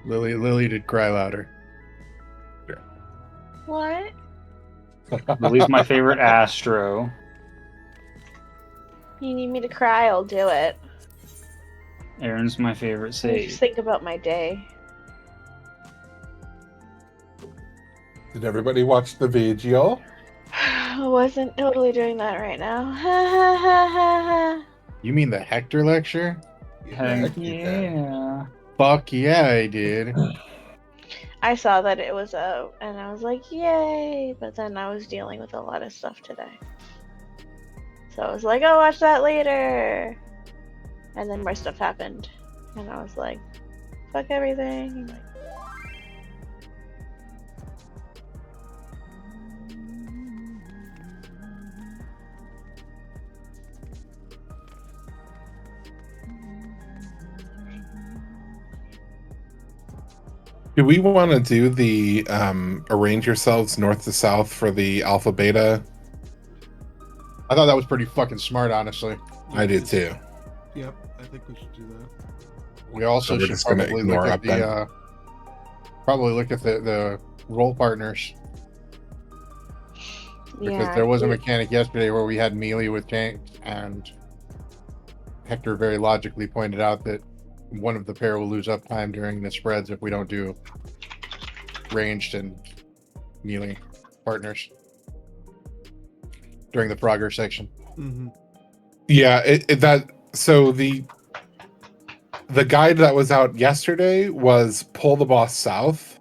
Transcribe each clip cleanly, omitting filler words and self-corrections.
Lily did cry louder. What? Lily's my favorite Astro. You need me to cry, I'll do it. Aaron's my favorite Let me sage. just think about my day. Did everybody watch the video? I wasn't totally doing that right now. You mean the Hector lecture? Heck you did. yeah. Fuck yeah, I did. I saw that it was out, and I was like, yay! But then I was dealing with a lot of stuff today. So I was like, I'll watch that later! And then more stuff happened. And I was like, fuck everything. Do we want to do the arrange yourselves north to south for the alpha beta? I thought that was pretty fucking smart, honestly. I do too. Yep, I think we should do that. We also So we're should just gonna probably ignore look at up then? the role partners, because Yeah, there was a mechanic yesterday where we had melee with tanks, and Hector very logically pointed out that one of the pair will lose uptime during the spreads if we don't do ranged and melee partners during the Frogger section. Mm-hmm. Yeah, so the guide that was out yesterday was pull the boss south,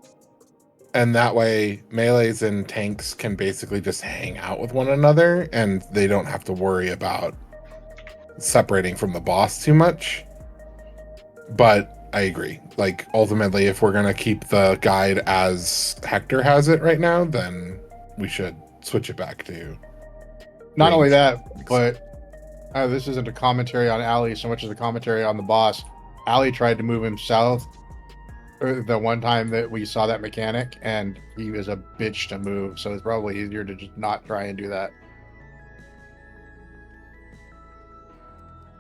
and that way melees and tanks can basically just hang out with one another, and they don't have to worry about separating from the boss too much. But I agree. Like, ultimately, if we're gonna keep the guide as Hector has it right now, then we should switch it back to. Not only ranged. that, but this isn't a commentary on Ali so much as a commentary on the boss. Ali tried to move him south the one time that we saw that mechanic, and he was a bitch to move, so it's probably easier to just not try and do that.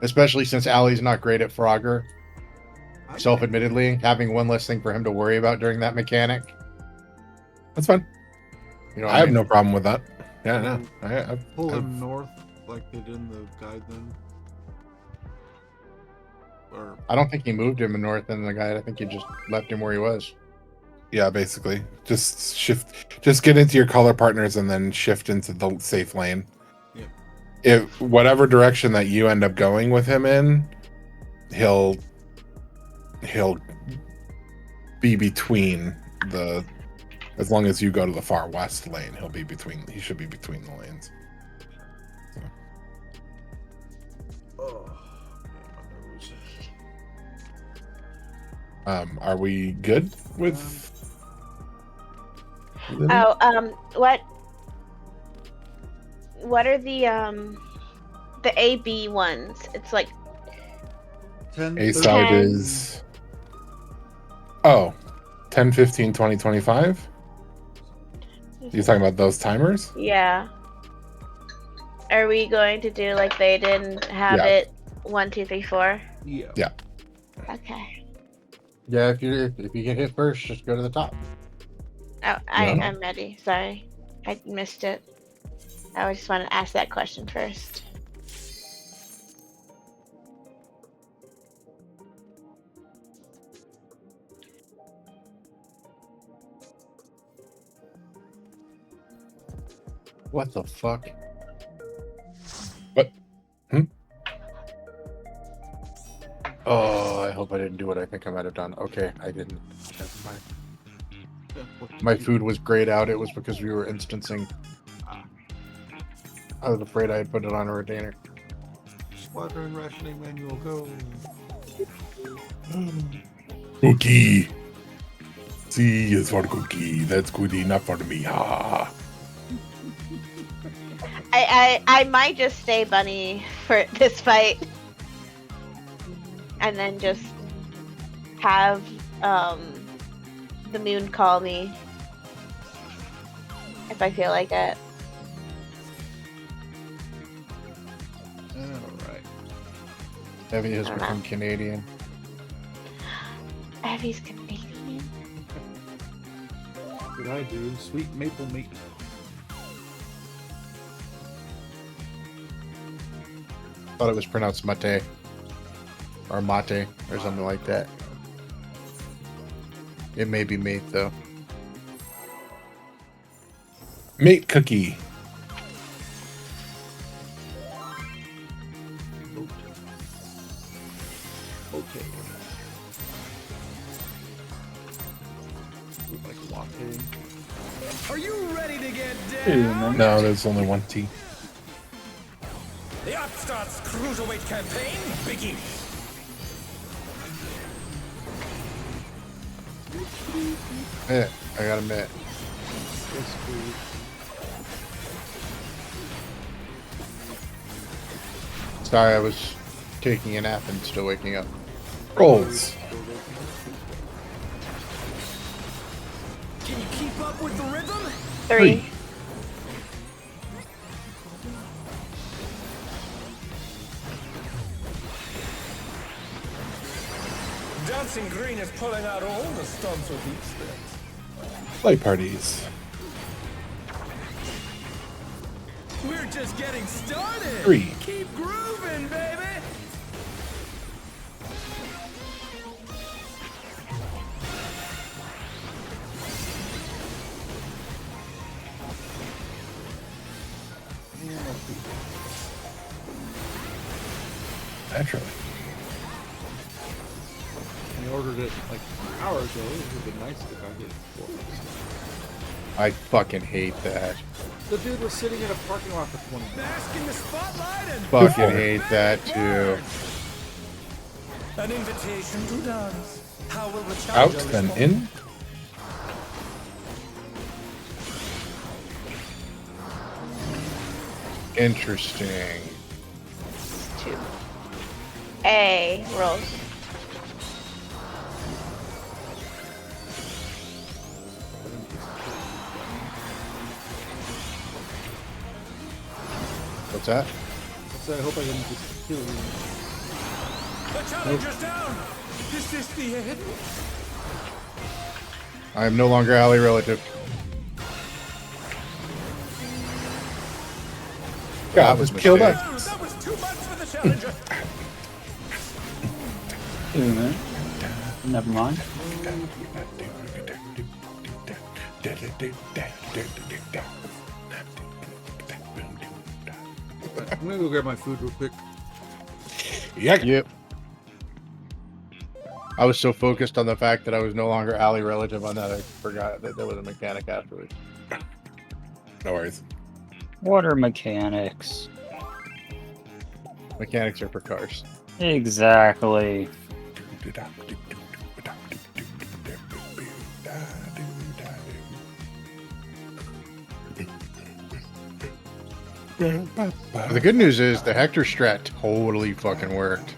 Especially since Ali's not great at Frogger. Self-admittedly, having one less thing for him to worry about during that mechanic. That's fine. You know, I have no problem with that. Yeah, no. Pull him north like they did in the guide then. Or I don't think he moved him north in the guide. I think he just left him where he was. Yeah, basically. Just get into your color partners and then shift into the safe lane. Yeah. If whatever direction that you end up going with him in, he'll be between the, as long as you go to the far west lane, he should be between the lanes. So. oh, my nose. Are we good with Lily? what are the AB ones? It's like 10, A 30, side is 10, 15, 20, 25. You're talking about those timers? Yeah. Are we going to do like they didn't have Yeah. it 1, 2, 3, 4? Yeah. Yeah. Okay. Yeah, if you get hit first, just go to the top. Oh, Yeah. I'm ready. Sorry, I missed it. I just want to ask that question first. What the fuck? What? Oh, I hope I didn't do what I think I might have done. Okay, I didn't. Never mind. My food was grayed out. It was because we were instancing. I was afraid I had put it on a retainer. Squadron rationing manual, go. Cookie. C is for cookie. That's good enough for me. Ha. I might just stay bunny for this fight, and then just have the moon call me if I feel like it. Alright. Heavy has become Canadian. Abby's Canadian. What did I do? Sweet maple meat. Thought it was pronounced mate. Or mate, or something like that. It may be mate, though. Mate cookie. Okay. Like latte. Are you ready to get 2 down? minutes. No, there's only one T. The Upstarts Cruiserweight Campaign begins. I gotta admit. Yes, please. Sorry, I was taking a nap and still waking up. Rolls. Can you keep up with the rhythm? 3. Dancing Green is pulling out all the stunts with each step. Play parties. We're just getting started. 3. Keep grooving, baby. Naturally. I ordered it like an hour ago. It would have been nice if I did it before. I fucking hate that. The dude was sitting in a parking lot for 20 minutes. Bask in the spotlight and Fucking hate that, too. an invitation to dance. How will the Out, challenger then respond? in. Interesting. 2. A. Rolls. What's that? So I hope I didn't just kill you. The challenger's down. Is this the end? I am no longer ally relative. God, That was just killed mistake. us. That was too much for the challenger. 2 minutes. Never mind. I'm gonna go grab my food real quick. Yeah. Yep. I was so focused on the fact that I was no longer ally relative on that, I forgot that there was a mechanic afterwards. No worries. Water mechanics. Mechanics are for cars. Exactly. The good news is the Hector strat totally fucking worked.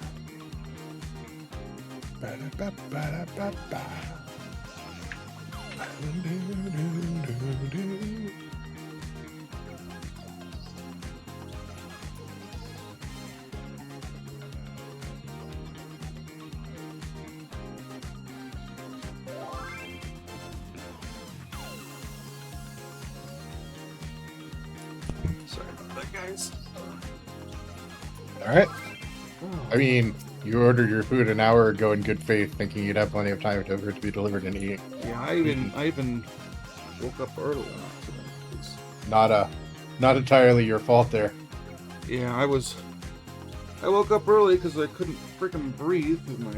Sorry about that, guys. All right. I mean, you ordered your food an hour ago in good faith, thinking you'd have plenty of time for it to be delivered and eat. Yeah, I even woke up early on accident. 'Cause- Not entirely your fault there. Yeah, I woke up early because I couldn't freaking breathe with my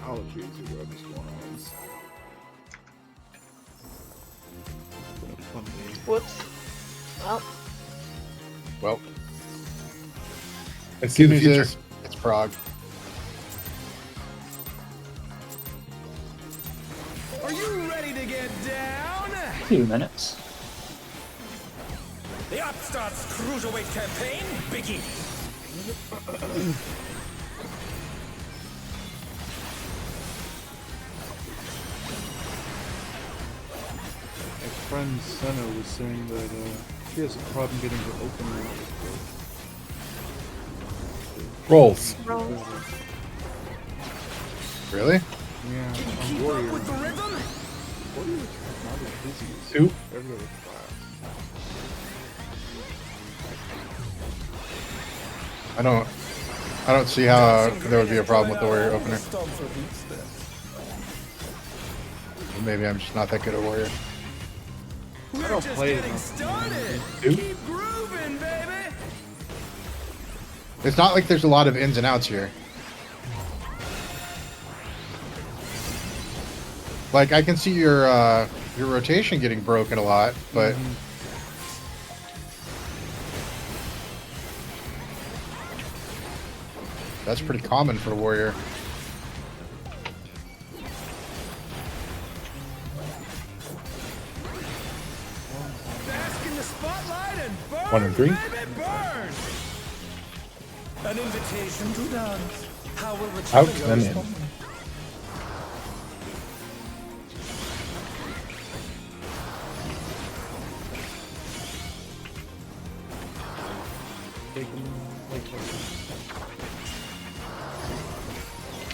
allergies or whatever's going on. So. It's been a fun day. Whoops. Well, Well, I see good the news future. is it's Prague. Are you ready to get down? 2 minutes. The Upstarts Cruiserweight Campaign begins. My friend Senna was saying that she has a problem getting her open route. Rolls. rolls. Really? Yeah, Can you I'm keep up warrior. with the rhythm? Warriors are not as busy as Two. every other class. I don't see how there would be a problem with the warrior opener. Maybe I'm just not that good at warrior. I don't play it. Two. Keep grooving, baby. It's not like there's a lot of ins and outs here. Like I can see your rotation getting broken a lot, but that's pretty common for a warrior. Bask in the spotlight and burn, 1 and 3. baby, burn. An invitation to dance. How will the Out challenger and in. respond?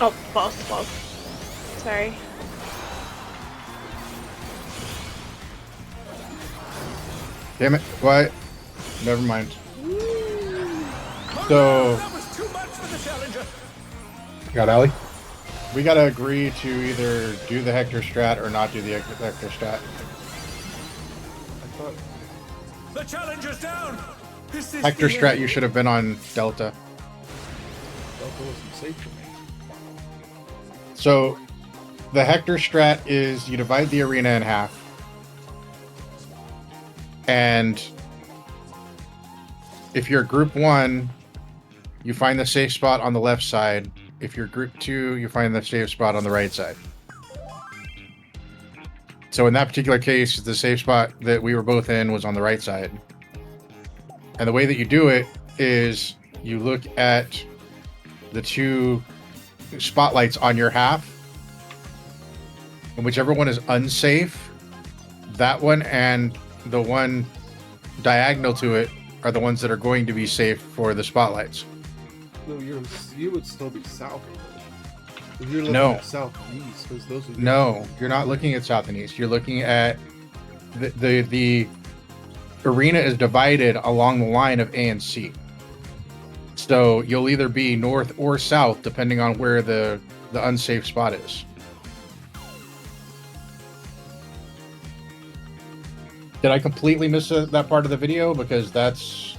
Oh, false. Sorry. Damn it! What? Never mind. So That was too much for the challenger. Got Allie. we gotta agree to either do the Hector strat or not do the Hector strat. I thought The challenger's down. Is this Hector the strat, end? you should have been on Delta. Delta wasn't safe for me. So the Hector strat is you divide the arena in half. And if you're group 1, you find the safe spot on the left side. If you're group 2, you find the safe spot on the right side. So in that particular case, the safe spot that we were both in was on the right side. And the way that you do it is you look at the 2 spotlights on your half, and whichever one is unsafe, that one and the one diagonal to it are the ones that are going to be safe for the spotlights. So you would still be south of it. If you're looking No. at south and east, because those are No, you're not looking at south and east. You're looking at the arena is divided along the line of A and C. So you'll either be north or south depending on where the unsafe spot is. Did I completely miss that part of the video? Because that's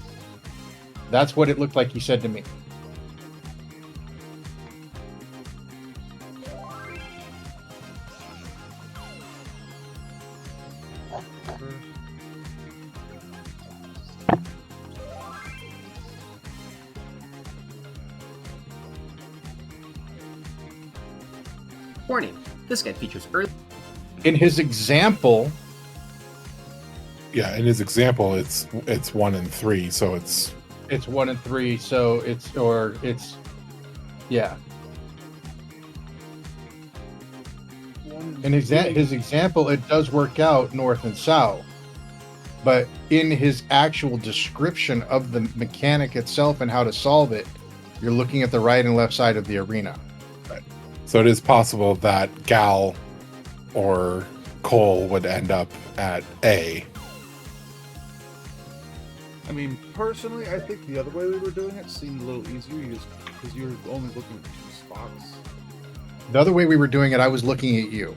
what it looked like he said to me. Warning, this guide features early. In his example, Yeah, in his example, it's 1 and 3, so it's 1 and 3, so it's yeah. In his example, it does work out north and south, but in his actual description of the mechanic itself and how to solve it, you're looking at the right and left side of the arena. so it is possible that Gal or Cole would end up at A. I mean, personally, I think the other way we were doing it seemed a little easier, because you were only looking at 2 spots. The other way we were doing it, I was looking at you.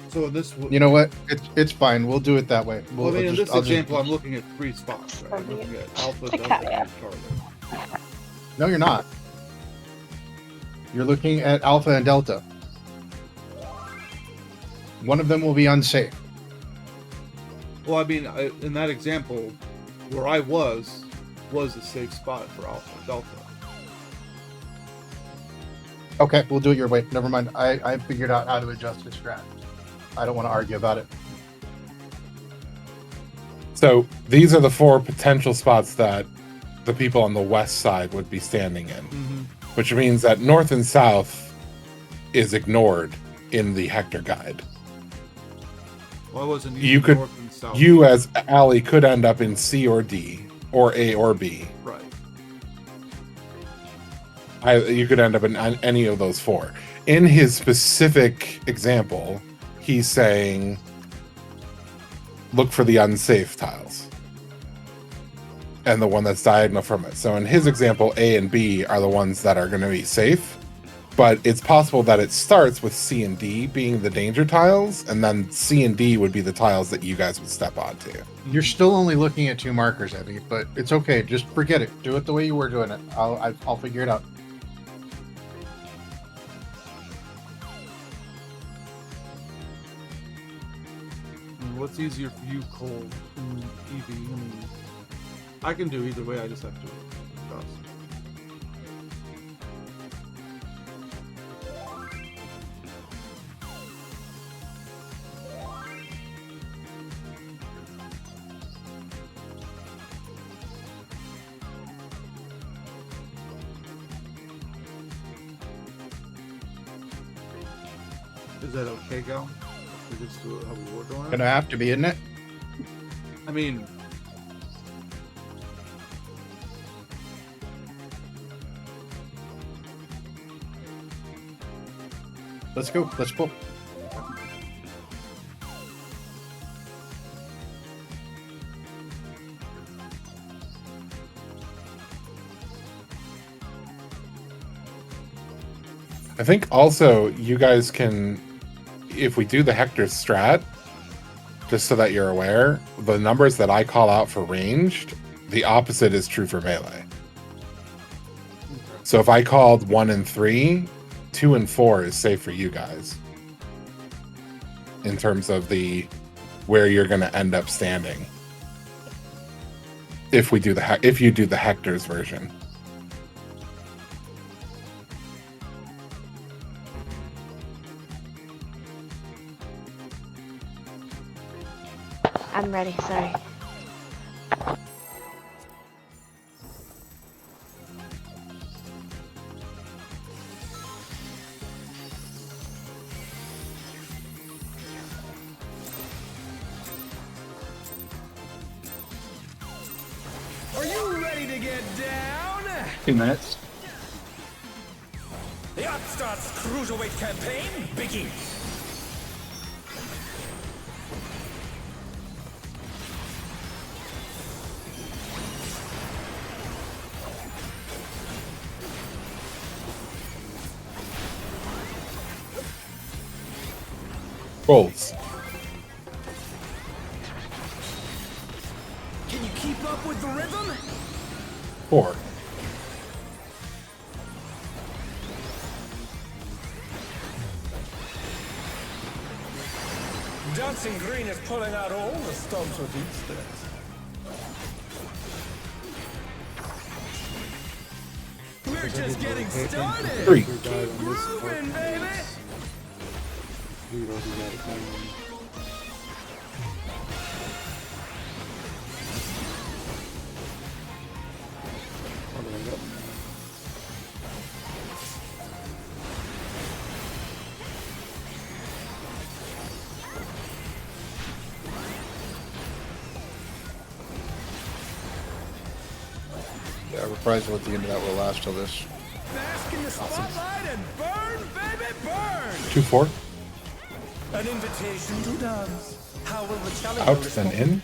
So this, You know what? It's fine. We'll do it that way. well, I mean, in this I'll just- example, I'm looking at 3 spots. Right? I'm looking at Alpha, To Delta, cut, and Charlie. No, you're not. You're looking at Alpha and Delta. One of them will be unsafe. Well, I mean, in that example, where I was a safe spot for Alpha, Delta. Okay, we'll do it your way. Never mind. I figured out how to adjust the strat. I don't want to argue about it. So these are the 4 potential spots that the people on the west side would be standing in, which means that north and south is ignored in the Hector guide. Well, I wasn't You could, north and south. you as Allie could end up in C or D, or A or B. Right. You could end up in any of those four. In his specific example, he's saying, look for the unsafe tiles. And the one that's diagonal from it. So in his example, A and B are the ones that are going to be safe. But it's possible that it starts with C and D being the danger tiles, and then C and D would be the tiles that you guys would step onto. You're still only looking at 2 markers, Evie, but it's okay. Just forget it. Do it the way you were doing it. I'll figure it out. What's easier for you, Cole, and Evie? I mean, I can do either way. I just have to adjust. Is that okay, Gal? We just do it how we were doing it? Gonna have to be, isn't it? I mean, Let's go. Let's pull. I think also you guys can, if we do the Hector strat, just so that you're aware, the numbers that I call out for ranged, the opposite is true for melee. So if I called 1 and 3, 2 and 4 is safe for you guys. In terms of the where you're going to end up standing. If we do if you do the Hector's version. I'm ready, sorry. Are you ready to get down? 2 minutes. The Upstart's Cruiserweight campaign begins. Rolls. Can you keep up with the rhythm? 4. Dancing Green is pulling out all the stops with each step. We're just getting started. 3. Keep grooving, baby. Yeah, reprisal at the end of that will last till this. Bask in the spotlight and burn, baby, burn. 2, 4. An invitation to dance. How will the challenger Out, respond? then in.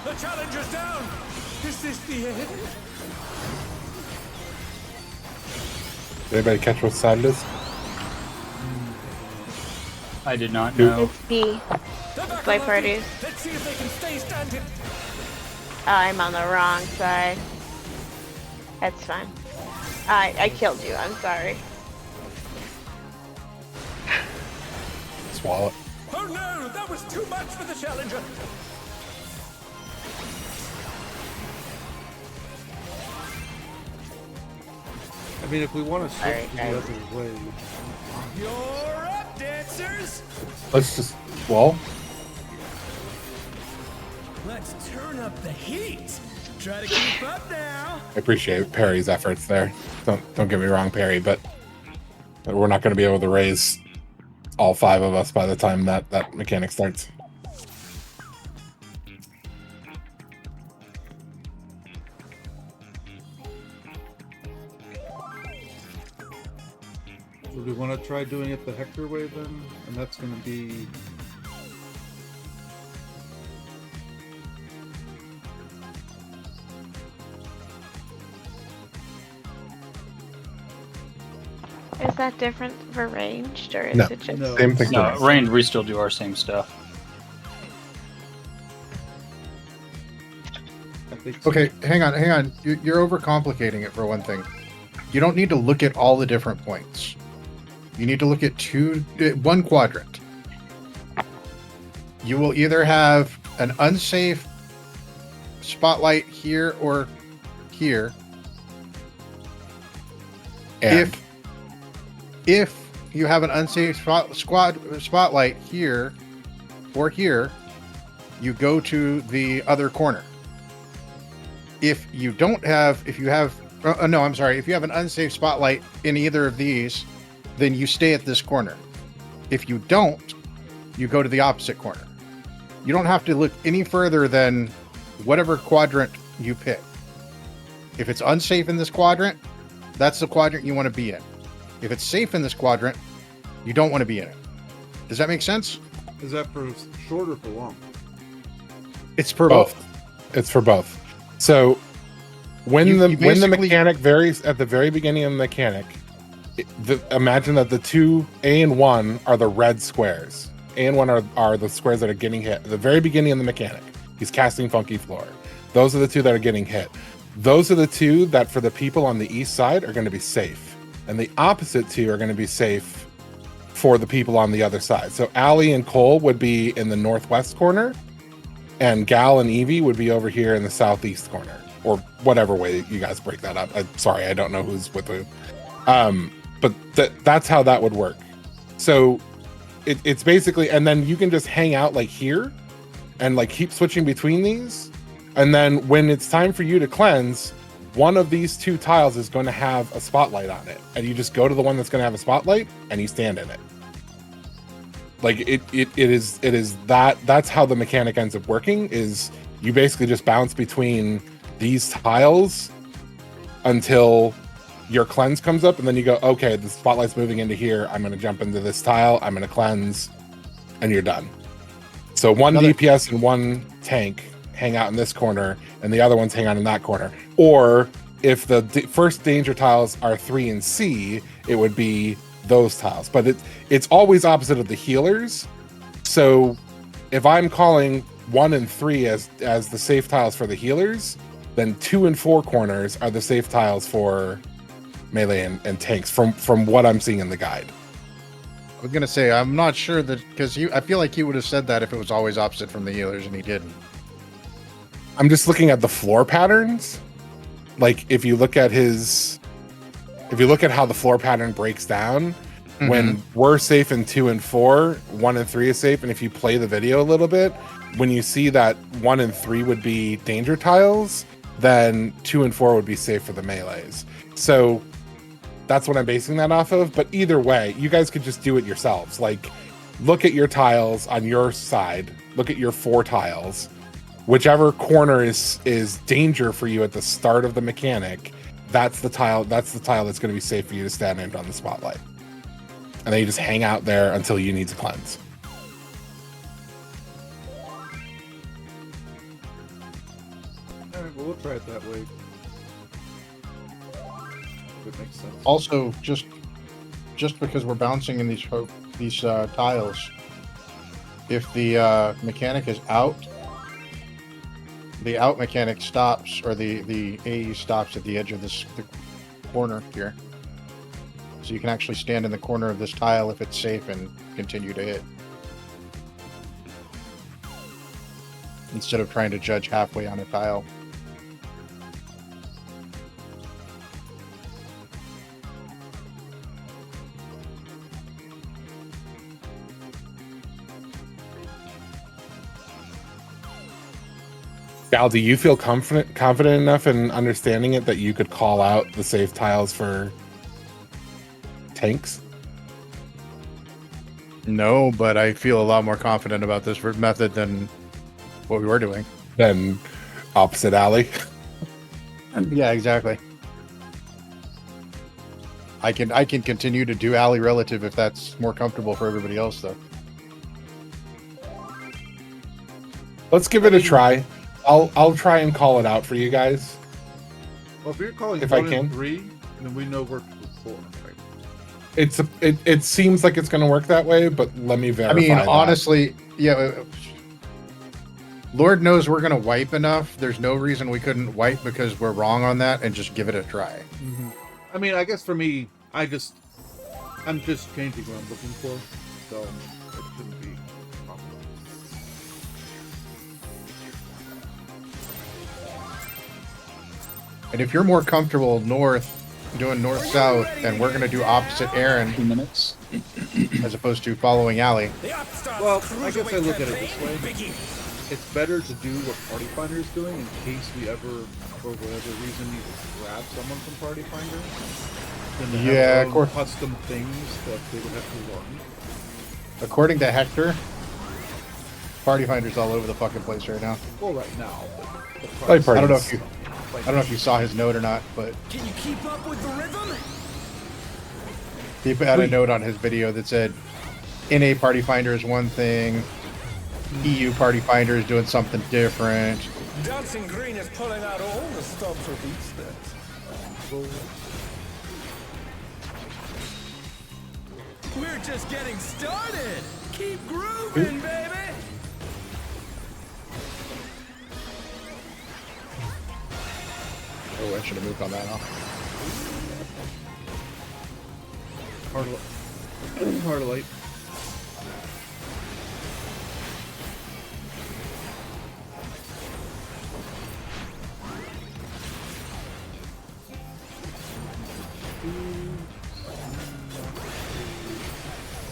The challenger's down. Is this the end? Did anybody catch what side it is? I did not Two. know. It's B. They're back Play on their parties. feet. Let's see if they can stay standing. I'm on the wrong side. That's fine. I killed you, I'm sorry. Swallow it. Oh no, that was too much for the challenger. I mean, if we want to switch Alright, to the other way, You're up, dance answers? Let's just well. Let's turn up the heat. Try to keep up now. I appreciate Perry's efforts there. Don't get me wrong, Perry, but we're not going to be able to raise all 5 of us by the time that mechanic starts. Do we want to try doing it the Hector way then? And that's going to be... Is that different for ranged, or is No. it just? No. Same thing. No, range, we still do our same stuff. I think so. Okay, hang on. You're overcomplicating it for one thing. You don't need to look at all the different points. You need to look at one quadrant. You will either have an unsafe spotlight here or here. And If you have an unsafe spotlight here or here, you go to the other corner. If you have an unsafe spotlight in either of these, then you stay at this corner. If you don't, you go to the opposite corner. You don't have to look any further than whatever quadrant you pick. If it's unsafe in this quadrant, that's the quadrant you want to be in. If it's safe in this quadrant, you don't want to be in it. Does that make sense? Is that for short or for long? It's for both. both. It's for both. So when You the basically- mechanic varies at the very beginning of the mechanic, imagine that the two A and 1 are the red squares. A and 1 are the squares that are getting hit at the very beginning of the mechanic. He's casting Funky Floor. Those are the two that are getting hit. Those are the two that for the people on the east side are going to be safe. And the opposite two are going to be safe for the people on the other side. So Allie and Cole would be in the northwest corner, and Gal and Evie would be over here in the southeast corner, or whatever way you guys break that up. I'm sorry, I don't know who's with who. But that's how that would work. So it's basically, and then you can just hang out like here and like keep switching between these. And then when it's time for you to cleanse, one of these two tiles is going to have a spotlight on it, and you just go to the one that's going to have a spotlight and you stand in it. Like it is that's how the mechanic ends up working. Is you basically just bounce between these tiles until your cleanse comes up, and then you go, okay, the spotlight's moving into here. I'm going to jump into this tile. I'm going to cleanse, and you're done. So one DPS and one tank hang out in this corner, and the other ones hang out in that corner. Or if the first danger tiles are 3 and C, it would be those tiles. But it's always opposite of the healers. So if I'm calling 1 and 3 as the safe tiles for the healers, then 2 and 4 corners are the safe tiles for melee and tanks from what I'm seeing in the guide. I was gonna say I'm not sure that, because I feel like he would have said that if it was always opposite from the healers, and he didn't. I'm just looking at the floor patterns. Like if you look at how the floor pattern breaks down, when we're safe in 2 and 4, 1 and 3 is safe. And if you play the video a little bit, when you see that 1 and 3 would be danger tiles, then 2 and 4 would be safe for the melees. So that's what I'm basing that off of. But either way, you guys could just do it yourselves. Like look at your tiles on your side, look at your 4 tiles. Whichever corner is danger for you at the start of the mechanic, that's the tile that's going to be safe for you to stand in on the spotlight. And then you just hang out there until you need to cleanse. All right, well, we'll try it that way. If it makes sense. Also, just because we're bouncing in these tiles, if the mechanic is out, the out mechanic stops, or the AE stops at the edge of the corner here. So you can actually stand in the corner of this tile if it's safe and continue to hit, instead of trying to judge halfway on a tile. Gal, do you feel confident enough in understanding it that you could call out the safe tiles for tanks? No, but I feel a lot more confident about this method than what we were doing. Then opposite alley. Yeah, exactly. I can continue to do alley relative if that's more comfortable for everybody else, though. Let's give it a try. I'll try and call it out for you guys. Well, if you're calling If 1 I can. and 3, then we know we're 4, right? It seems like it's going to work that way, but let me verify. I mean, that. honestly, yeah. Lord knows we're gonna wipe enough. There's no reason we couldn't wipe because we're wrong on that, and just give it a try. I mean, I guess for me, I'm just changing what I'm looking for, so it shouldn't be a problem. And if you're more comfortable doing north-south, and we're gonna do opposite Aaron 2 minutes. as opposed to following Alley. Well, I guess I look at it this way. It's better to do what Party Finder is doing in case we ever, for whatever reason, need to grab someone from Party Finder. Than to have Yeah, their of own course. custom things that they would have to learn. According to Hector, Party Finder's all over the fucking place right now. Well, right now, but the Play price- party. I don't know if you saw his note or not, but Can you keep up with the rhythm? he had a note on his video that said, "NA Party Finder is one thing, EU Party Finder is doing something different." Dancing Green is pulling out all the stops with these steps. We're just getting started. Keep grooving, baby. Oh, I should have moved on that. Huh? Hard light.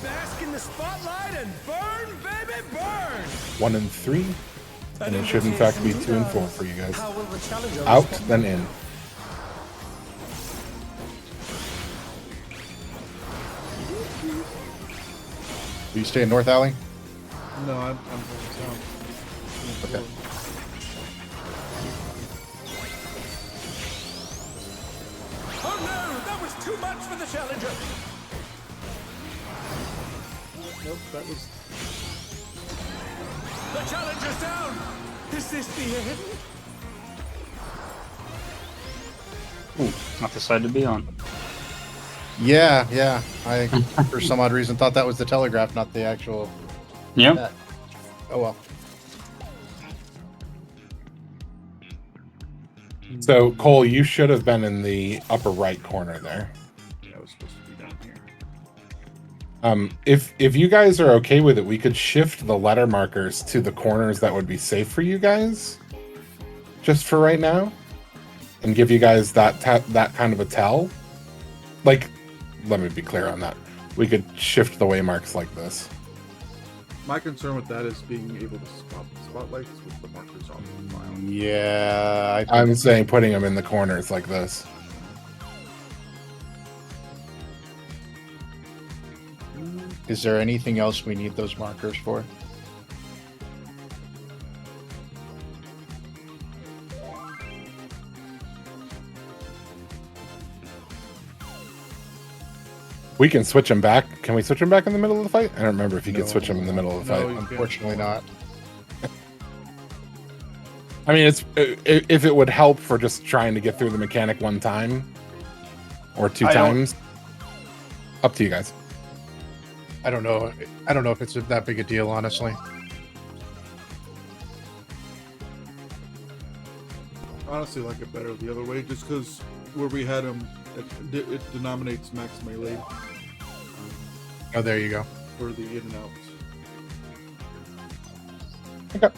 Bask in the spotlight and burn, baby, burn. 1 and 3, and it should in fact be 2 and 4 for you guys. How will the challenger Out, respond? then in. Do you stay in North Alley? No, I'm going south. Okay. Oh no, that was too much for the challenger. Nope, that was. The challenger's down. Is this the end? Ooh, not the side to be on. Yeah. I, for some odd reason, thought that was the telegraph, not the actual. Yep. Oh well. So Cole, you should have been in the upper right corner there. I was supposed to be down here. If you guys are okay with it, we could shift the letter markers to the corners that would be safe for you guys, just for right now, and give you guys that kind of a tell. Like, let me be clear on that. We could shift the waymarks like this. My concern with that is being able to spot the spotlights with the markers on the file. Yeah, I'm saying putting them in the corners like this. Is there anything else we need those markers for? We can switch them back. Can we switch them back in the middle of the fight? I don't remember if you could No. switch them in the middle of the No, fight. you can't. Unfortunately not. I mean, if it would help for just trying to get through the mechanic one time or two I don't- times. Up to you guys. I don't know if it's that big a deal, honestly. Honestly, I like it better the other way, just because where we had them, it denominates max melee Oh, there you go. for the in and outs. Okay.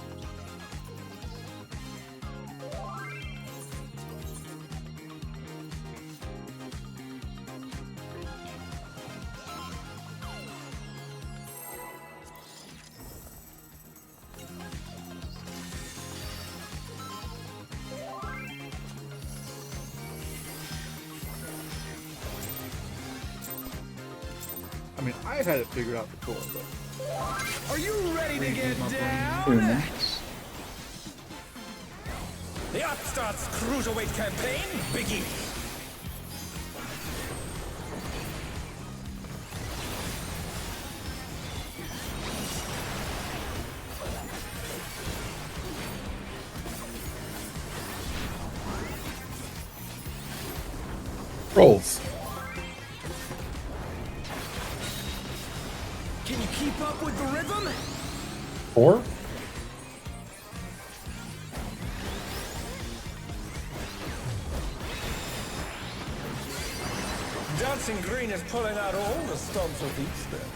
mean, I had it figured out before, but Are you ready to get Two down? minutes. The Upstart's cruiserweight campaign begins. Rolls. Can you keep up with the rhythm? 4. Dancing Green is pulling out all the stops with each step.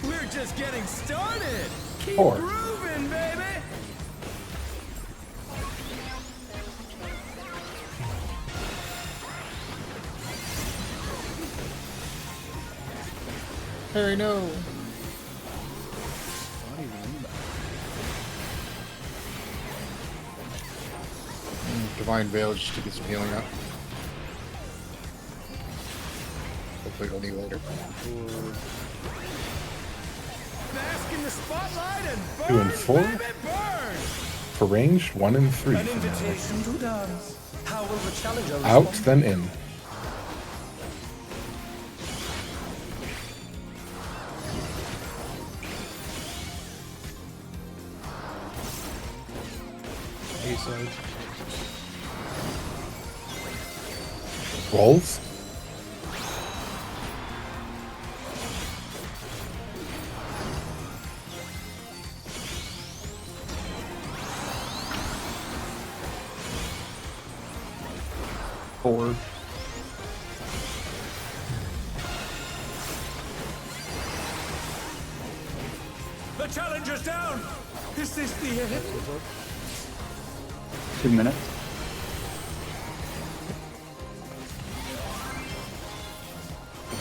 We're just getting started. Keep 4. grooving, baby. Harry, no. not even in that. Divine Veil just to get some healing up. Hopefully he'll need later. Bask in the spotlight and burn, 2 and 4. baby, burn. For ranged, 1 and 3. An invitation to dance. How will the challenger Out, respond? then in. A-side. Rolls. Four. The challenger's down. Is this the end? 2 minutes.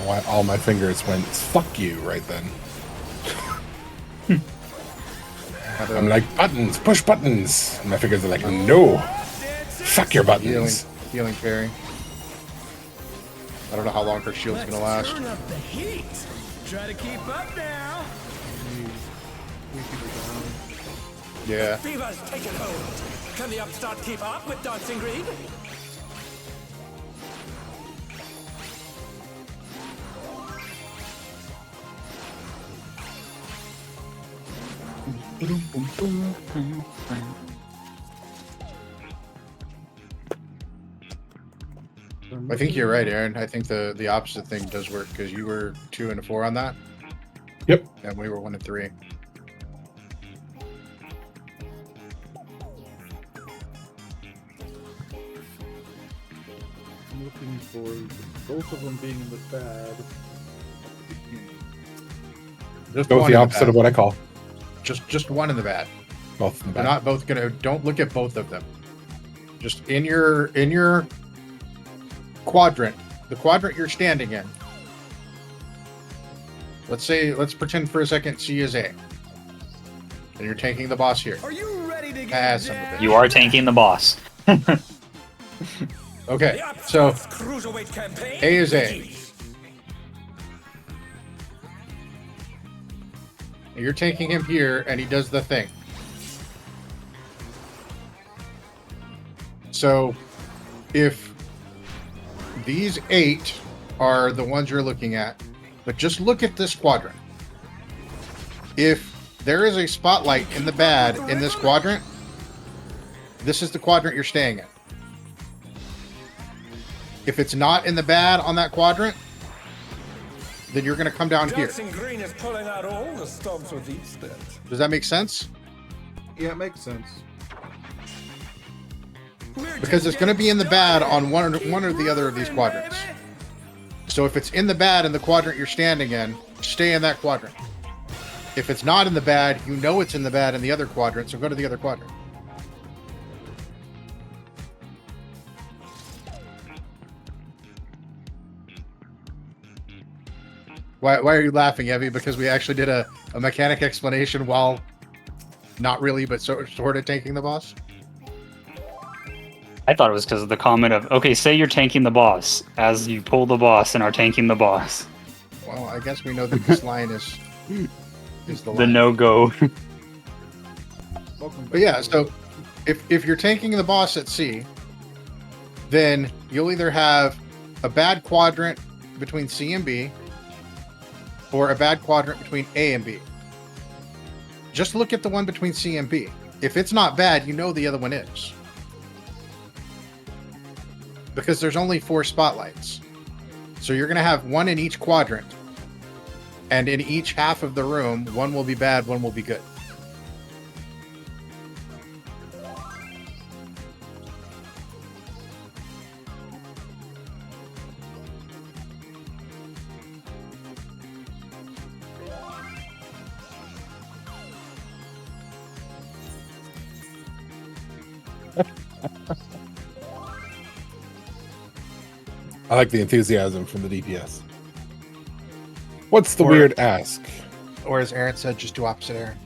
Why all my fingers went fuck you right then. I'm like, buttons, push buttons. And my fingers are like, no, fuck your buttons. Healing parry. I don't know how long her shield's gonna last. Turn up the heat. Try to keep up now. We keep it down. Yeah. Fever's taken hold. Can the Upstart keep up with Dancing Green? I think you're right, Aaron. I think the opposite thing does work because you were 2 and 4 on that, Yep. and we were 1 and 3. I'm looking for both of them being in the bad. Just Both one the in opposite bad. of what I call. Just one in the bad. Both in the They're bad. not both gonna. Don't look at both of them. Just in your quadrant, the quadrant you're standing in. Let's pretend for a second C is A, and you're tanking the boss here. Are you ready to Ah, get son of a down? bitch. You are tanking the boss. Okay, The so Upstart's cruiserweight campaign A is A. begins. you're taking him here, and he does the thing. So, if these 8 are the ones you're looking at, but just look at this quadrant. If there is a spotlight in the bad in this quadrant, this is the quadrant you're staying in. If it's not in the bad on that quadrant, then you're going to come down here. Dancing Green is pulling out all the stops with each step. Does that make sense? Yeah, it makes sense. Because it's going to be in the bad on one or the other of these quadrants. So if it's in the bad in the quadrant you're standing in, stay in that quadrant. If it's not in the bad, you know it's in the bad in the other quadrant, so go to the other quadrant. Why are you laughing, Evie? Because we actually did a mechanic explanation while not really, but sort of tanking the boss? I thought it was because of the comment of, okay, say you're tanking the boss as you pull the boss and are tanking the boss. Well, I guess we know that this line is the line. The no-go. Welcome back. But yeah, so if you're tanking the boss at C, then you'll either have a bad quadrant between C and B, or a bad quadrant between A and B. Just look at the one between C and B. If it's not bad, you know the other one is. Because there's only 4 spotlights. So you're going to have one in each quadrant. And in each half of the room, one will be bad, one will be good. I like the enthusiasm from the DPS. What's the Or- weird ask? Or as Aaron said, just do opposite Aaron.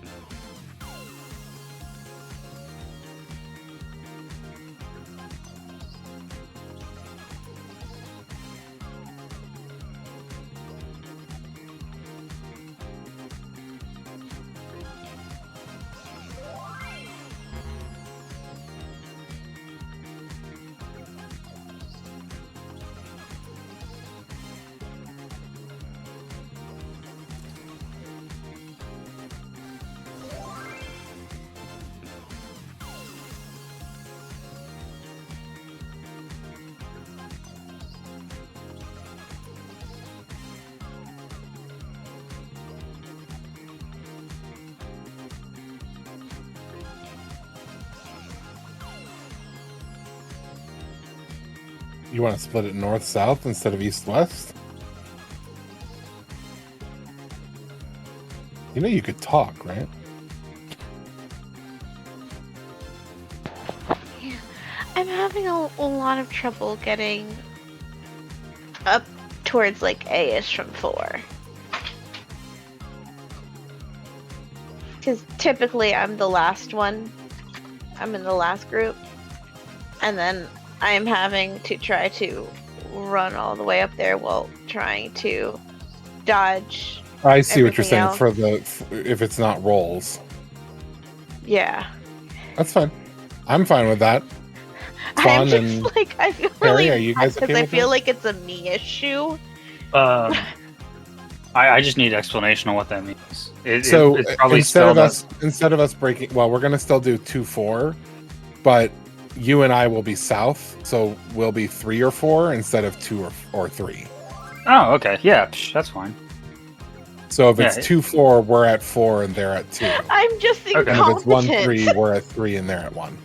You want to split it north-south instead of east-west? You know you could talk, right? I'm having a lot of trouble getting up towards like A-ish from 4. Because typically I'm the last one. I'm in the last group. And then I'm having to try to run all the way up there while trying to dodge. I see what you're Everything saying else. for the if it's not rolls. Yeah. That's fine. I'm fine with that. I'm Fawn just and like, I feel Harry, really are you guys because okay I with feel that? like it's a me issue. I just need explanation on what that means. So it's probably instead of spelled instead of us breaking, well, we're gonna still do 2-4, but you and I will be south, so we'll be 3 or 4 instead of 2 or 3. Oh, okay. Yeah, that's fine. So if it's Yeah. 2-4, we're at 4 and they're at 2. I'm just Okay. And if it's incompetent. 1-3, we're at 3 and they're at 1.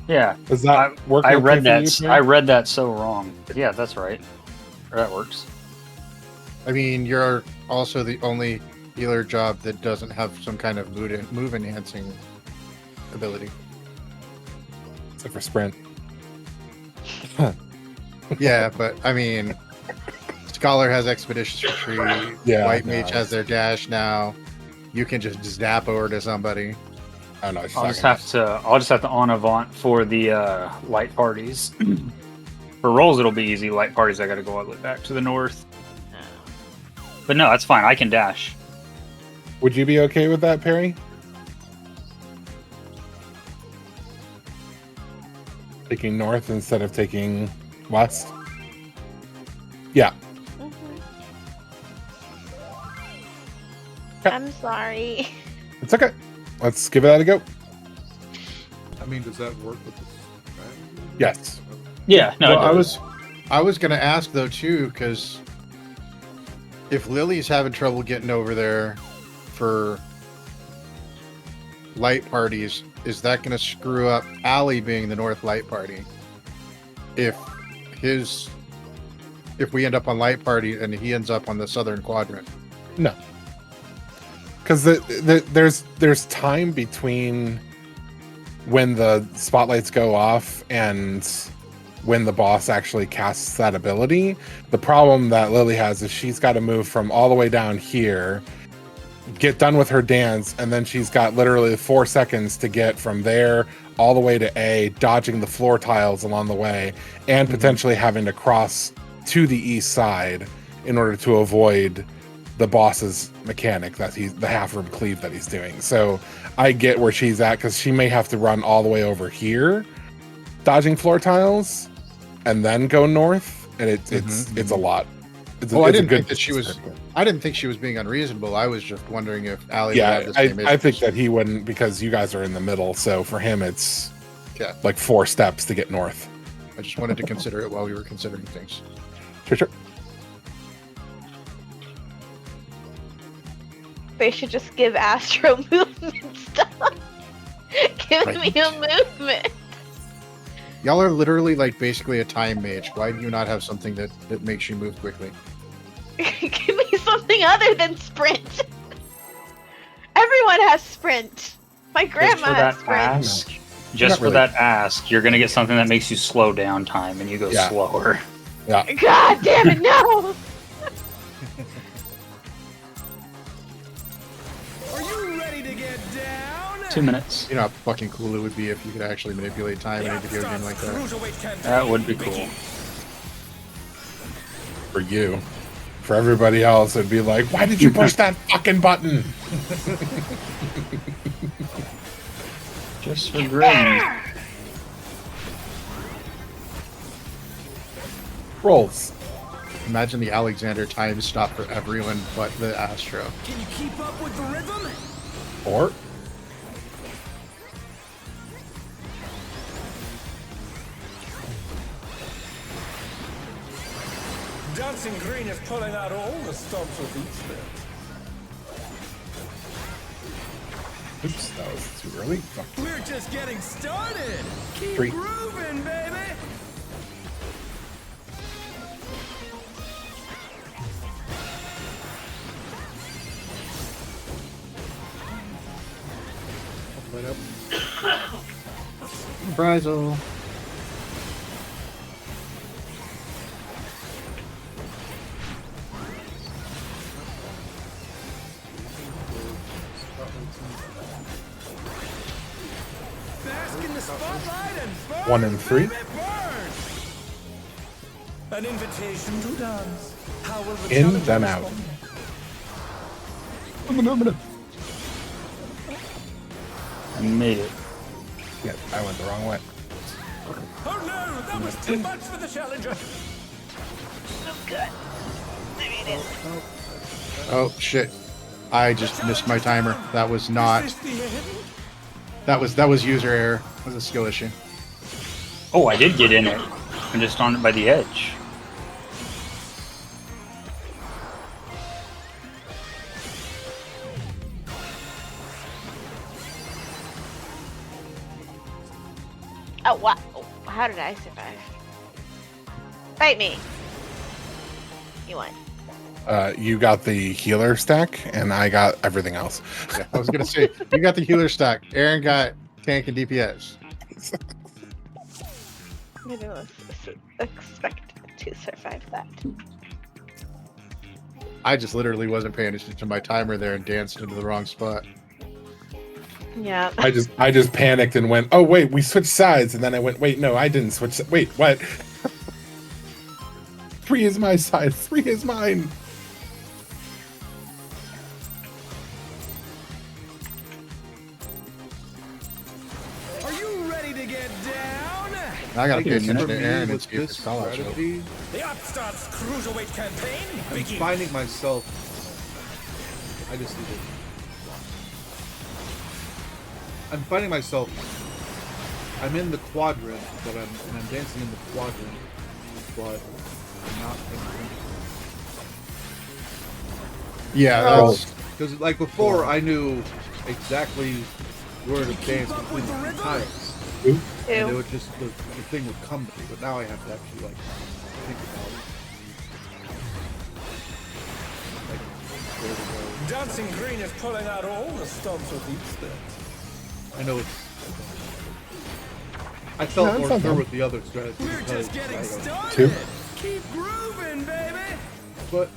Yeah. Does that work? I okay read for that. you, Terry? I read that so wrong. But yeah, that's right. That works. I mean, you're also the only healer job that doesn't have some kind of move enhancing ability. Except for sprint. Yeah, but I mean, Scholar has expeditious retreat. Yeah, White no, Mage has their dash now. You can just zap over to somebody. I don't know. She's I'll not just gonna- have to en avant for the light parties. For rolls, it'll be easy. Light parties, I got to go all the way back to the north. But no, that's fine. I can dash. Would you be okay with that, Perry? Taking north instead of taking west? Yeah. Mhm. Okay. I'm sorry. It's okay. Let's give that a go. I mean, does that work with the strategy? Yes. Yeah, no, Well, it does. I was gonna ask though too, because if Lily's having trouble getting over there for light parties, is that gonna screw up Allie being the North Light Party? If we end up on Light Party and he ends up on the Southern Quadrant. No. Because there's time between when the spotlights go off and when the boss actually casts that ability. The problem that Lily has is she's got to move from all the way down here get done with her dance, and then she's got literally 4 seconds to get from there all the way to A, dodging the floor tiles along the way, and potentially having to cross to the east side in order to avoid the boss's mechanic that the half room cleave that he's doing. So I get where she's at, because she may have to run all the way over here, dodging floor tiles, and then go north, and it's a lot. I didn't think that she was. I didn't think she was being unreasonable. I was just wondering if Allie would have the same I think that he wouldn't, because you guys are in the middle. So for him, it's like 4 steps to get north. I just wanted to consider it while we were considering things. Sure. They should just give Astro movement stuff. Give me a movement. Y'all are literally like basically a time mage. Why do you not have something that makes you move quickly? Give me something other than sprint. Everyone has sprint. My grandma has sprint. Just for that ask, you're gonna get something that makes you slow down time, and you go slower. Yeah. God damn it, no! Are you ready to get down? 2 minutes. You know how fucking cool it would be if you could actually manipulate time in a video game like that. That would be cool. For you. For everybody else, it'd be like, why did you push that fucking button? Just for green. Rolls. Imagine the Alexander time stop for everyone but the Astro. Can you keep up with the rhythm? Or Dancing Green is pulling out all the stops with these spins. oops, that was too early. Fuck. We're just getting started. Keep 3. grooving, baby. Bryzel. Bask in the spotlight and burn, 1 and 3. baby, burn. An invitation to dance. How will the In, challenger then out. respond? I made it. Yeah, I went the wrong way. Oh no, that was too much for the challenger. Oh, good. I made it. Oh shit! I just missed my timer. That was not. Is this the end? That was user error. That was a skill issue. Oh, I did get in it. I'm just on it by the edge. Oh, what? How did I survive? Fight me. You won. You got the healer stack, and I got everything else. Yeah, I was gonna say you got the healer stack. Aaron got tank and DPS. I didn't expect to survive that. I just literally wasn't paying attention to my timer there and danced into the wrong spot. Yeah. I just panicked and went, oh wait, we switched sides, and then I went, wait, no, I didn't switch. Wait, what? 3 is my side. 3 is mine. Are you ready to get down? I gotta pay Biggest attention for to me Aaron and with see if this it's call out show. strategy, The Upstarts Cruiserweight campaign I'm begins. finding myself. I just need to. I'm finding myself. I'm in the quadrant, but I'm dancing in the quadrant, but I'm not in Yeah, Oh. that's because like before I knew exactly where to dance up between with the the rhythm? tiles, and it Ew. would just the thing would come to me. But now I have to actually like think about it. Like where to go. Dancing Green is pulling out all the stops with these spins. I know it's. I felt No, it's more not sure bad. with the other strategy. We're because just getting I don't- started. 2. Keep grooving, baby. But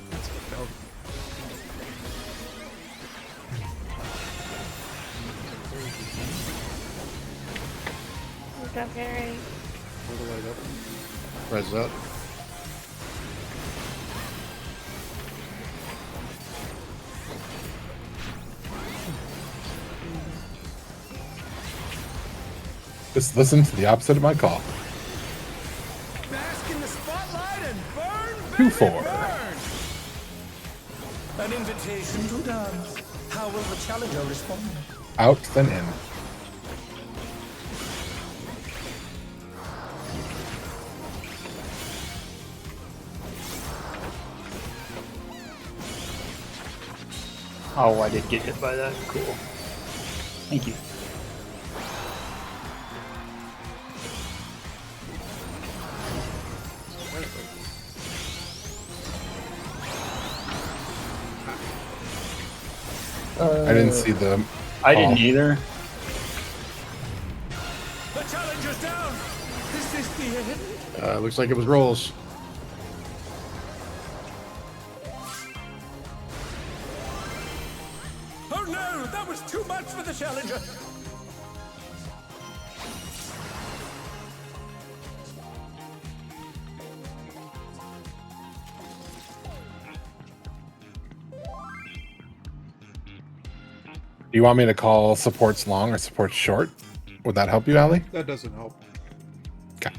Stop carrying. Hold the light up. Press up. Just listen to the opposite of my call. Bask in the spotlight and burn, 2-4. burn. An invitation to dance. How will the challenger respond? Out then in. Oh, I did get hit by that. Cool. Thank you. I didn't see the. I didn't Oh. either. The challenger's down. Is this the end? Looks like it was rolls. Oh no, that was too much for the challenger. Do you want me to call supports long or supports short? Would that help you, Allie? That doesn't help. Okay.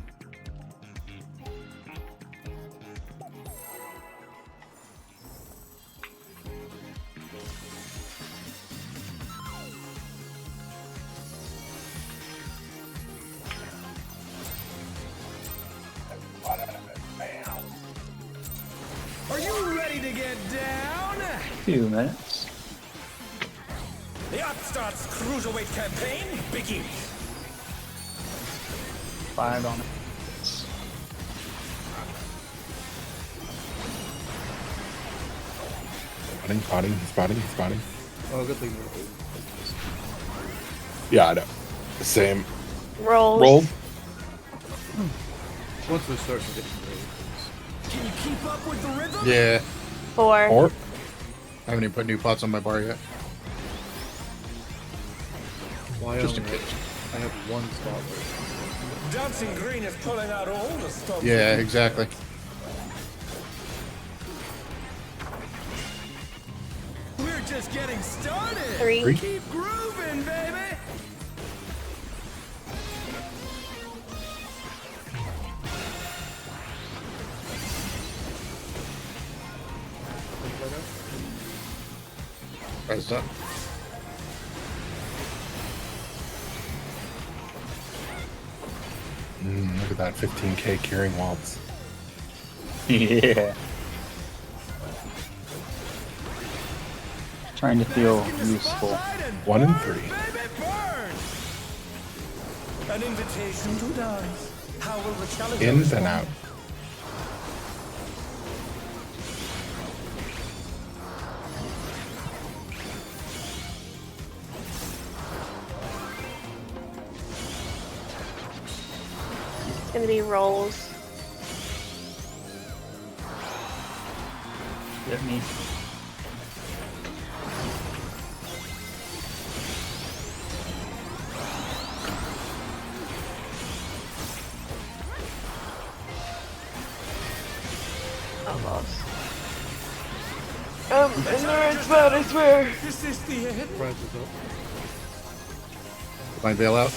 Are you ready to get down? 2 minutes. The Upstart's cruiserweight campaign begins. 5 on it. Spotting. Oh, good thing. Yeah, I know. Same. Rolls. Roll. Once we start to get ready. Can you keep up with the rhythm? Yeah. 4. Or I haven't even put new pots on my bar yet. Why Just in only- case. I have one spot right Dancing Green is pulling out all the stops. Yeah, exactly. We're just getting started. 3. Keep grooving, baby. Press up. Look at that 15k curing waltz. Yeah. Trying to feel useful. 1 and 3. Baby, burn. An invitation to dance. How will the challenger In respond? and out. It's gonna be rolls. Get me. Almost. In the red spot, I swear. Is this the end? now. Prize is up. My bailout.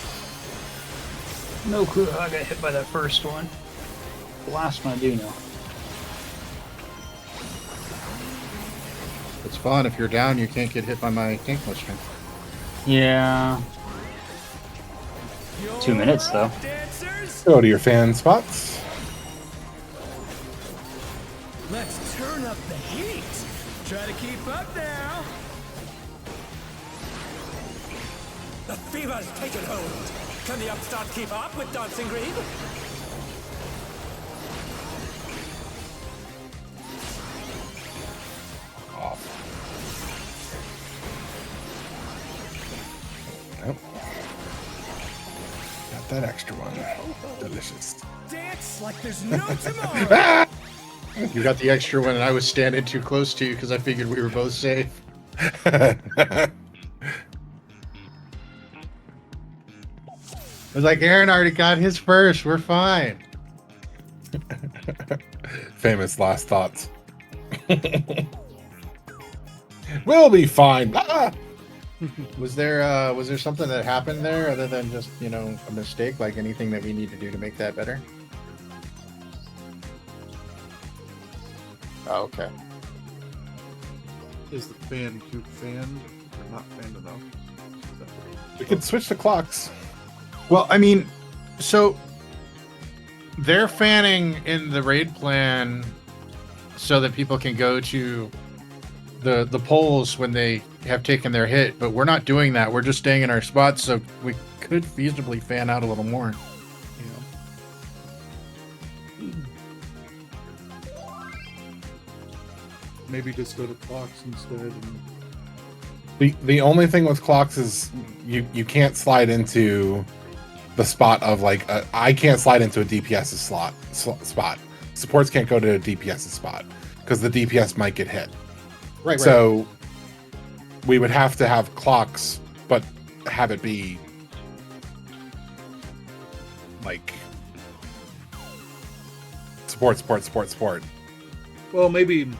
No clue how I got hit by that first one. The last one I do know. It's fun. If you're down, you can't get hit by my tank motion. Yeah. 2 minutes though. Dancers, Go to your fan spots. let's turn up the heat. Try to keep up now. The fever's taken hold. Can the Upstart keep up with Dancing Green? Off. Nope. Got that extra one. Delicious. Dance like there's no tomorrow. You got the extra one, and I was standing too close to you because I figured we were both safe. was like, Aaron already got his first. We're fine. Famous last thoughts. We'll be fine. Ah! Was there something that happened there other than just, a mistake? Like anything that we need to do to make that better? Oh, okay. Is the fan too fanned or not fanned enough? We could switch the clocks. Well, I mean, so they're fanning in the raid plan so that people can go to the polls when they have taken their hit, but we're not doing that. We're just staying in our spots, so we could feasibly fan out a little more. Maybe just go to clocks instead. And... The only thing with clocks is you can't slide into the spot of like I can't slide into a DPS's spot. Supports can't go to a DPS's spot because the DPS might get hit. Right. So we would have to have clocks, but have it be like support. Well, maybe.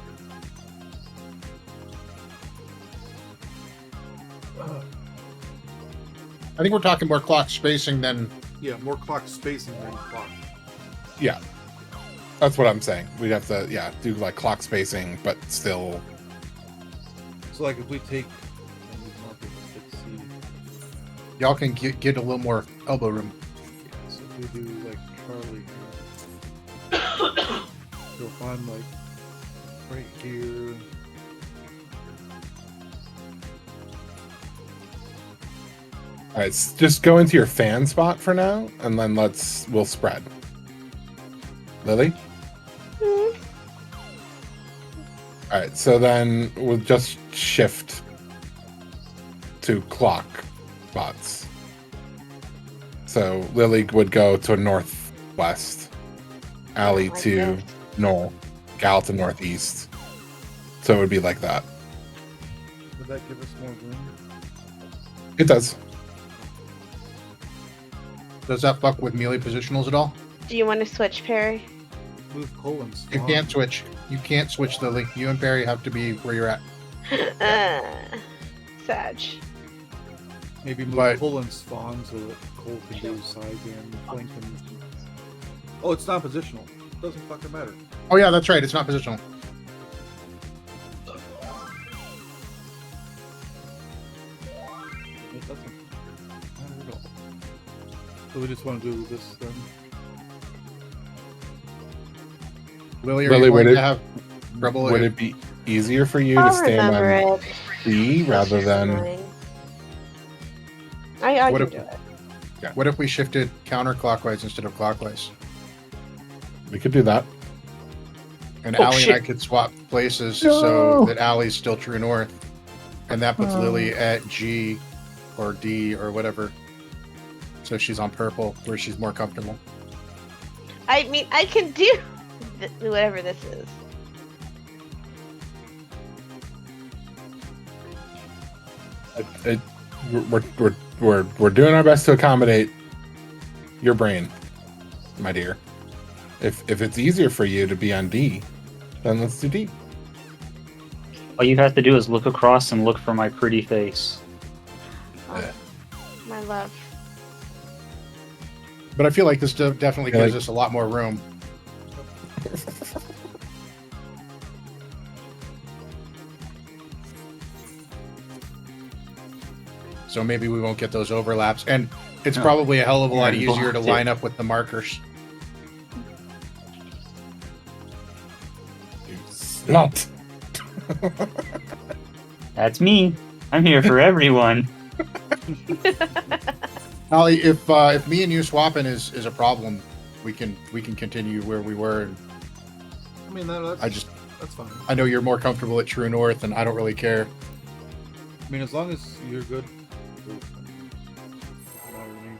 I think we're talking more clock spacing than. Yeah, more clock spacing than clock. Yeah, that's what I'm saying. We'd have to do like clock spacing, but still. So like if we take. Y'all can get a little more elbow room. Yeah, so if we do like Charlie here, you'll find like right here. All right, just go into your fan spot for now, and then we'll spread. Lily? Hmm. All right, so then we'll just shift to clock spots. So Lily would go to northwest, Allie Like to this. north, Gal to northeast. So it would be like that. Would that give us more room? It does. Does that fuck with melee positionals at all? Do you want to switch, Perry? Move colons. You can't switch. You can't switch, Lily. You and Barry have to be where you're at. Sag. Maybe move But- Cole and spawn so that Cole can do side and flank and... Oh, it's not positional. It doesn't fucking matter. Oh yeah, that's right. It's not positional. It doesn't matter at all. So we just want to do this then. Lily, are Lily, you would going it- to have trouble? Would if- it be easier for you to I'll stand remember on it. B rather It's than? fine. I What can if- do it. What if we shifted counterclockwise instead of clockwise? We could do that. And Oh, Allie shit. and I could swap places No. so that Allie's still true north. And that puts Lily at G or D or whatever. So she's on purple where she's more comfortable. I mean, I can do whatever this is. We're doing our best to accommodate your brain, my dear. If it's easier for you to be on D, then let's do D. All you have to do is look across and look for my pretty face. Oh, my love. But I feel like this definitely Yeah, gives like- us a lot more room. So maybe we won't get those overlaps. And it's No. probably a hell of a lot Yeah, easier to blocked it. line up with the markers. Not. That's me. I'm here for everyone. Ollie, if me and you swapping is a problem, we can continue where we were. And I mean, that's fine. I know you're more comfortable at True North, and I don't really care. I mean, as long as you're good. Doesn't matter to me.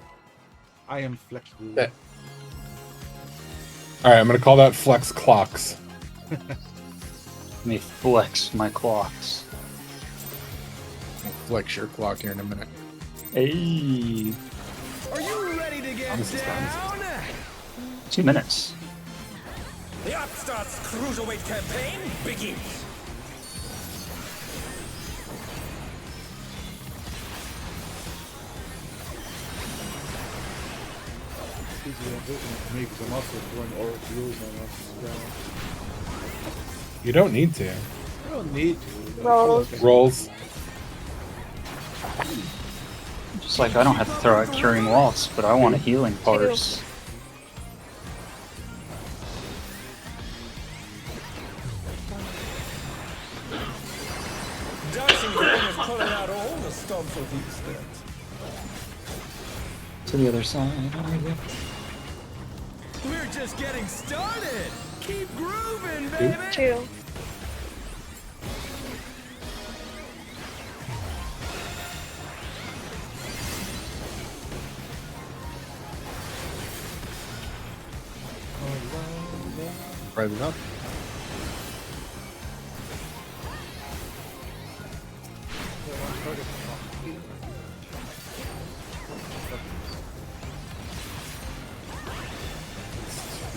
I am flexible. Yeah. All right, I'm gonna call that flex clocks. Let me flex my clocks. I'll flex your clock here in a minute. Hey. Are you ready to get Promises, down? 2 minutes. The Upstart's cruiserweight campaign begins. Easy for me because I'm also throwing all wheels on us. You don't need to. I don't need to. but I feel Rolls. like I- Rolls. Just like I don't have to throw out curing waltz, but I want a healing parse. Dancing Green is pulling out all the stops with these things. To the other side. We're just getting started. Keep grooving, baby. 2. Right enough.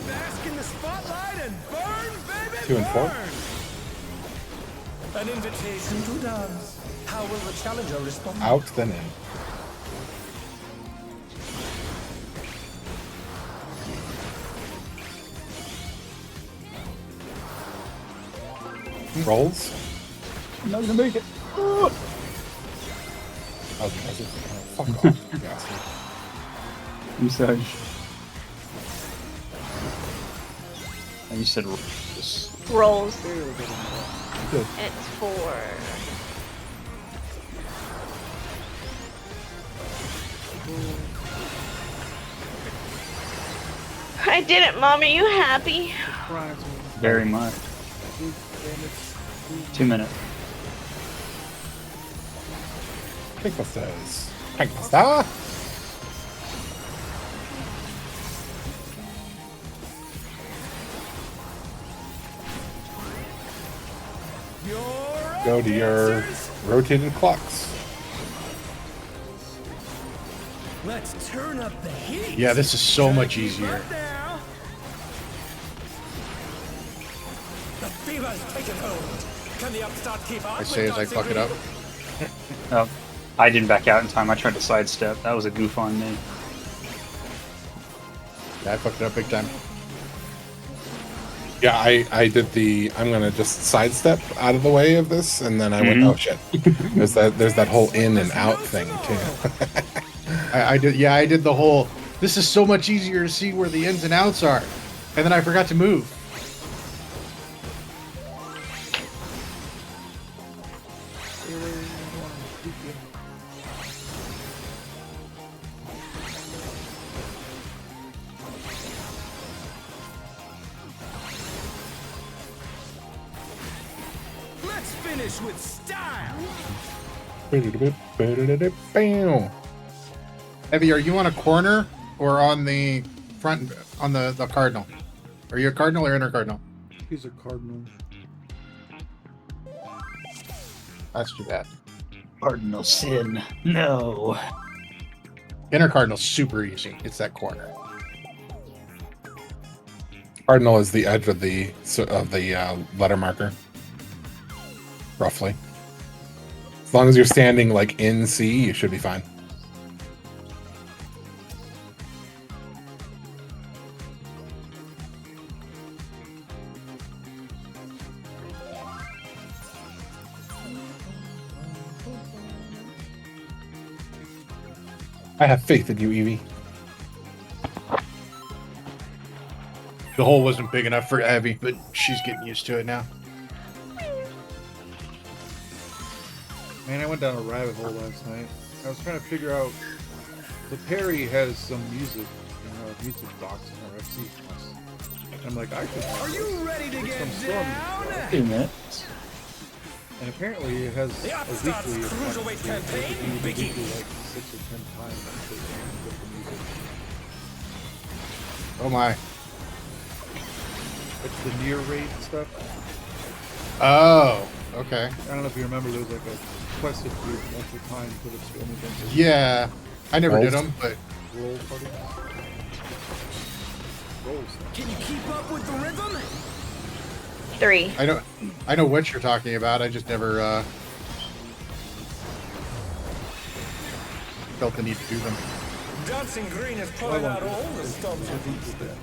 Bask in the spotlight and burn, baby, 2 and 4. burn. An invitation to dance. How will the challenger respond? Out, then in. Rolls. I'm not gonna make it. Oh, fuck off, you bastard. You said. And you said rolls. Rolls. Good. It's 4. I did it, Mom. Are you happy? Very much. 2 minutes. Pinkbusters. Pinkbuster. Go to your rotated clocks. Let's turn up the heat. Yeah, this is so much easier. The fever's taken hold. Can the Upstart keep up? I say as I fuck it up. Oh, I didn't back out in time. I tried to sidestep. That was a goof on me. Yeah, I fucked it up big time. Yeah, I did the. I'm gonna just sidestep out of the way of this, and then I went, oh shit. There's that whole in and out thing too. I did. Yeah, I did the whole. This is so much easier to see where the ins and outs are, and then I forgot to move. Let's finish with style. Bam. Evie, are you on a corner or on the front on the cardinal? Are you a cardinal or inner cardinal? He's a cardinal. That's too bad. Cardinal sin. No. Inner cardinal's super easy. It's that corner. Cardinal is the edge of the letter marker, roughly. As long as you're standing like in C, you should be fine. I have faith in you, Evie. The hole wasn't big enough for Evie, but she's getting used to it now. Man, I went down a rabbit hole last night. I was trying to figure out. The Perry has some music in our music box in our FC box. And I'm like, I could. Are you ready to get some storm. down? 2 minutes. And apparently it has The a Upstart's weekly. cruiserweight campaign begins. Like 6 or 10 times. With the music. Oh my. It's the near rate stuff. Oh, okay. I don't know if you remember, there was like a quest to do multiple times for the storm events. Yeah, I never did Rolls. them, but roll party? Rolls. Can you keep up with the rhythm? 3. I know what you're talking about. I just never felt the need to do them. Dancing Green is pulling out all the stops with each step.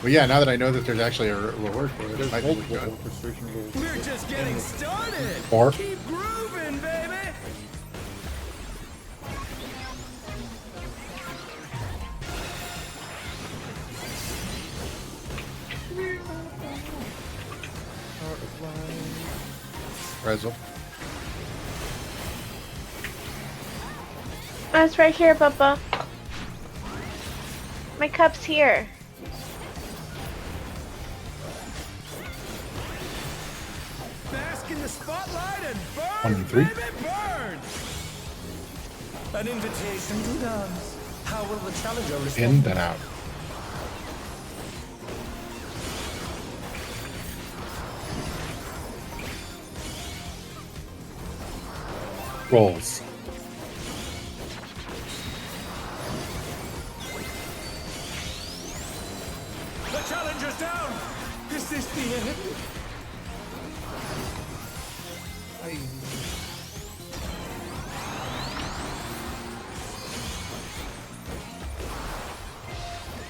Well, yeah. Now that I know that there's actually a reward for it, it There's might be multiple good. orchestration rolls. We're just getting started. Or Keep grooving, baby. Rezzle. Oh, it's right here, Papa. My cup's here. Bask in the spotlight and burn, 1 and 3. baby, burn. An invitation to dance. How will the challenger respond? In, then out. Rolls. The challenger's down. Is this the end?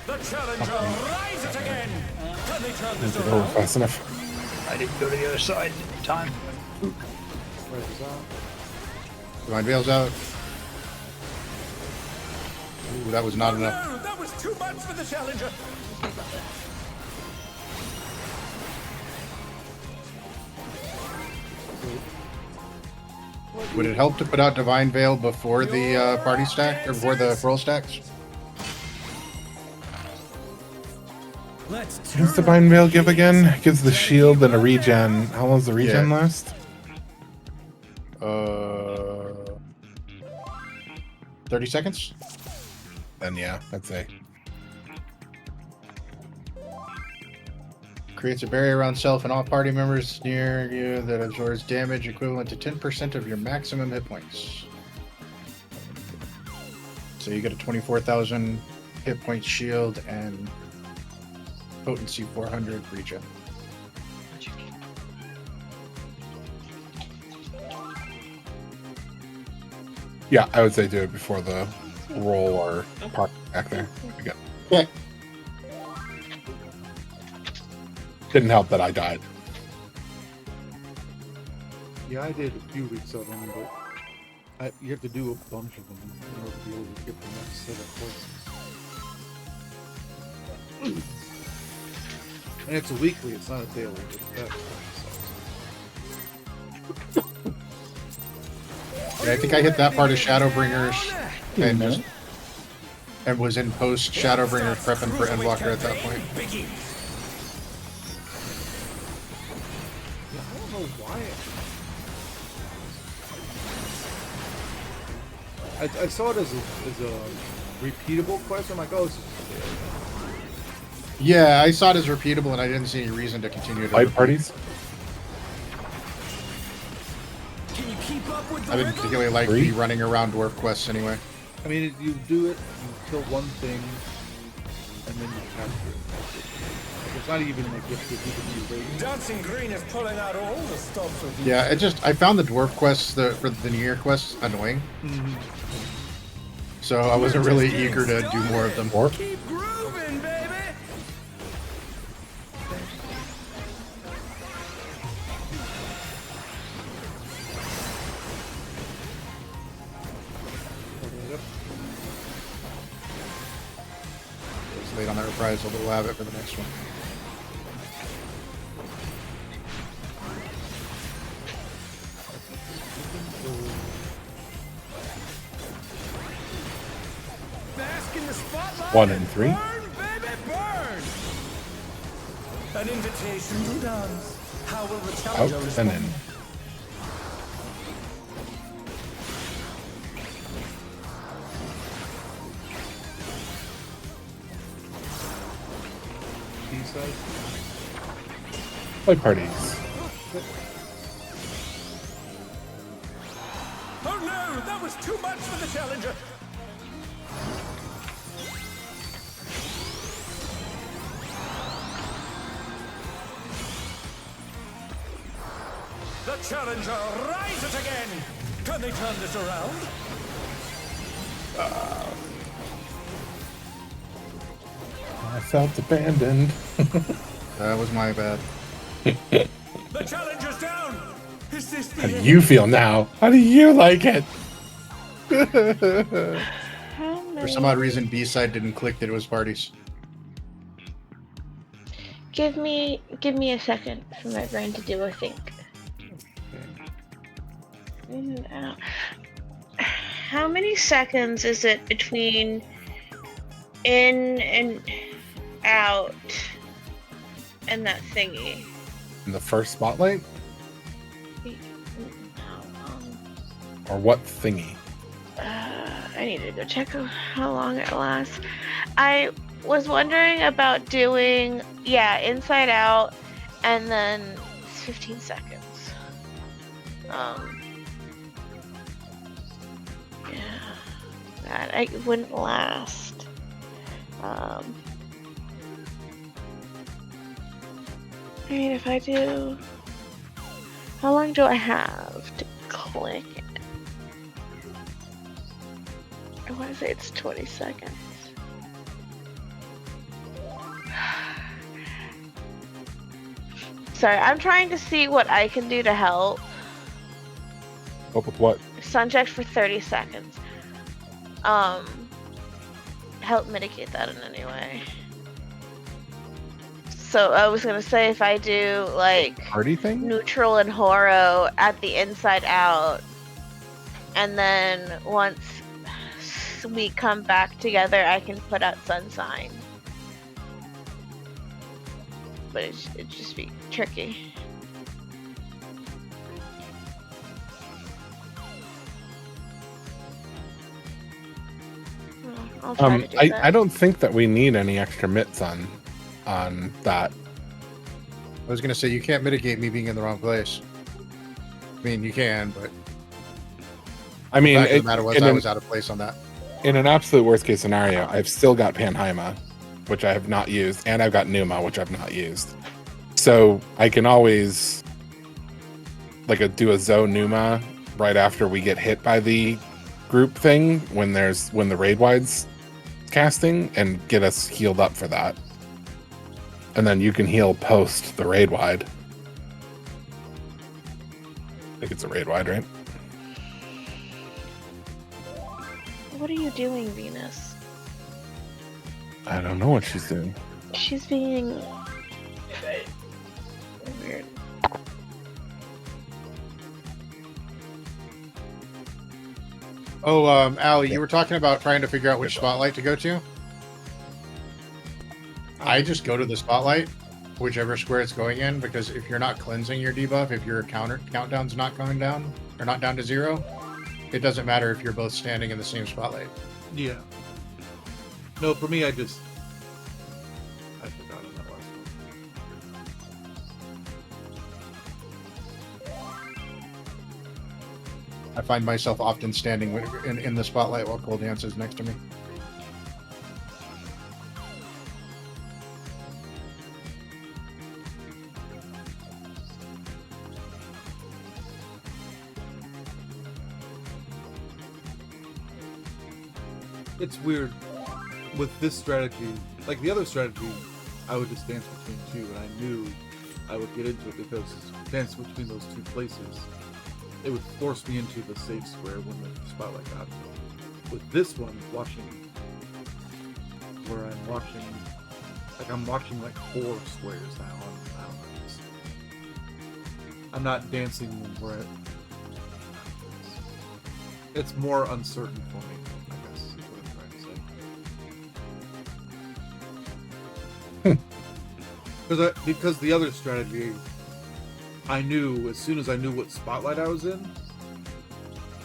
The challenger rises again. Can they turn this Didn't go around? fast enough. I didn't go to the other side in time. Divine Veil's out. Ooh, that was not enough. No, that was too much for the challenger. Would it help to put out Divine Veil before the party stack or before the roll stacks? Let's What's the Divine Veil give again? Gives the shield and a regen. How long does the regen Yeah. last? 30 seconds. Then yeah, I'd say. Creates a barrier around self and all party members near you that absorbs damage equivalent to 10% of your maximum hit points. So you get a 24,000 hit point shield and potency 400 regen. Yeah, I would say do it before the roll or park back there. Again. Yeah. Didn't help that I died. Yeah, I did a few weeks of them, but you have to do a bunch of them in order to be able to get the next set of courses. And it's a weekly, it's not a daily. But that sucks. Yeah, I think I hit that part of Shadowbringers and was in post Shadowbringers prepping for Endwalker at that point. Biggie. Yeah, I don't know why. I saw it as a repeatable quest. I'm like, oh, Yeah, I saw it as repeatable, and I didn't see any reason to continue to. Light parties? Can you keep up with the I didn't rhythm? particularly like 3? the running around dwarf quests anyway. I mean, you do it, you kill one thing, and then you capture it. That's it. Like, it's not even like you have to do the new rating. Dancing Green is pulling out all the stops with Yeah, I found the dwarf quests for the New Year quests annoying, so I wasn't really eager to do more of them. Or Keep grooving, baby. It's late on that reprisal, but we'll have it for the next one. Bask in the spotlight. 1 and 3. Burn, baby, burn. An invitation to dance. How will the Out challenger and respond? in. B-side. Light parties. Oh no, that was too much for the challenger. The challenger rises again! Can they turn this around? I felt abandoned. That was my bad. The challenger's down! Is this the How do end? you feel now? How do you like it? How For some odd many? reason, B-side didn't click that it was parties. Give me a second for my brain to do a think. In and out. How many seconds is it between in and out and that thingy? In the first spotlight? No, Or what thingy? I need to go check how long it lasts. I was wondering about doing, inside out, and then 15 seconds. That it wouldn't last. I mean, if I do, how long do I have to click it? I want to say it's 20 seconds. Sorry, I'm trying to see what I can do to help. Up with what? Sun check for 30 seconds. Help mitigate that in any way. So I was gonna say if I do like Party thing? neutral and horo at the inside out, and then once we come back together, I can put out sun sign. But it'd just be tricky. I'll try to do that. I don't think that we need any extra mitts on that. I was gonna say you can't mitigate me being in the wrong place. I mean, you can, but I mean, the fact of the matter was in I an- was out of place on that. in an absolute worst case scenario, I've still got Panheima, which I have not used, and I've got Numa, which I've not used. So I can always do a Zo Numa right after we get hit by the group thing when the raid wide's casting and get us healed up for that. And then you can heal post the raid wide. I think it's a raid wide, right? What are you doing, Venus? I don't know what she's doing. She's being weird. Oh, Allie, you were talking about trying to figure out which spotlight to go to. I just go to the spotlight, whichever square it's going in, because if you're not cleansing your debuff, if your countdown's not going down or not down to 0, it doesn't matter if you're both standing in the same spotlight. Yeah. No, for me, I forgot on that last one. I find myself often standing in the spotlight while Cold Dance is next to me. It's weird with this strategy. Like the other strategy, I would just dance between two, and I knew I would get into it because dance between those two places, it would force me into the safe square when the spotlight got me. With this one, I'm watching like 4 squares now. I'm not dancing where it's more uncertain for me, I guess is what I'm trying to say. Because the other strategy, I knew as soon as I knew what spotlight I was in,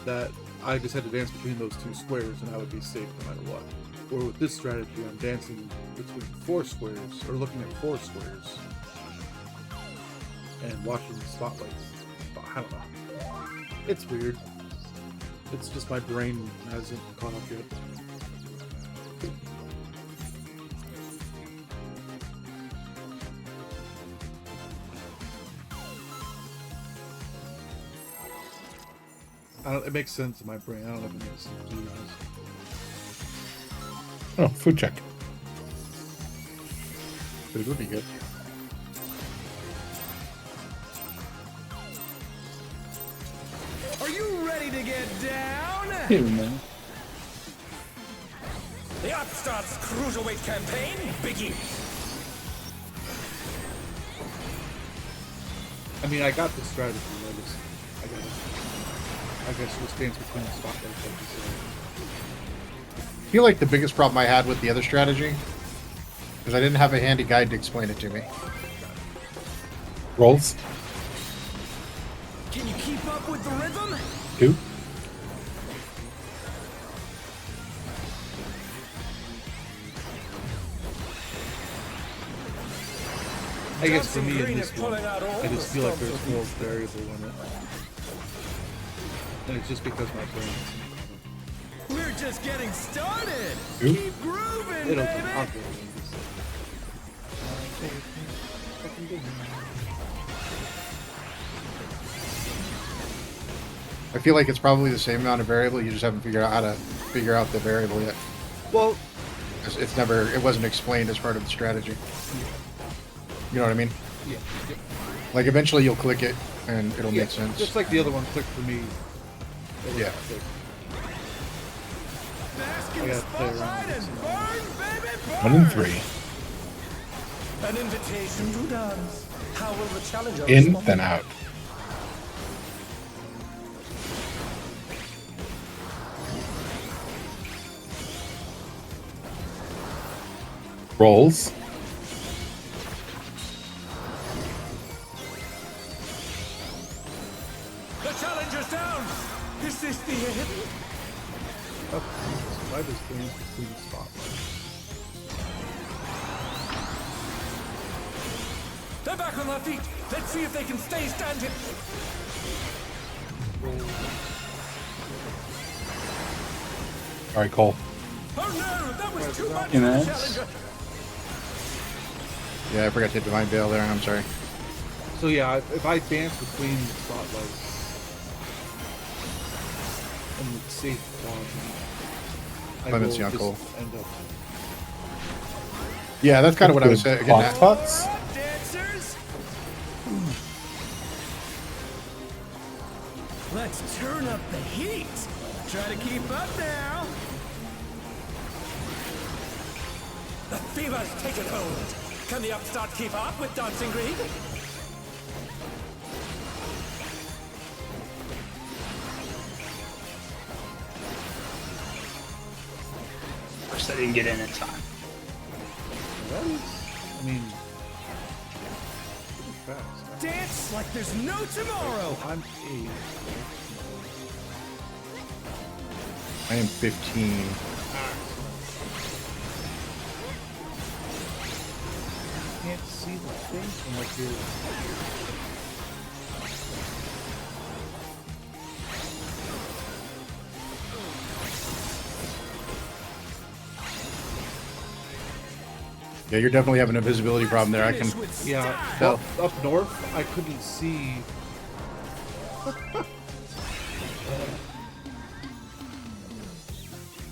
that I just had to dance between those 2 squares and I would be safe no matter what. Or with this strategy, I'm dancing between 4 squares, or looking at 4 squares, and watching the spotlights. I don't know. It's weird. It's just my brain hasn't caught up yet. It makes sense in my brain. I don't know if it makes sense to you guys. Oh, food check. It would be good. Are you ready to get down? Hey, man. The Upstart's Cruiserweight campaign begins. I mean, I got the strategy. I guess just stands between the spotlights, like you said. I feel like the biggest problem I had with the other strategy is I didn't have a handy guide to explain it to me. Rolls. Can you keep up with the rhythm? 2. I guess for me in Green this is one, pulling out all I just the feel like stops there's with more these variable in it. And it's just because my brain We're just getting started. Oop. Keep grooving, it'll baby. I'll go with I feel like it's probably the same amount of variable. You just haven't figured out how to figure out the variable yet. Well, It wasn't explained as part of the strategy. You know what I mean? yeah. Like eventually you'll click it and it'll make sense. Just like the other one clicked for me. Yeah. Bask I in the gotta play around spotlight with and this burn, baby, burn. 1 and 3. An invitation to dance. How will the challenger In, respond? then out. Rolls. The challenger's down. Is this the end? I just stands between the spotlights. They're back on their feet. Let's see if they can stay standing. All right, Cole. Oh no, that was too much Hey, for the man. challenger. Yeah, I forgot to hit Divine Veil there. I'm sorry. So yeah, if I dance between the spotlights and the safe dodge, I will Clemency on just Cole. end up. Yeah, that's kind of what I was Good saying. clock spots. All right, dancers. Let's turn up the heat. Try to keep up now. The fever's taken hold. Can the upstart keep up with Dancing Green? Of course, I didn't get in time. That is, I mean, pretty fast. Dance like there's no tomorrow. I'm 8. I am 15. Can't see the thing from like here. Yeah, you're definitely having a visibility problem there. I can. Finish with Yeah, Hell. up north, I couldn't see.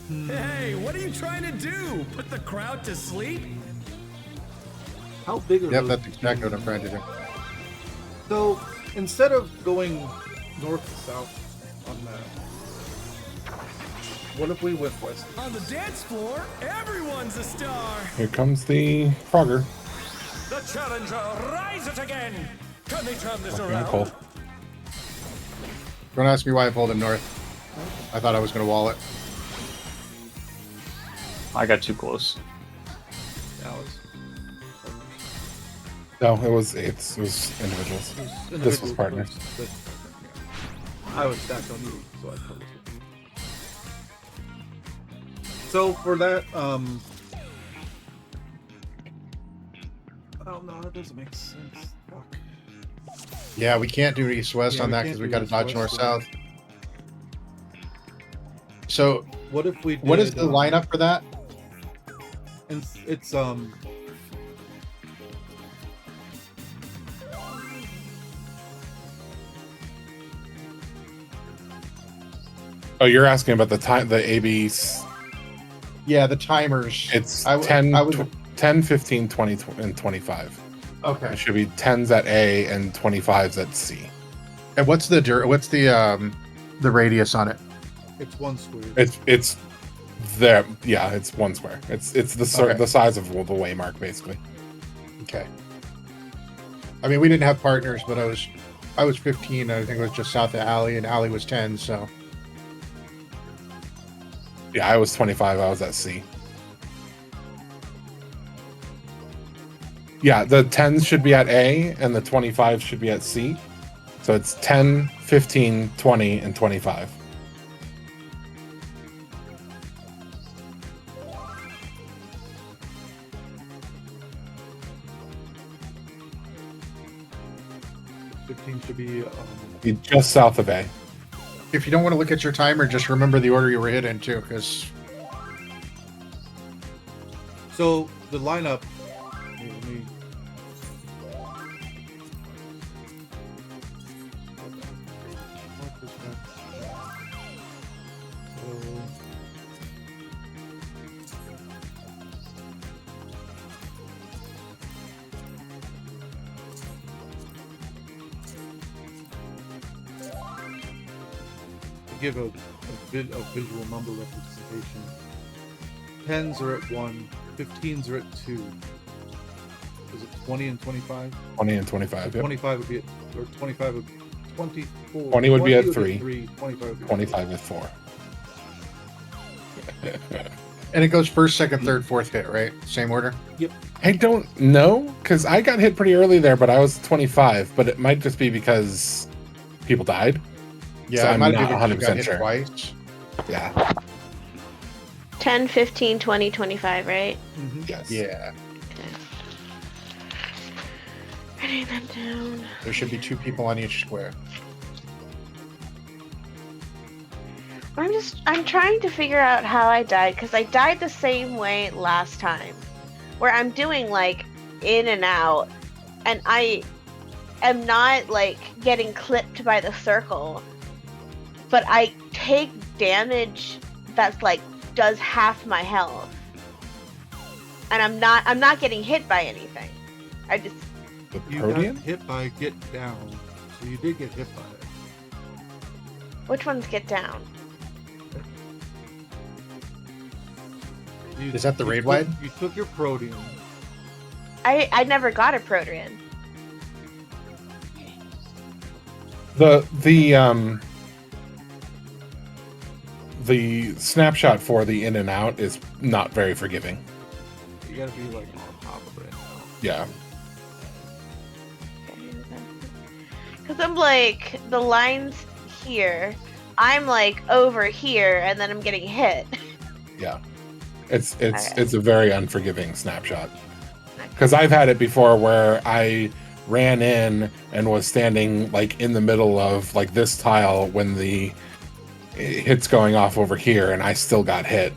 Hey, what are you trying to do? Put the crowd to sleep? How big are Yep, those? that's exactly what I'm trying to do. So instead of going north to south on that, what if we went west? On the dance floor, everyone's a star. Here comes the Frogger. The challenger rises again. Can they turn this Yeah, around? Cole. Don't ask me why I pulled him north. I thought I was going to wall it. I got too close. Alice. No, it was individuals. This was partners. I was stacked on you, so I covered you. So for that, oh no, that doesn't make sense. Fuck. Yeah, we can't do east-west Yeah, on we that can't because we do got to dodge east-west, north-south. So, What if we did, what is the lineup for that? And it's Oh, you're asking about the time, the AB. Yeah, the timers. It's I w- 10, I would- 10, 15, 20, and 25. Okay. It should be 10s at A and 25s at C. And what's the radius on it? It's one square. It's there. Yeah, it's one square. It's Okay. the size of the waymark basically. Okay. I mean, we didn't have partners, but I was 15. I think it was just south of Alley, and Alley was 10. So Yeah, I was 25. I was at C. Yeah, the 10s should be at A and the 25s should be at C. So it's 10, 15, 20, and 25. Should be Be just south of A. if you don't want to look at your timer, just remember the order you were hit in too, because so the lineup. Let me- So, to give a visual number representation, 10s are at 1, 15s are at 2. Is it 20 and 25? 20 and 25. Yep. 25 would be at, or 25 would 24. 20 would be at 3. 3. 25 would be 25 at 4. and it goes first, second, third, fourth hit, right? Same order. I don't know because I got hit pretty early there, but I was 25. But it might just be because people died. Yeah, So I I'm might not have been 100% hit sure. twice. Yeah. 10, 15, 20, 25, right? Yes. Yeah, Writing them down. there should be 2 people on each square. I'm trying to figure out how I died, because I died the same way last time, where I'm doing like in and out, and I am not like getting clipped by the circle, but I take damage that's like does half my health, and I'm not getting hit by anything. I just The You Protean? got hit by Get Down, so you did get hit by it. which ones get down? You, Is that the you raid took- wide? You took your Protean. I never got a Protean. The snapshot for the in and out is not very forgiving. You gotta be like on top of it now. Yeah. Because I'm like, the lines here, I'm like over here, and then I'm getting hit. Yeah. It's Okay. a very unforgiving snapshot. Because I've had it before where I ran in and was standing like in the middle of like this tile when the hit's going off over here, and I still got hit.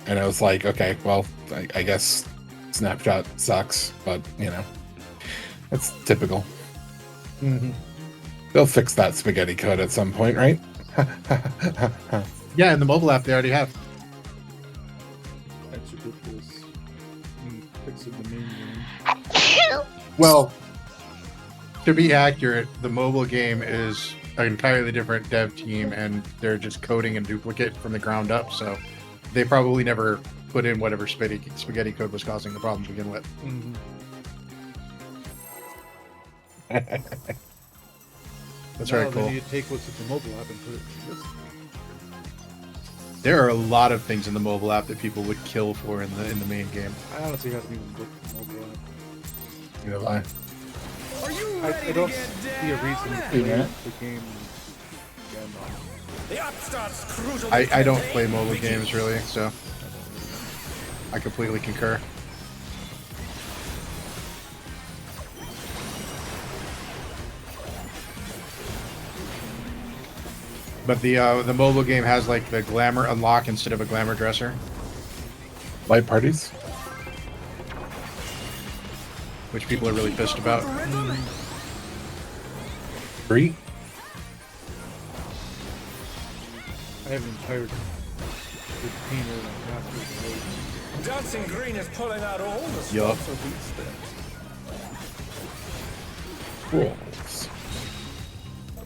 And I was like, okay, well, I guess snapshot sucks, but you know, it's typical. Mm-hmm. They'll fix that spaghetti code at some point, right? Yeah, in the mobile app they already have. That's ridiculous. You fix it in the main game. Well, to be accurate, the mobile game is an entirely different dev team, and they're just coding and duplicate from the ground up. So they probably never put in whatever spaghetti code was causing the problem to begin with. That's very cool. Then you take what's in the mobile app and put it in this. There are a lot of things in the mobile app that people would kill for in the main game. I honestly haven't even looked at the mobile app. You know, I Are you I ready don't to get see a reason to down? play Yeah. the game again. The upstarts crucial. I don't play mobile games really, so I completely concur. But the mobile game has like the glamour unlock instead of a glamour dresser. light parties. Which people are really pissed about. 3. I have an entire container and a half of those. Dancing Green is pulling out all the Yup. stops with these things. Rolls.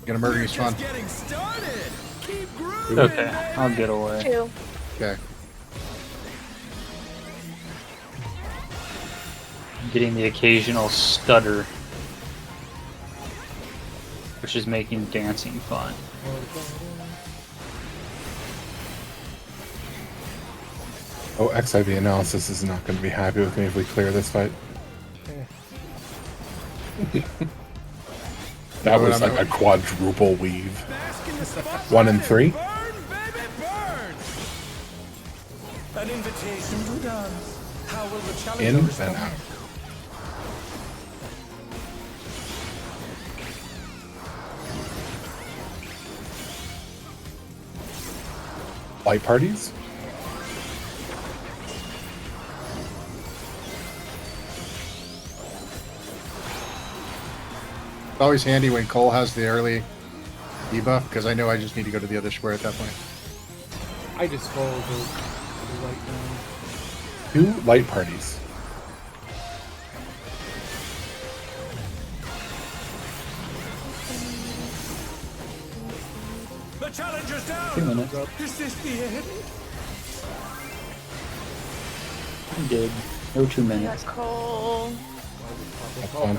Gonna murder you, Swan. Getting started. Keep grooving, Okay, I'll get away. 2. Okay. Getting the occasional stutter, which is making dancing fun. Oh, XIV analysis is not going to be happy with me if we clear this fight. That was like a quadruple weave. 1 and 3. Burn, baby, burn! An invitation to dance. How will the challenger In respond? and out. Light parties? It's always handy when Cole has the early debuff, because I know I just need to go to the other square at that point. I just follow the light down. 2 light parties. The challenger's down! 2 minutes. Is this the end? I'm good. No 2 minutes. Cole. That's fun.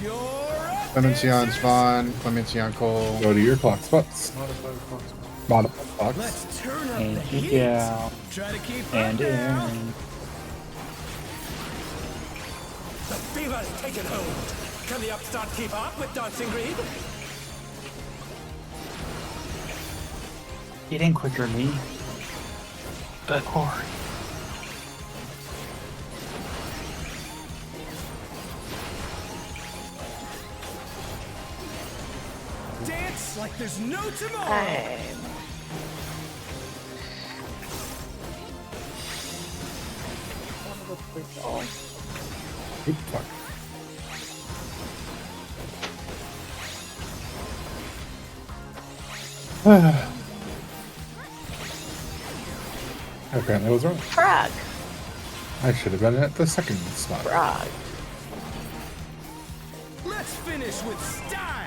You're up! Clemency on Spawn, Clemency on Cole. Go to your clock spots. Modified clock. Modify clocks. Let's turn up the And heat. kick out. Try to keep And up now. in. The fever's taken hold. Can the upstart keep up with Dancing Green? Get in quicker, Lee. Good lord. Dance like there's no tomorrow. I'm... Oops, fuck. Apparently I was wrong. Frog. I should have been at the second spot. Frog. Let's finish with style.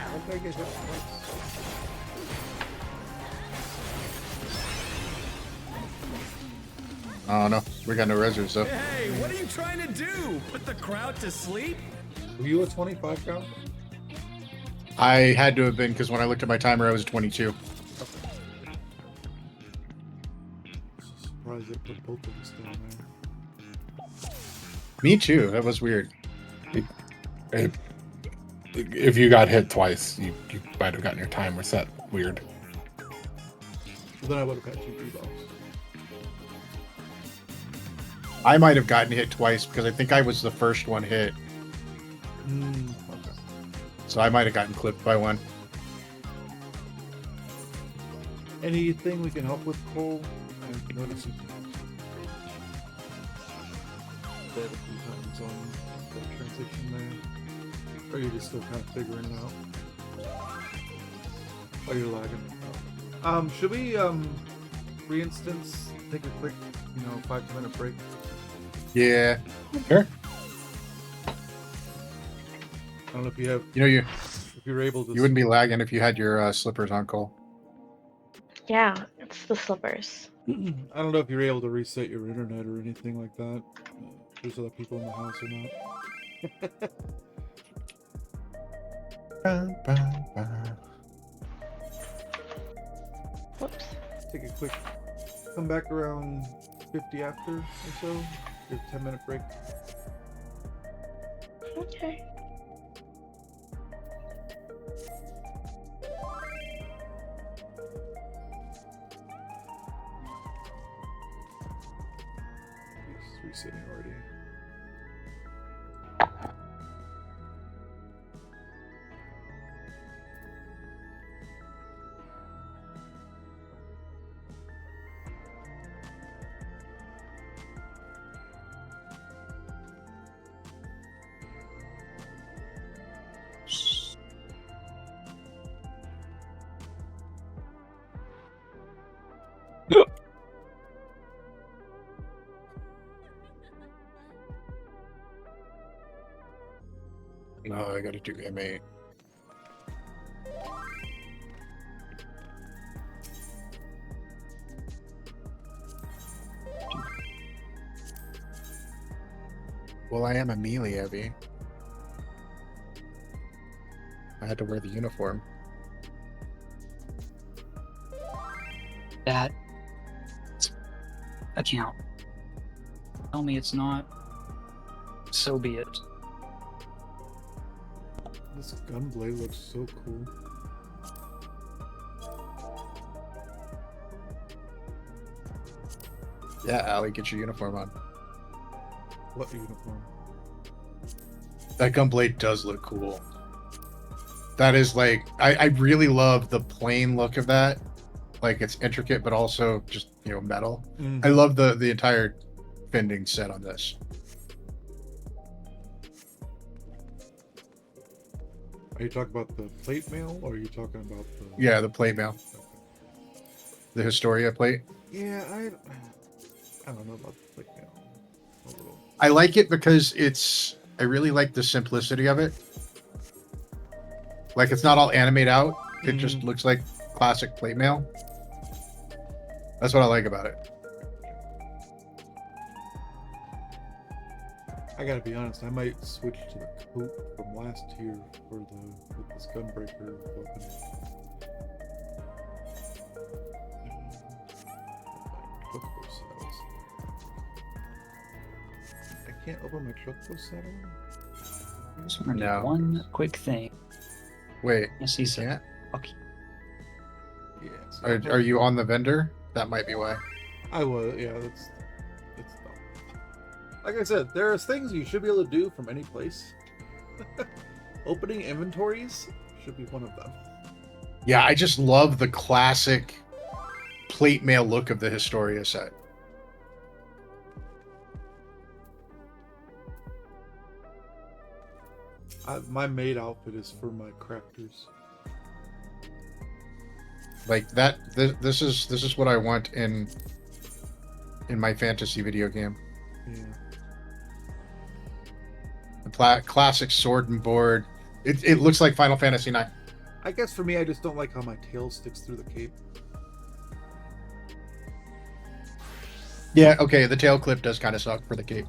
Oh no, we got no reserves though. Hey, what are you trying to do? Put the crowd to sleep? Were you a 25 count? I had to have been, because when I looked at my timer, I was 22. Surprised they put both of us down there. Me too. That was weird. If you got hit twice, you might have gotten your time reset. Weird. Then I would have got 2 debuffs. I might have gotten hit twice because I think I was the first one hit. Okay. So I might have gotten clipped by one. Anything we can help with, Cole? I noticed you dead a few times on that transition there. Or are you just still kind of figuring it out? Oh, you're lagging. Should we, for instance, take a quick, 5-10 minute break? Yeah. Sure. I don't know if you have, You if you're able to. you wouldn't be lagging if you had your slippers on, Cole. Yeah, it's the slippers. I don't know if you're able to reset your internet or anything like that. If there's other people in the house or not. Whoops. Take a quick. Come back around 50 after or so. Your 10-minute break. Okay. It's resetting already. No, I gotta do M8. Well, I am a melee heavy. I had to wear the uniform. That account. Tell me it's not. So be it. This gunblade looks so cool. Yeah, Allie, get your uniform on. What uniform? That gunblade does look cool. That is like, I really love the plain look of that. Like it's intricate, but also just, you know, metal. Mm. I love the entire fending set on this. Are you talking about the plate mail, or are you talking about the? Yeah, the plate mail, Okay. the Historia plate. Yeah, I don't know about the plate mail. A little. I like it because I really like the simplicity of it. Like it's not all animate out. It just looks like classic plate mail. That's what I like about it. I gotta be honest. I might switch to the coat from last year with this gunbreaker weapon. Chocobo saddles. I can't open my chocobo saddle. Just wanna do No. one quick thing. Wait, Yes, he said. yeah. Okay. Yeah. So Are you on the vendor? That might be why. I was. Yeah. It's dumb. Like I said, there's things you should be able to do from any place. Opening inventories should be one of them. Yeah, I just love the classic plate mail look of the Historia set. My maid outfit is for my crafters. Like that. This is what I want in my fantasy video game. Yeah. The classic sword and board. It looks like Final Fantasy IX. I guess for me, I just don't like how my tail sticks through the cape. Yeah, okay. The tail clip does kind of suck for the cape.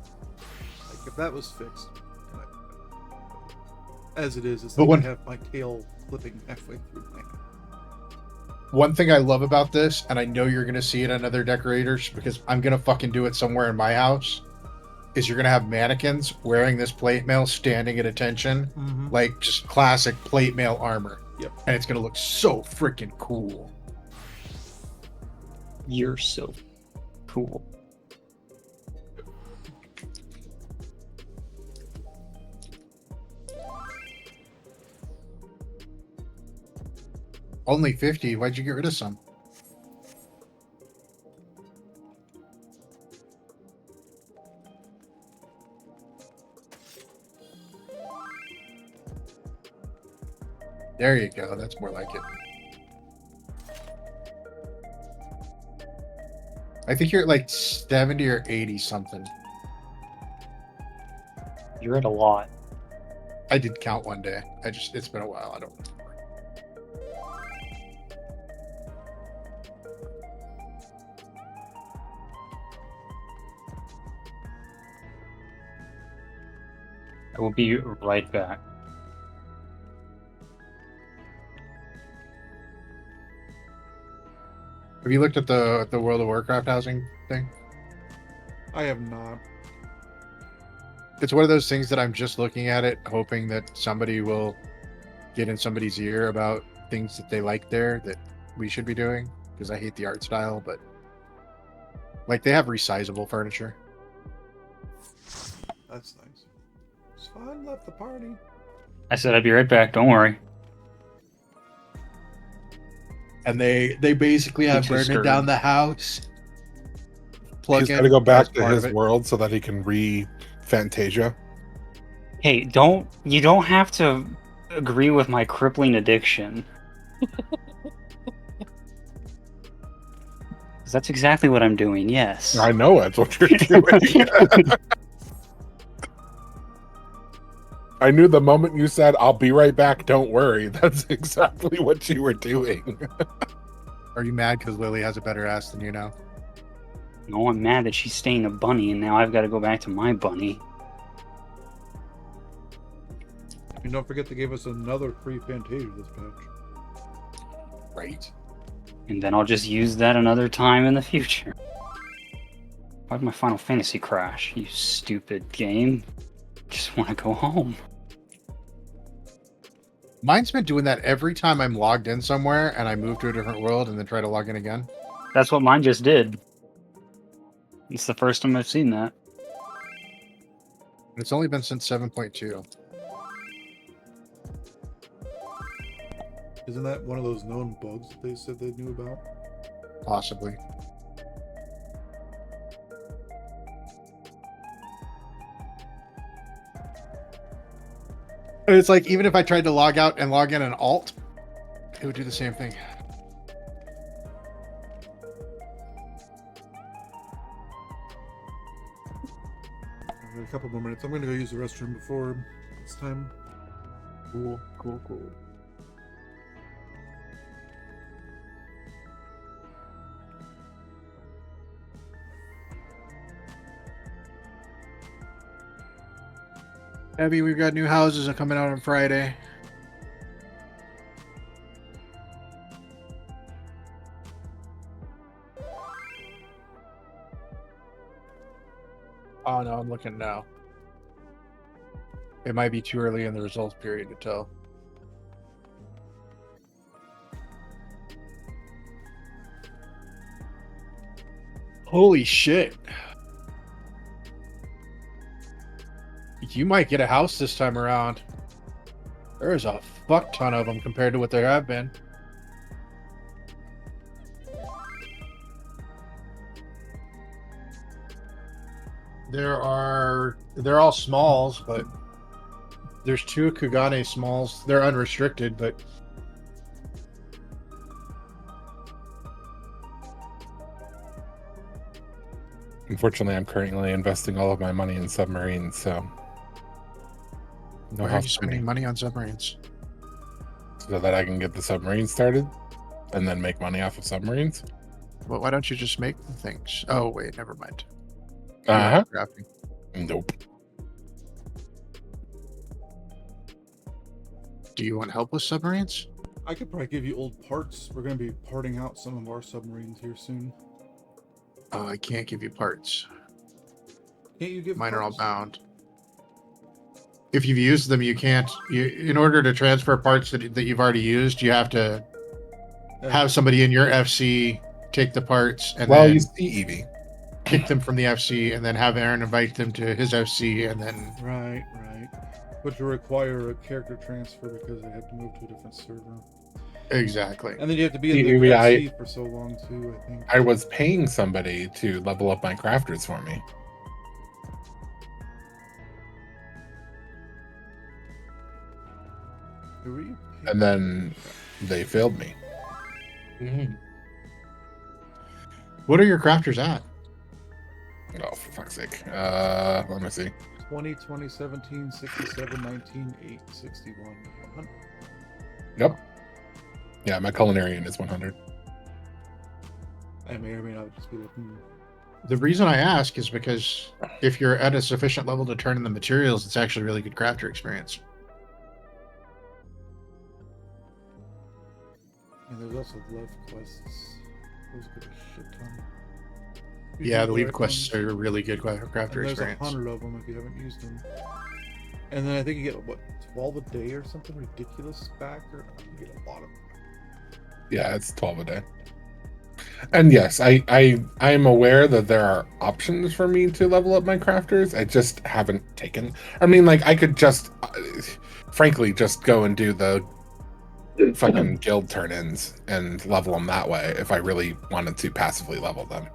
Like if that was fixed, as it is, it's But like when- I have my tail clipping halfway through my. One thing I love about this, and I know you're gonna see it in other decorators because I'm gonna fucking do it somewhere in my house, is you're gonna have mannequins wearing this plate mail, standing at attention, Mm-hmm. like just classic plate mail armor. Yep. And it's gonna look so freaking cool. You're so cool. Only 50. Why'd you get rid of some? There you go. That's more like it. I think you're at like 70 or 80 something. You're at a lot. I did count one day. It's been a while. I don't remember. I will be right back. Have you looked at the World of Warcraft housing thing? I have not. It's one of those things that I'm just looking at it, hoping that somebody will get in somebody's ear about things that they like there that we should be doing. Because I hate the art style, but like they have resizable furniture. That's nice. Swan left the party. I said I'd be right back. Don't worry. And they basically have Keeps you burning stirred. down the house. He's got to go back to his world so that he can re-Fantasia. Hey, you don't have to agree with my crippling addiction. 'Cause that's exactly what I'm doing, yes. I know that's what you're doing. I knew the moment you said, I'll be right back, don't worry. That's exactly what you were doing. Are you mad because Lily has a better ass than you now? No, I'm mad that she's staying a bunny, and now I've got to go back to my bunny. And don't forget they gave us another free Fantasia this patch. Right. And then I'll just use that another time in the future. Why'd my Final Fantasy crash? You stupid game. Just want to go home. Mine's been doing that every time I'm logged in somewhere and I move to a different world and then try to log in again. That's what mine just did. It's the first time I've seen that. It's only been since 7.2. Isn't that one of those known bugs that they said they knew about? Possibly. And it's like, even if I tried to log out and log in an alt, it would do the same thing. I've got a couple more minutes. I'm going to go use the restroom before it's time. Cool. Abby, we've got new houses that are coming out on Friday. Oh no, I'm looking now. It might be too early in the results period to tell. Holy shit. You might get a house this time around. There's a fuck ton of them compared to what there have been. They're all smalls, but there's 2 Kugane smalls. They're unrestricted, but Unfortunately, I'm currently investing all of my money in submarines, so why are you spending money on submarines? So that I can get the submarine started and then make money off of submarines. Well, why don't you just make the things? Oh wait, never mind. Uh-huh. Crafting. Nope. Do you want help with submarines? I could probably give you old parts. We're going to be parting out some of our submarines here soon. I can't give you parts. Can't you give Mine are all parts? bound. If you've used them, you can't. In order to transfer parts that you've already used, you have to have somebody in your FC take the parts and Well, then you see, Evie. kick them from the FC, and then have Aaron invite them to his FC, and then Right. But you require a character transfer because they have to move to a different server. exactly. And then you have to be in the Evie, FC for so long too, I think. I was paying somebody to level up my crafters for me. Who are you? And then they failed me. Mm-hmm. What are your crafters at? Oh, for fuck's sake. Let me see. 20, 20, 17, 67, 19, 8, 61, 100. Yep. Yeah, my culinarian is 100. I may or may not just be looking. The reason I ask is because if you're at a sufficient level to turn in the materials, it's actually really good crafter experience. And there's also left quests. Those get a shit ton. Yeah, the leave Leave quests are a really good crafter There's experience. 100 of them if you haven't used them. And then I think you get, what, 12 a day or something ridiculous back? Or you get a lot of them. Yeah, it's 12 a day. And yes, I am aware that there are options for me to level up my crafters. I just haven't taken. I mean, like, I could just, frankly, just go and do the fucking guild turn-ins and level them that way if I really wanted to passively level them.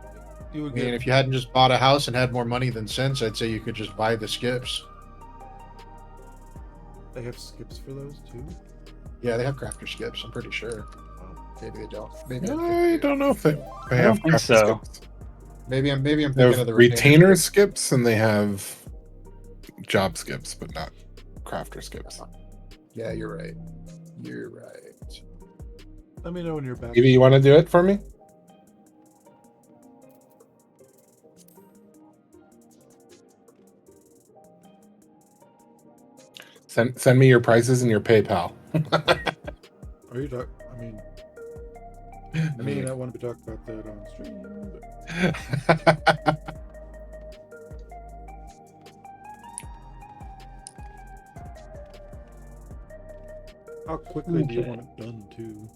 You I would mean, get, if you hadn't just bought a house and had more money than sense, I'd say you could just buy the skips. they have skips for those too? Yeah, they have crafter skips, I'm pretty sure. Oh. Maybe they don't. Maybe I don't know if they I have don't think crafter so. skips. Maybe I'm thinking They of have the retainer skips and they have job skips, but not crafter skips. Yeah, you're right. You're right. Let me know when you're back. Evie, you want to do it for me? Send me your prices and your PayPal. Are you talking? I mean, I want to be talking about that on stream. But... How quickly do you want it done, too?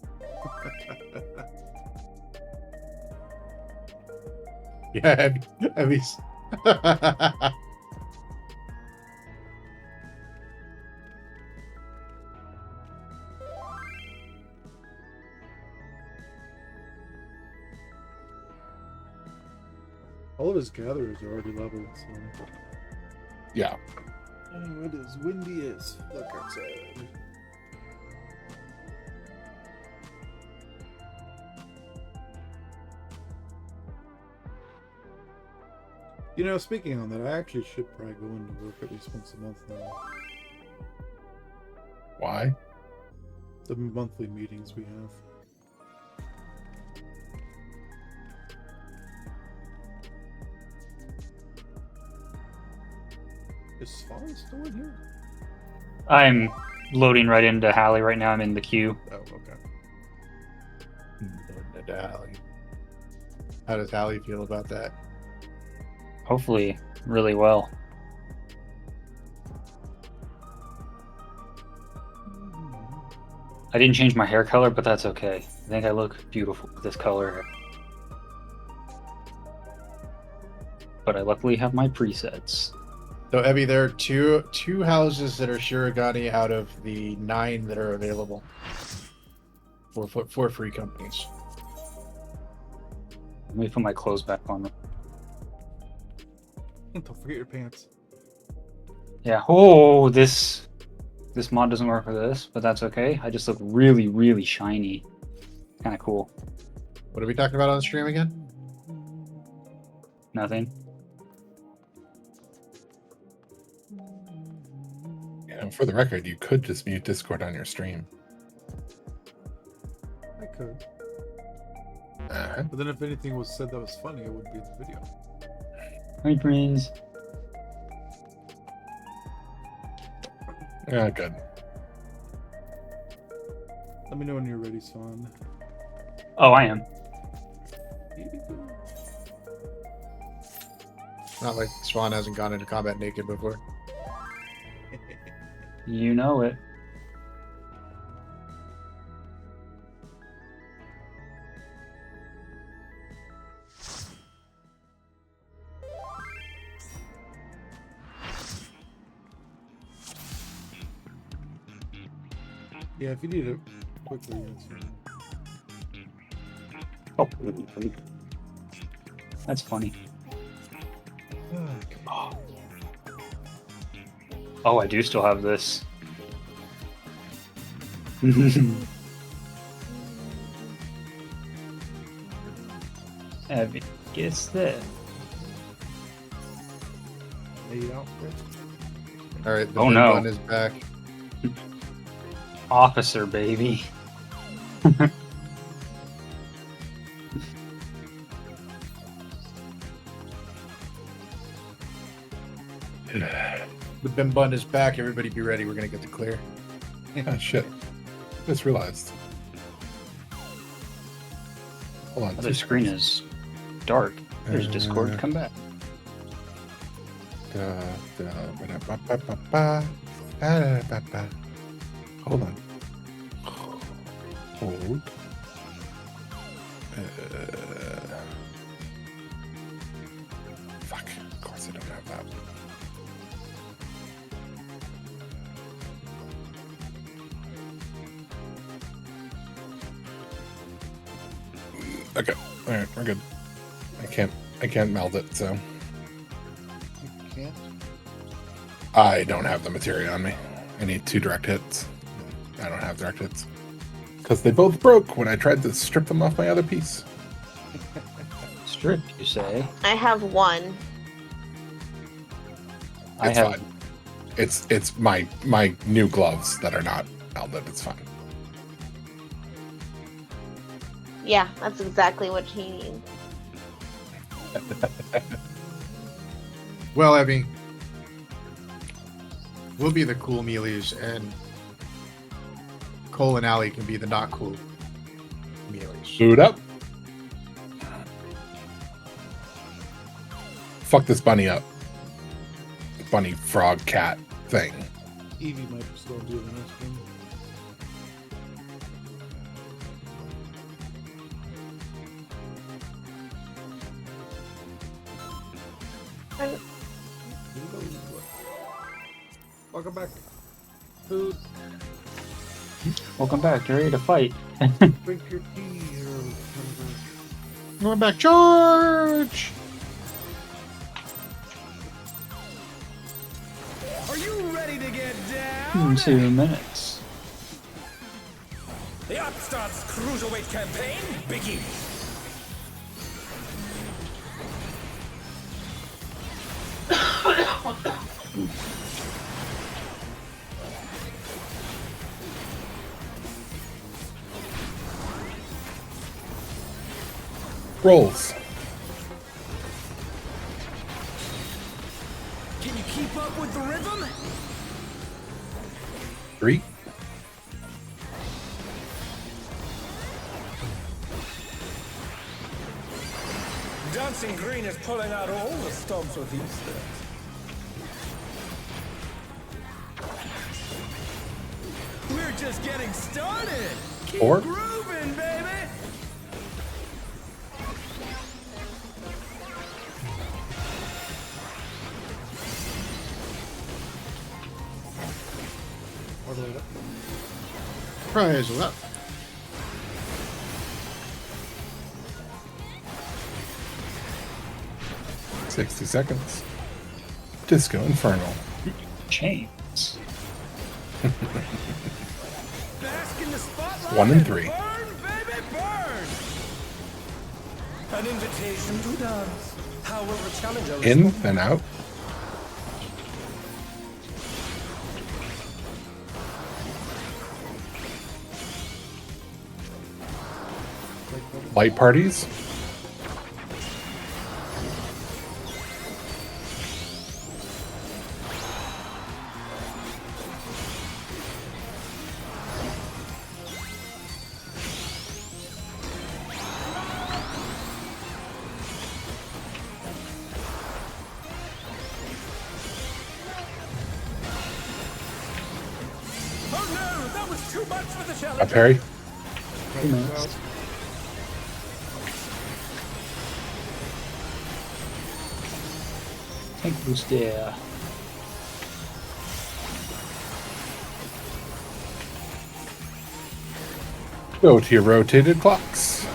Yeah, at least. All of his gatherers are already leveled, so... Yeah. Oh, it is windy as fuck outside. You know, speaking on that, I actually should probably go into work at least once a month now. Why? The monthly meetings we have. Is Swan still in here? I'm loading right into Hallie right now. I'm in the queue. Oh, okay. How does Hallie feel about that? Hopefully, really well. I didn't change my hair color, but that's okay. I think I look beautiful with this color. But I luckily have my presets. So, Evie, there are two houses that are Shirogane out of the 9 that are available for free companies. Let me put my clothes back on. Don't forget your pants. Yeah. Oh, this mod doesn't work for this, but that's okay. I just look really, really shiny. Kind of cool. What are we talking about on the stream again? Nothing. And for the record, you could just mute Discord on your stream. I could. Uh-huh. But then if anything was said that was funny, it wouldn't be in the video. Hi, friends. Yeah, good. Let me know when you're ready, Swan. Oh, I am. Not like Swan hasn't gone into combat naked before. You know it. Yeah, if you need it quickly, it's Oh, that's funny. Oh, I do still have this. Evie gets this. laid out quick. All right, the Oh, big no. one is back. Officer, baby. The Bim Bun is back. Everybody be ready. We're going to get the clear. Oh, shit. Just realized. Hold on. The screen is dark. There's Discord. Come back. Hold on. Hold. Fuck. Of course I don't have that. Okay. All right, we're good. I can't meld it, so You can't? I don't have the materia on me. I need 2 direct hits. I don't have direct hits. Because they both broke when I tried to strip them off my other piece. Strip, you say? I have one. I It's have. fine. It's my new gloves that are not melded. It's fine. Yeah, that's exactly what he needs. Well, I mean, we'll be the cool melees, and Cole and Allie can be the not cool melees. Boot up. Fuck this bunny up. Bunny, frog, cat thing. Evie might still do the next one. Welcome back. Food. Welcome back. You're ready to fight. Drink your tea. Going back, George! Are you ready to get down? 2 minutes. The Upstart's Cruiserweight campaign begins. Rolls. Can you keep up with the rhythm? 3. Dancing Green is pulling out all the stops with these steps. We're just getting started. Keep 4. grooving, baby. All the way up. Prize up. – 60 seconds. Disco Inferno. Chains. Bask in the spotlight. 1 and 3. Burn, baby, burn. An invitation to dance. How will the challenger In, respond? then out. Light parties. Oh no, that was too much for the A challenger. parry. minutes. Tank boost there. Go to your rotated clocks.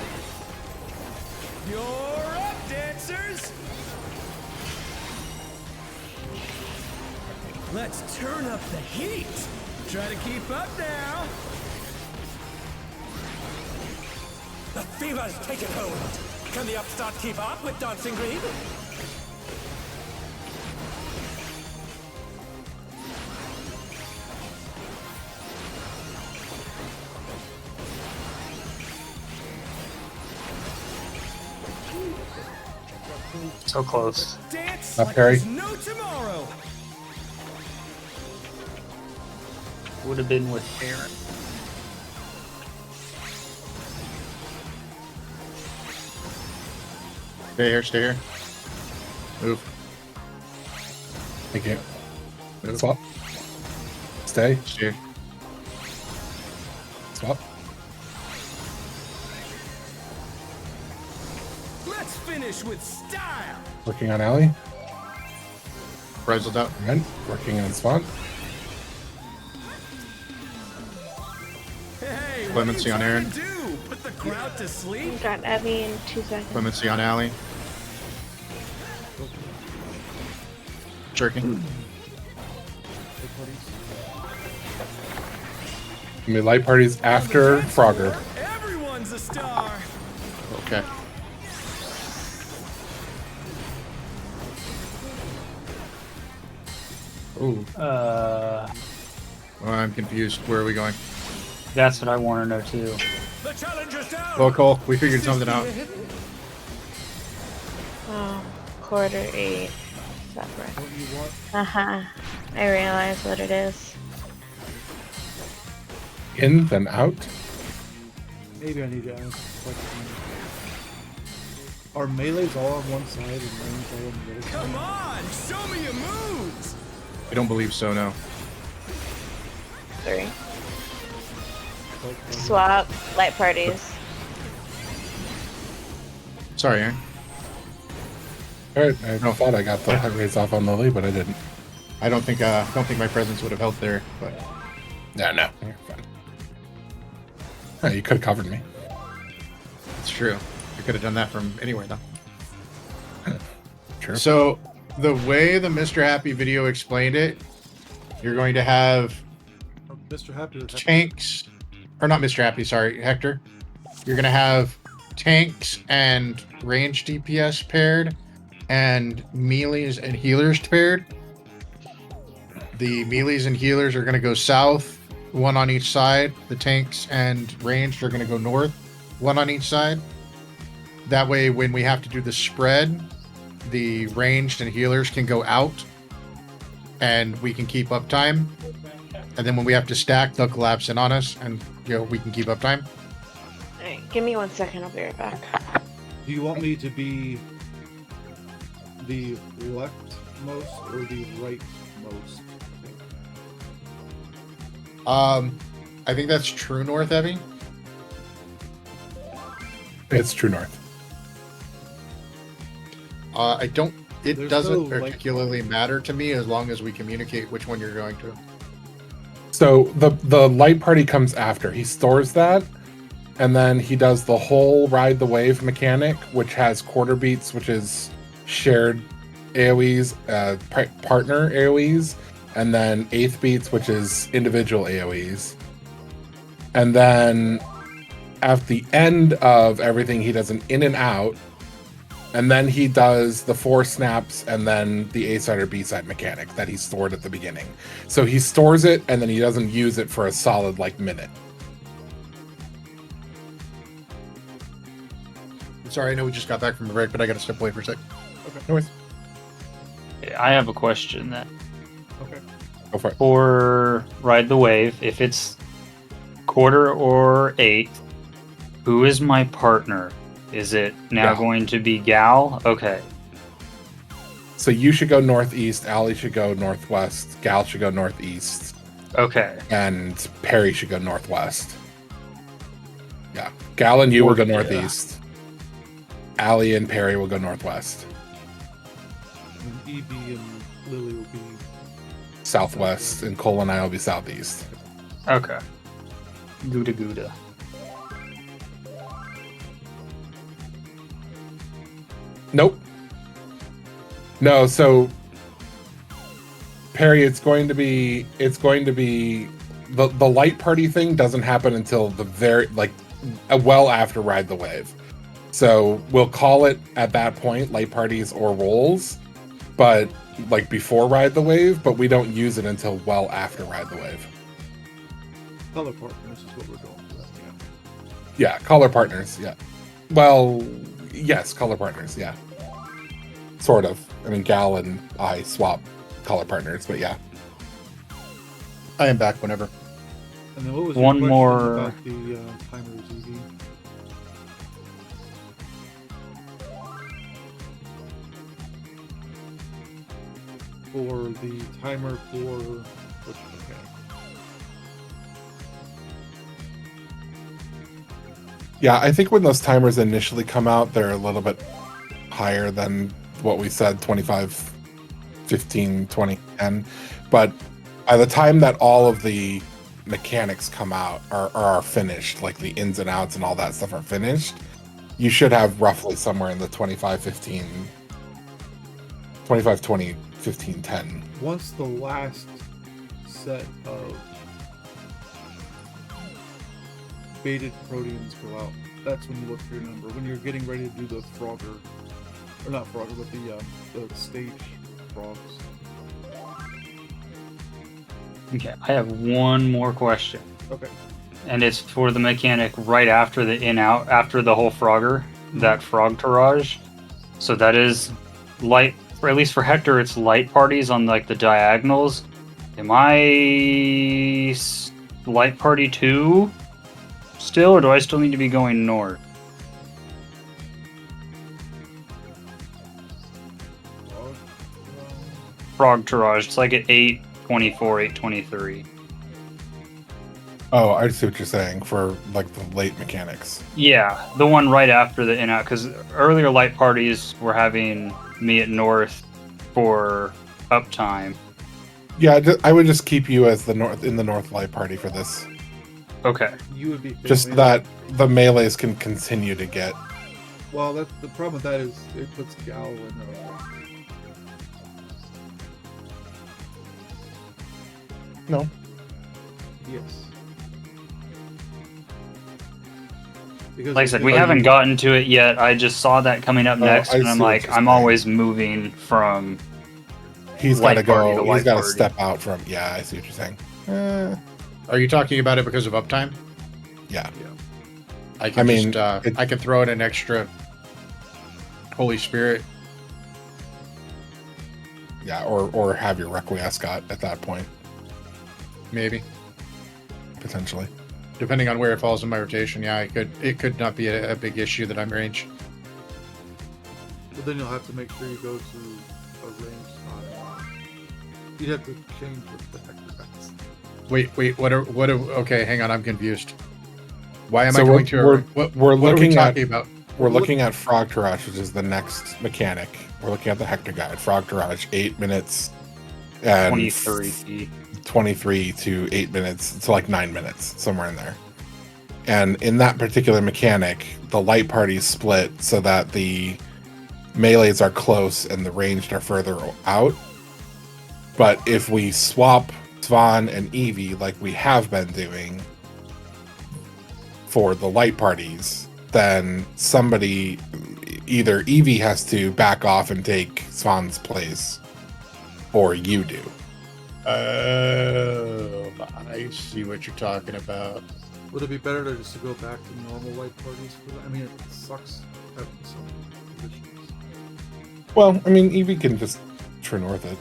You're up, dancers. Let's turn up the heat. Try to keep up now. The fever's taken hold. Can the upstart keep up with Dancing Green? So close. Dance Up, like Harry. there's no tomorrow. Would have been with Aaron. Stay here, stay here. Move. Thank you. Move. Swap. Stay. Stay. Swap. Let's finish with style. Working on Alley. Frizzled out. Right. Working on Swan. Hey, Clemency on what are you Aaron. trying to do? Put the crowd to sleep? Got Evie in 2 seconds. Clemency on Alley. Jerking. I mean, light parties after Frogger. Everyone's a star. Okay. Ooh, Uh, well, I'm confused. Where are we going? that's what I want to know too. The challenger's down. Well, Cole, we figured something out. Oh, quarter 8. Separate. What you want? I realize what it is. In, then out. Maybe I need to ask. Are melees all on one side and range all on the other side? Come on, show me your moves. I don't believe so, no. 3. Okay. Swap. Light parties. Sorry, Aaron. All right, I thought I got the high raise off on Lily, but I didn't. I don't think my presence would have helped there, but No, you're fine. Oh, you could have covered me. it's true. I could have done that from anywhere, though. Sure. So, the way the Mr. Happy video explained it, you're going to have Mr. Happy was tanks, or not Mr. Happy, sorry, Hector. You're going to have tanks and range DPS paired, and melees and healers paired. The melees and healers are going to go south, one on each side. The tanks and ranged are going to go north, one on each side. That way, when we have to do the spread, the ranged and healers can go out, and we can keep up time. And then when we have to stack, they'll collapse in on us, and we can keep up time. Alright, give me 1 second. I'll be right back. Do you want me to be the leftmost or the rightmost? I think that's true north, Evie. It's true north. I don't. It There's doesn't no, particularly matter to me as long as we communicate which one you're going to. So the light party comes after. He stores that, and then he does the whole ride the wave mechanic, which has quarter beats, which is shared AoEs, partner AoEs, and then eighth beats, which is individual AoEs. And then at the end of everything, he does an in and out, and then he does the 4 snaps and then the A side or B side mechanic that he stored at the beginning. So he stores it and then he doesn't use it for a solid minute. Sorry, I know we just got back from the break, but I got to step away for a sec. Okay. No worries. I have a question that Okay. Go for it. for Ride the Wave, if it's quarter or eighth, who is my partner? Is it now Gal. going to be Gal? Okay. So you should go northeast, Allie should go northwest, Gal should go northeast, Okay. and Perry should go northwest. Yeah. Gal and you will go Yeah. northeast. Allie and Perry will go northwest. And EB and Lily will be. Southwest, and Cole and I will be southeast. Okay. Gouda Gouda. Nope. No, so Perry, it's going to be the light party thing doesn't happen until the very well after Ride the Wave. So we'll call it at that point light parties or rolls, but before Ride the Wave, but we don't use it until well after Ride the Wave. Color partners is what we're going for. Yeah, color partners, yeah. Well, yes, color partners, yeah. Sort of. I mean, Gal and I swap color partners, but yeah. I am back whenever. And then what was One your question more- about the timers, EB? For the timer for which okay. Yeah, I think when those timers initially come out, they're a little bit higher than what we said, 25, 15, 20, 10. But by the time that all of the mechanics come out are finished, like the ins and outs and all that stuff are finished, you should have roughly somewhere in the 25, 15, 25, 20, 15, 10. Once the last set of baited proteins go out, that's when you look for your number. When you're getting ready to do the Frogger, or not Frogger, but the stage frogs. Okay, I have one more question. Okay. And it's for the mechanic right after the in-out, after the whole Frogger, that Frog Tourage. So that is light, or at least for Hector, it's light parties on like the diagonals. Am I light party 2 still, or do I still need to be going north? Frog Tourage, it's like at 824, 823. Oh, I see what you're saying for like the late mechanics. Yeah, the one right after the in-out, because earlier light parties were having me at north for uptime. Yeah, I would just keep you as the north light party for this, Okay. You would be just so that the melees can continue to get. Well, that's the problem with that is it puts Gal in No. Yes. Because Like I said, we haven't gotten to it yet. I just saw that coming up next, I and I'm see what like, you're I'm saying. always moving from. He's got to Light party to go. He's light got to party. step out from. Yeah, I see what you're saying. Are you talking about it because of uptime? Yeah. I can I mean, just, I can throw in an extra Holy Spirit. Yeah, or have your Requiescat at that point, Maybe. potentially. Depending on where it falls in my rotation, yeah, it could not be a big issue that I'm range. But then you'll have to make sure you go to a range spot. You'd have to change what the heck that's. Wait, okay, hang on, I'm confused. Why am So I going to we're what are we looking at talking about? we're looking at Frog Tourage, which is the next mechanic. We're looking at the Hector guide. Frog Tourage, 8 minutes and 23 to 8 minutes to like 9 minutes, somewhere in there. And in that particular mechanic, the light parties split so that the melees are close and the ranged are further out. But if we swap Svan and Eevee like we have been doing for the light parties, then somebody, either Eevee has to back off and take Svan's place, or you do. Oh, I see what you're talking about. Would it be better to just to go back to normal light parties for that? I mean, it sucks having some conditions. Well, I mean, Eevee can just True North it.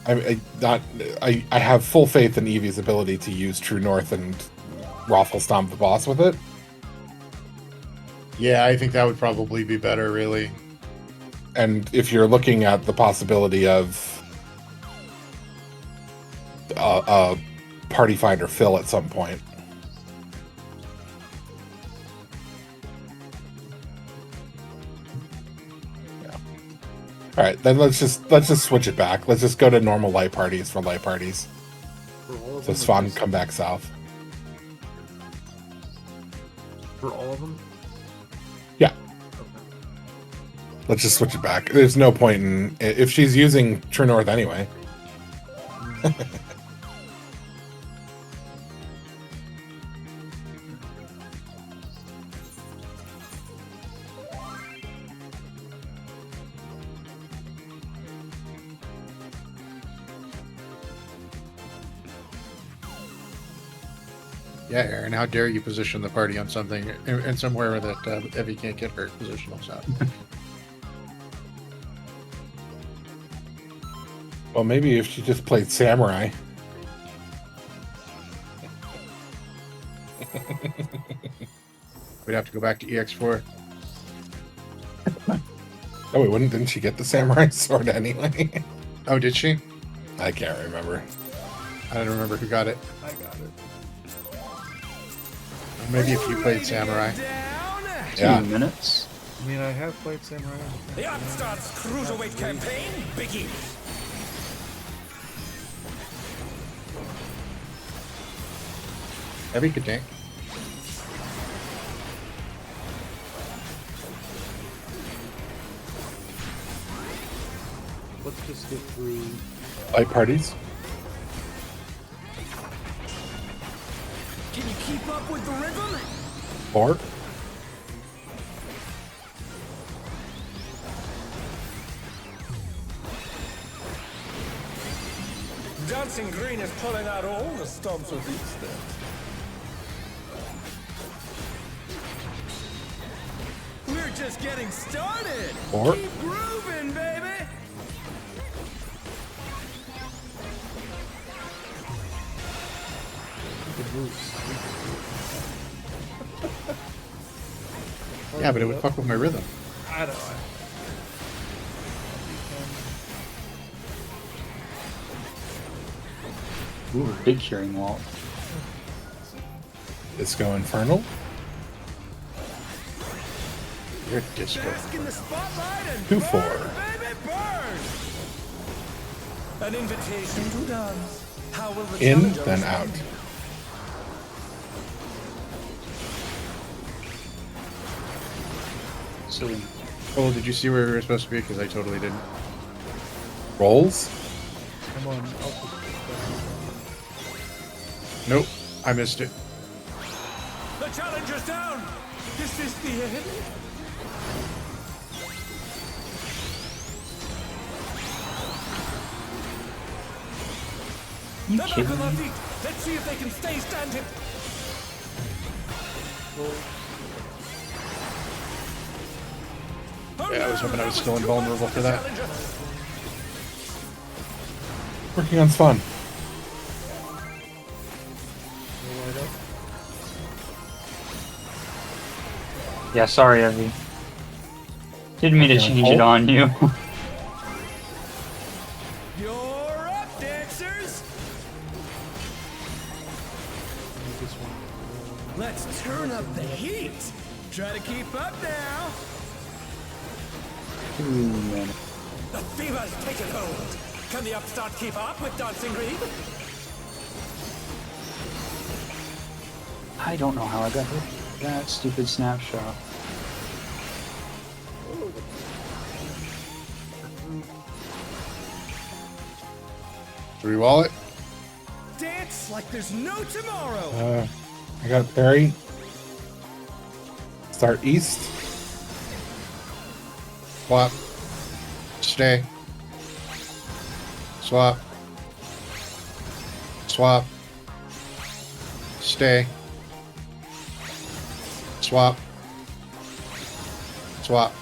I have full faith in Eevee's ability to use True North and Raffle Stomp the boss with it. Yeah, I think that would probably be better, really. And if you're looking at the possibility of a Party Finder fill at some point, yeah. All right, then let's just switch it back. Let's just go to normal light parties for light parties. For all of So them, Svan or can just- come back south. For all of them? Yeah. Okay. Let's just switch it back. There's no point in if she's using True North anyway. Yeah, Aaron, how dare you position the party on something and somewhere that Evie can't get her positionals out. Well, maybe if she just played Samurai. We'd have to go back to EX4. Oh, wait, didn't she get the Samurai sword anyway? Oh, did she? I can't remember. I don't remember who got it. I got it. Maybe if you played Samurai. Yeah. 2 minutes. I mean, I have played Samurai. The Upstart's Cruiserweight campaign begins. Evie could tank. Let's just get through. Light parties. Can you keep up with the rhythm? Or Dancing Green is pulling out all the stops with these steps. We're just getting started. Or- Keep grooving, baby. Yeah, but it would fuck with my rhythm. I don't know. Ooh, big curing wall. Disco Infernal. You're disco. Bask in the spotlight and 2-4. burn, baby, burn. An invitation to dance. How will the In, challenger then respond? out. So Oh, did you see where we were supposed to be? Because I totally didn't. Rolls. Come on, Alpha. Nope, I missed it. The challenger's down. Is this the end? you They're back kidding on their me? feet. Let's see if they can stay standing. Yeah, I was hoping I was still invulnerable for that. Working on Spawn. Yeah, sorry, Evie. Didn't mean to Okay, change hold. it on you. You're up, dancers. Let's turn up the heat. Try to keep up now. Ooh, man. The fever's taken hold. Can the upstart keep up with Dancing Green? I don't know how I got hit. That stupid snapshot. Rewall it. Dance like there's no tomorrow. I got Barry. Start east. Swap. Stay. Swap. Swap. Stay. Swap. Swap.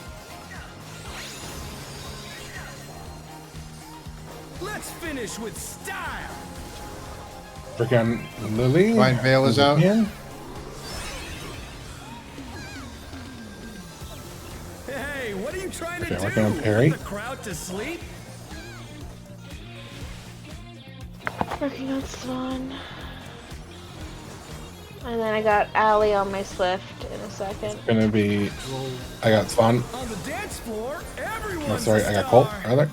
Let's finish with style. Working on Lily. Divine Veil is out. Yeah. Hey, what are you trying to Okay, do? working on Perry. Put the crowd to sleep? Working on Swan. And then I got Allie on my Swift in a second. Gonna be. I got Spawn. On the dance floor, everyone's Oh, sorry, a I got Colt. star. Rather.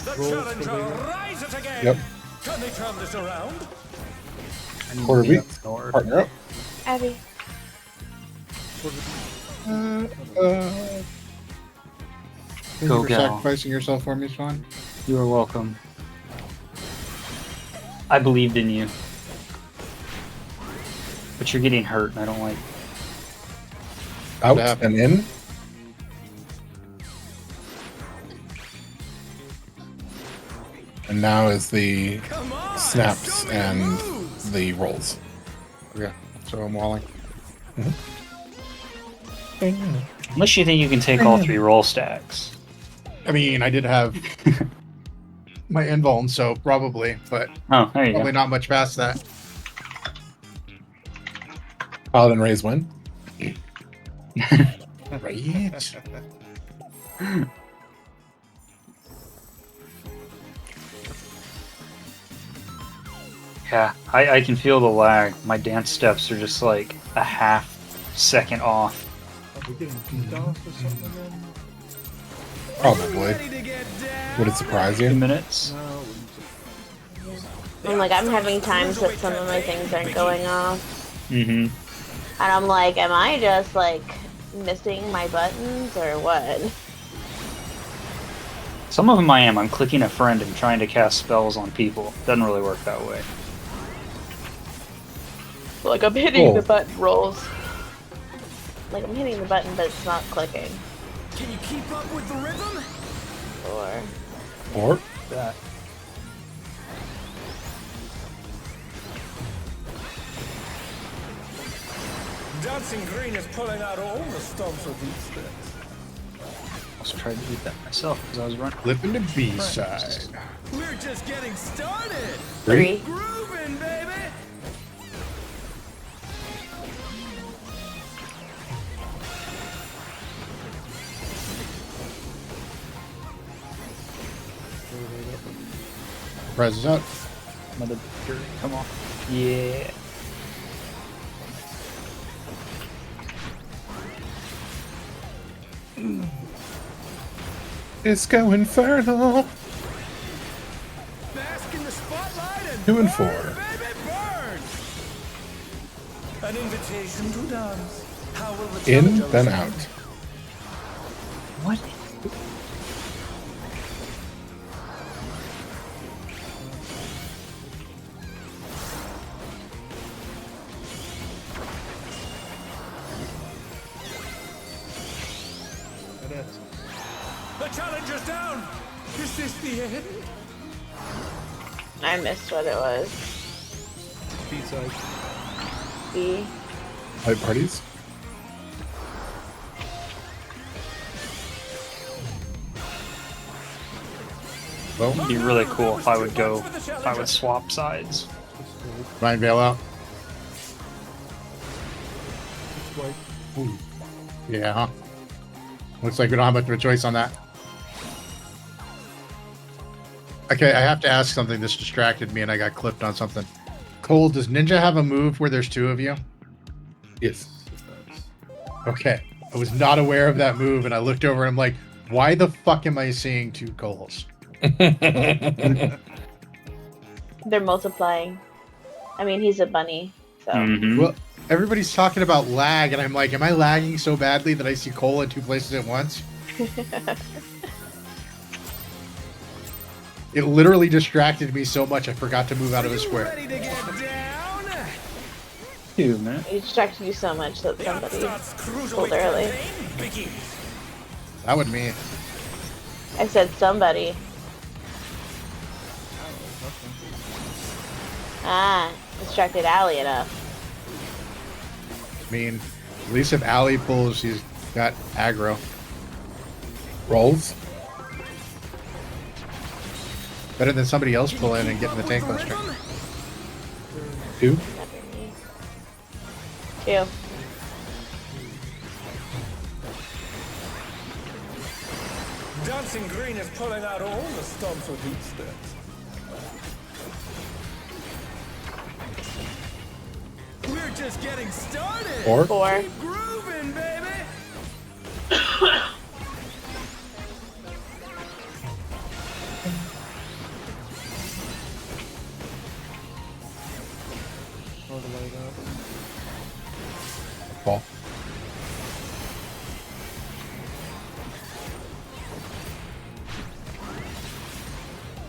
The challenger rises again. Yep. Can they turn this around? Quarter beat. North. Partner up. Abby. Thank Go, you for gal. sacrificing yourself for me, Swan. You are welcome. I believed in you. But you're getting hurt, and I don't like. Out Dab. and in. And now is the Come on, snaps show me the and moves. the rolls. Okay, so I'm walling. Unless you think you can take all 3 roll stacks. I mean, I did have my invuln, so probably, but Oh, there you probably go. not much past that. Paladin raise win. Right. Yeah, I can feel the lag. My dance steps are just like a half second off. Are we getting beat off or something again? Probably. Ready to get down? Would it surprise 2 you? minutes. No, it wouldn't surprise I'm like, I'm having times that some of my things aren't going off. Mm-hmm. And I'm like, am I just like missing my buttons or what? Some of them I am. I'm clicking a friend and trying to cast spells on people. Doesn't really work that way. Like I'm hitting Oh. the button rolls. Like I'm hitting the button, but it's not clicking. Can you keep up with the rhythm? Or Or That. Dancing green is pulling out all the stops with these sticks. I also tried to eat that myself because I was running. Flipping to B side. We're just getting started. 3. Grooving, baby. Press is up. Mother, come on. Yeah. Disco Inferno. Bask in the spotlight and 2 and 4. burn, baby, burn. An invitation to dance. How will the In, challenger then respond? out. What? The challenger's down. Is this the end? I missed what it was. B-side. B. Light parties. Well, It'd be really cool if I would swap sides. Ryan bail out. White. Ooh. Yeah. Huh? Looks like we don't have much of a choice on that. Okay, I have to ask something. This distracted me and I got clipped on something. Cole, does Ninja have a move where there's 2 of you? Yes. Okay. I was not aware of that move and I looked over and I'm like, why the fuck am I seeing 2 Coles? They're multiplying. I mean, he's a bunny, so. Mhm. Well, everybody's talking about lag and I'm like, am I lagging so badly that I see Cole in 2 places at once? It literally distracted me so much I forgot to move out of the square. Ready to get down? 2 minutes. He distracted you so much that The somebody upstarts pulled cruiserweight early. campaign begins. That would mean. I said somebody. Ah, distracted Allie enough. I mean, at least if Allie pulls, she's got aggro. Rolls. Better than somebody else pull in and get in the tank cluster. 2. Never me. 2. Dancing green is pulling out all the stops with these sticks. We're just getting started. 4. 4. Keep grooving, baby. Throw the light up. Ball.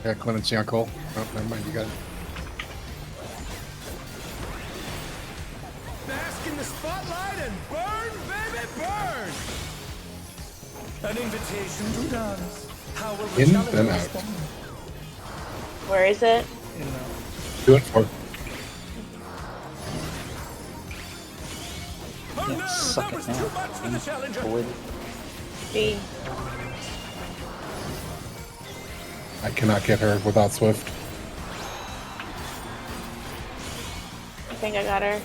Yeah, clemency on Cole. Oh, never mind, you got it. Bask in the spotlight and burn, baby, burn. An invitation to dance. How will the In, challenger then out. respond? Where is it? In and out. 2 and 4. Oh Yeah, no, suck that was it too now. much for the challenger. Avoid it. B. I cannot get her without Swift. I think I got her.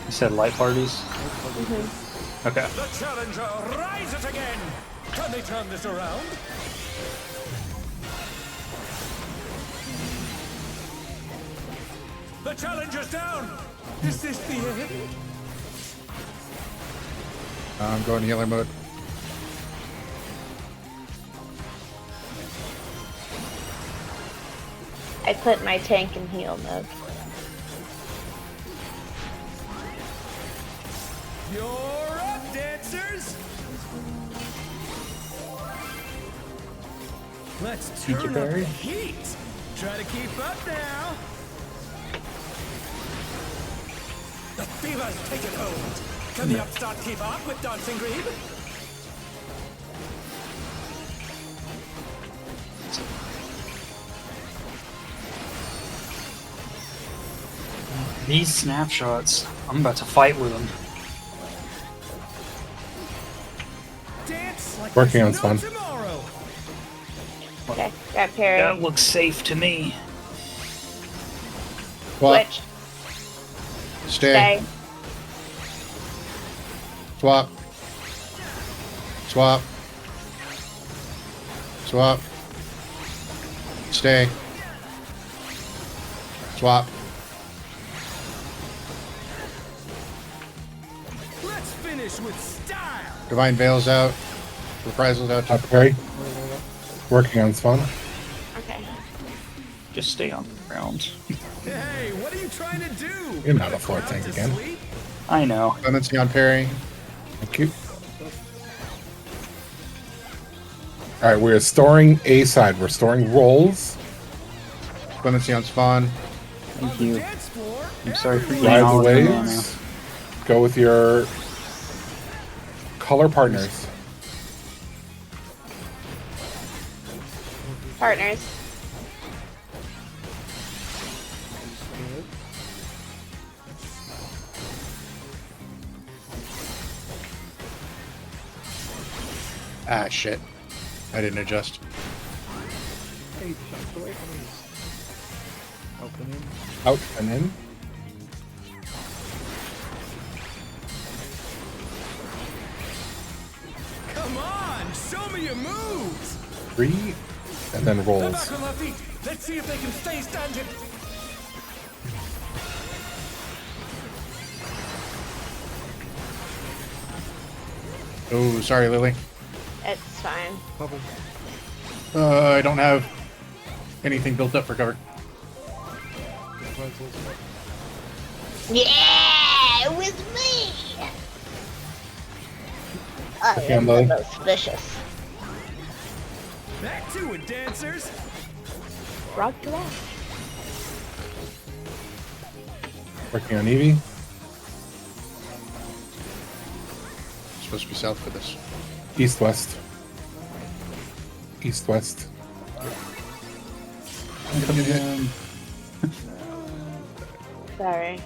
You said light parties? Okay. The challenger rises again. Can they turn this around? The challenger's down. Is this the end? I'm going healer mode. I put my tank in heal mode. You're up, dancers. Let's Did you turn up bury? the heat. Try to keep up now. The fever's taken hold. Can the upstart keep up with Dancing Green? These snapshots. I'm about to fight with them. Dance like Working there's on no fun. tomorrow. Okay, got parry. That looks safe to me. Swap. Switch. Stay. Stay. Swap. Swap. Swap. Stay. Swap. Let's finish with style. Divine Veil's out. Reprisals out. Parry. Working on spawn. Okay. Just stay on the ground. Hey, what are you trying to do? You're not Put a floor crowd tank to again. sleep? I know. Clemency on parry. Thank you. All right, we're storing A side. We're storing rolls. Clemency on spawn. Thank On the you. dance floor, I'm sorry for everyone- Ride the all of your mana. waves. Go with your color partners. Partners. Ah, shit. I didn't adjust. Hey, shots away from me. Out and in. Out and in. Come on, show me your moves. 3, and then They're rolls. back on their feet. Let's see if they can stay standing. Oh, sorry, Lily. It's fine. Bubble. I don't have anything built up for cover. Reprisals. Yeah, it was me. I Okay, am Lily. the most vicious. Back to it, dancers. Rock to that. Working on Eevee. Supposed to be south for this. East west. East west. Sorry.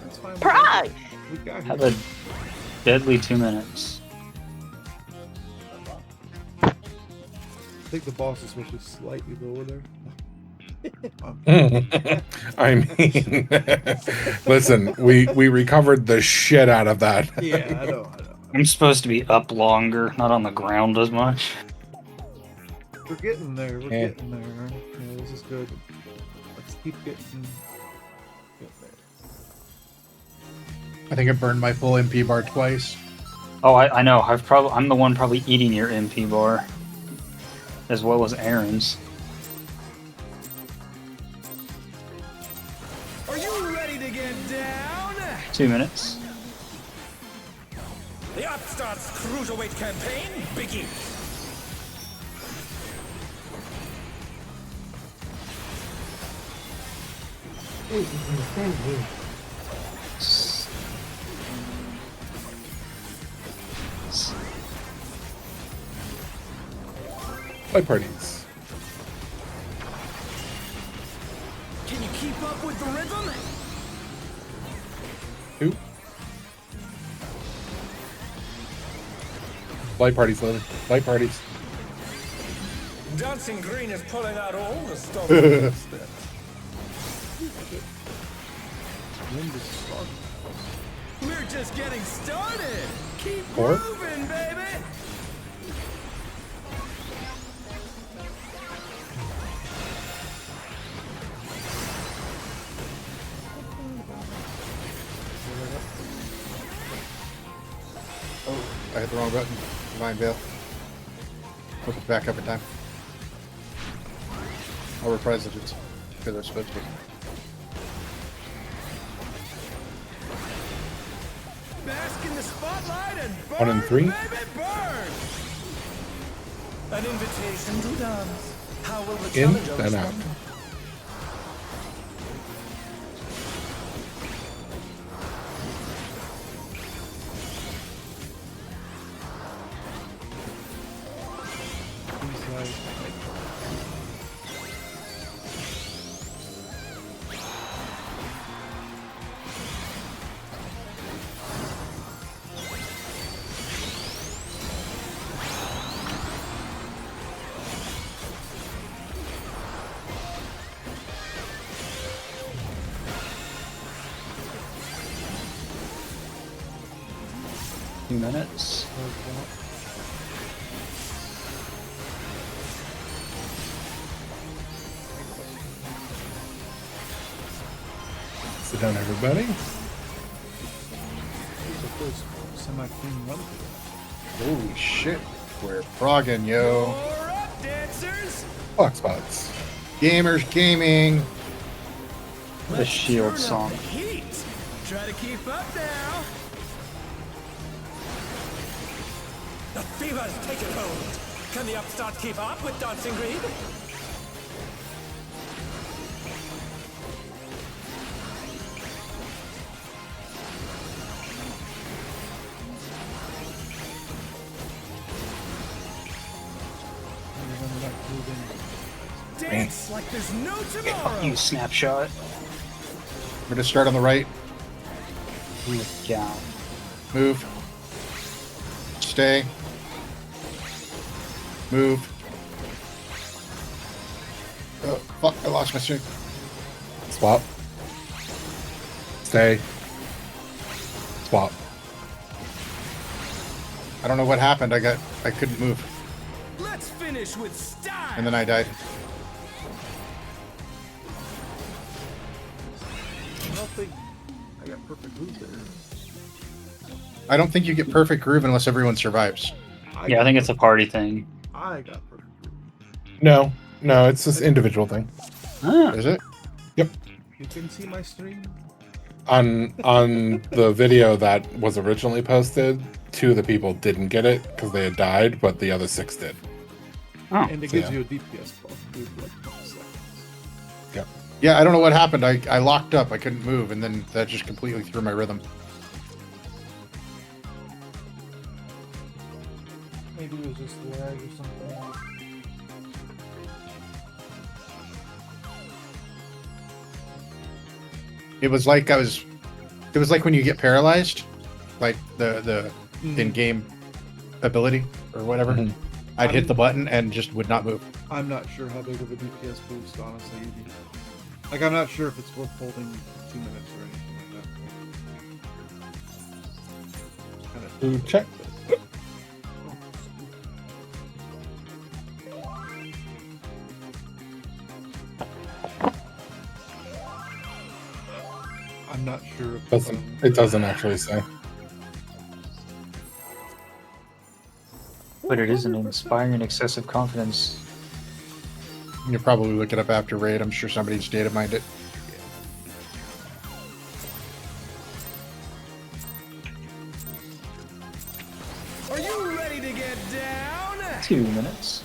That's fine. Prog! We got Have here. a deadly 2 minutes. I think the boss is supposed to slightly lower there. I mean, listen, we recovered the shit out of that. Yeah, I know. I'm supposed to be up longer, not on the ground as much. We're getting there. We're Yeah. getting there. Yeah, this is good. Let's keep getting there. I think I burned my full MP bar twice. Oh, I know. I'm the one probably eating your MP bar, as well as Aaron's. Are you ready to get down? 2 minutes. The Upstarts Cruiserweight campaign begins. Play parties. Can you keep up with the rhythm? 2. Light parties, Lily. Light parties. Dancing Green is pulling out all the stuff. Wind is strong. We're just getting started. Keep 4. moving, baby. Oh, I hit the wrong button. Divine Veil. Hope it's back up in time. I'll reprise it. It's because I'm supposed to. Bask in the spotlight and burn, 1 and 3. baby, burn. An invitation to dance. How will the In, challenger then out. respond? Inside. 2 minutes. Sit down, everybody. It's the first semi-clean run. Holy shit. We're frogging, yo. You're up, dancers. Box spots. Gamers gaming. The shield Turn up song. the heat. Try to keep up now. The fever's taken hold. Can the upstart keep up with Dancing Green? Dance like there's no tomorrow. You snapshot. We're gonna start on the right. Move down. Move. Stay. Move. Oh, fuck, I lost my string. Swap. Stay. Swap. I don't know what happened. I couldn't move. Let's finish with style. And then I died. I don't think I got perfect groove there. I don't think you get perfect groove unless everyone survives. Yeah, I think it's a party thing. I got perfect groove. No, it's this individual thing. Ah. Is it? You can see my stream. On the video that was originally posted, 2 of the people didn't get it because they had died, but the other 6 did. Oh. And it So, gives yeah. you a DPS buff. With like 2 seconds. Yeah, I don't know what happened. I locked up. I couldn't move, and then that just completely threw my rhythm. Maybe it was just lag or something. It was like It was like when you get paralyzed, like the in-game ability or whatever. Mhm. I'd hit the button and just would not move. I'm not sure how big of a DPS boost, honestly. Like, I'm not sure if it's worth holding 2 minutes or anything like that. Kind of Food check. I'm not sure if It doesn't actually say. But it is an inspiring excessive confidence. You can probably look it up after raid. I'm sure somebody's data mined it. Are you ready to get down? 2 minutes.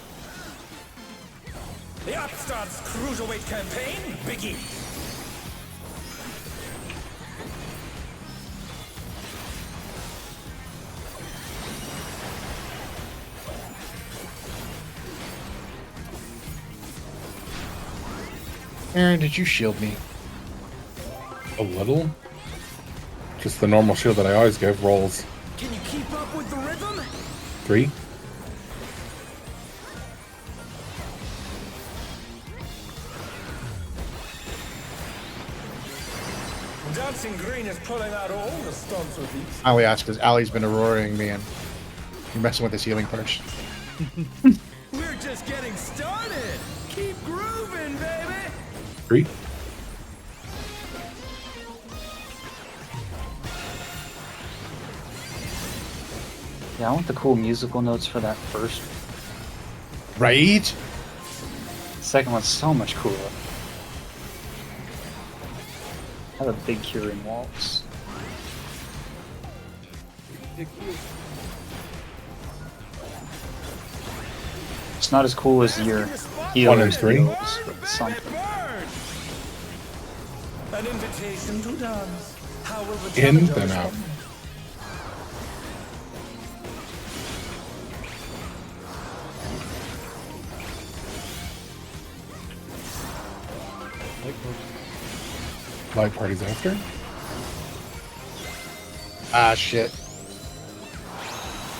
The Upstart's Cruiserweight campaign begins. Aaron, did you shield me? A little. Just the normal shield that I always give. Rolls Can you keep up with the rhythm? 3. Dancing Green is pulling out all the stops with these. I only asked because Allie's been auroraing me and you're messing with his healing parts. We're just getting started. Keep grooving, baby. 3. Yeah, I want the cool musical notes for that first. Right? Second one's so much cooler. I have a big curing waltz. It's not as cool as your 1 and healers 3. heals, but it's something. Burn! An invitation to dance. How will the In, challenger then out. respond? Live parties after. Ah, shit.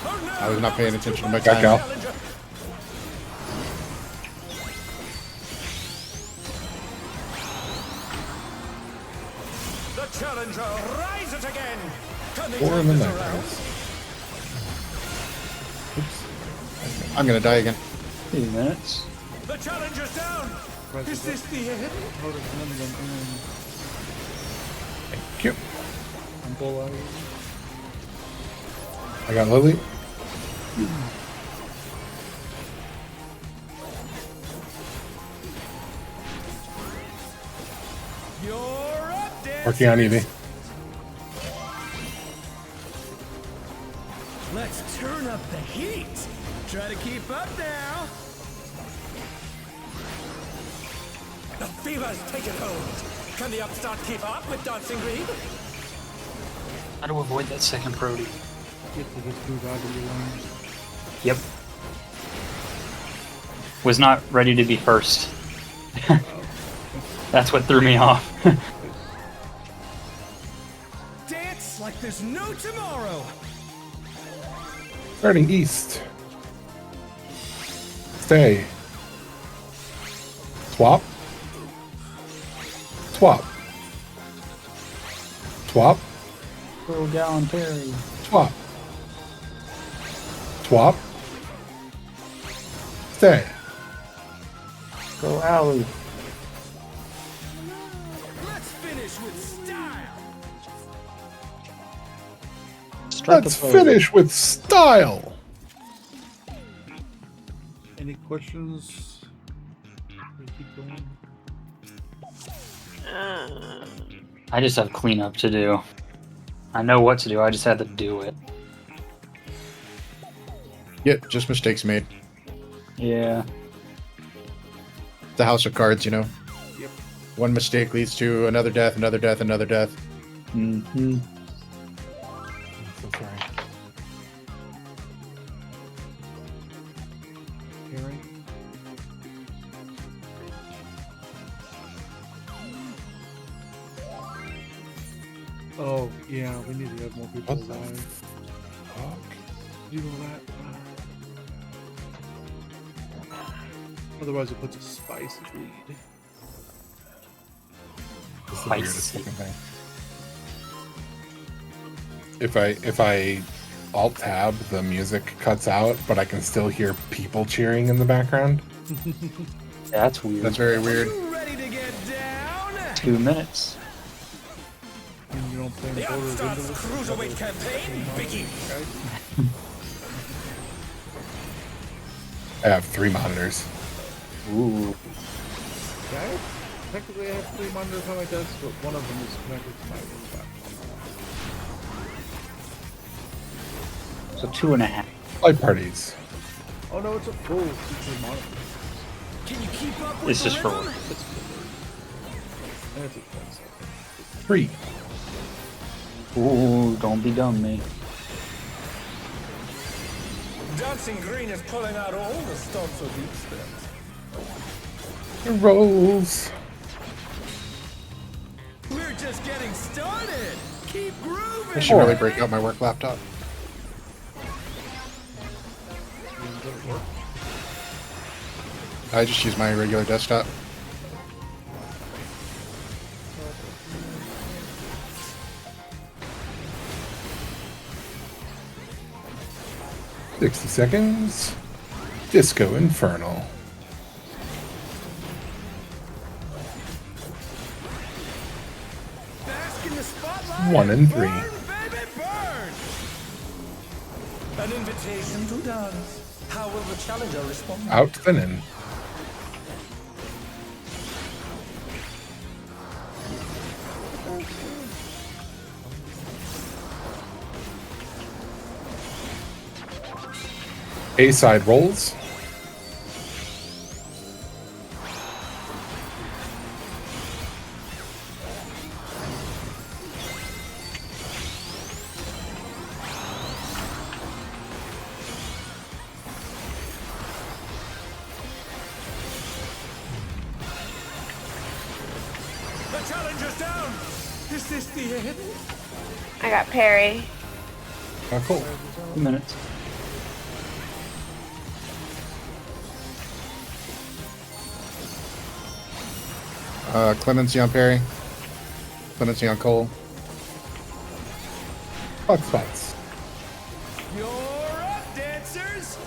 Oh, no, I was not paying that was attention to my too Back time. out. Challenger. The challenger rises again. Can they 4 turn and then this that around? goes. I'm gonna die again. 2 minutes. The challenger's down. Is this the end? How to send them in. Thank you. Uncle, I got Lily. You're up, Dan. Working on Evie. Let's turn up the heat. Try to keep up now. The fever's taken hold. Can the upstart keep up with Dancing Green? How to avoid that second Brody? get to just move out of your lane. Yep. Was not ready to be first. That's what threw me off. Dance like there's no tomorrow. Starting east. Stay. Swap. Swap. Swap. Go down, Terry. Swap. Swap. Stay. Go, Allie. Let's finish with style. Let's finish with style. Any questions? We keep going. I just have cleanup to do. I know what to do, I just had to do it. Yep, just mistakes made. Yeah. The house of cards, you know. Yep. One mistake leads to another death, another death, another death. Mm-hmm. So sorry. Harry? Oh, yeah, we need to have more people What the alive. fuck? You know that? Otherwise, it puts a spicy lead. This is the weirdest Spicy. fucking thing. If I alt tab, the music cuts out, but I can still hear people cheering in the background. That's weird. That's very weird. You ready to get down? 2 minutes. And you don't plan The to voters into Upstart's this? cruiserweight campaign begins. Okay. I have 3 monitors. Ooh. Okay. Technically, I have 3 monitors on my desk, but one of them is connected to my laptop. So 2.5. Light parties. Oh no, it's a full feature monitor. Can you keep up with It's the just for rhythm? work. That's it. That's it. 3. Ooh, don't be dumb, me. Dancing Green is pulling out all the stops of each step. Rolls. We're just getting started. Keep I grooving. should really break out my work laptop. I just use my regular desktop. $60 seconds. Disco Infernal. Bask in the spotlight. 1 and 3. Burn, baby, burn. An invitation to dance. How will the challenger respond? Out thinning. A-side rolls. The challenger's down. Is this the end? I got Perry. Oh, cool. 2 minutes. Clemency on Perry. Clemency on Cole. Hot spots. You're up, dancers.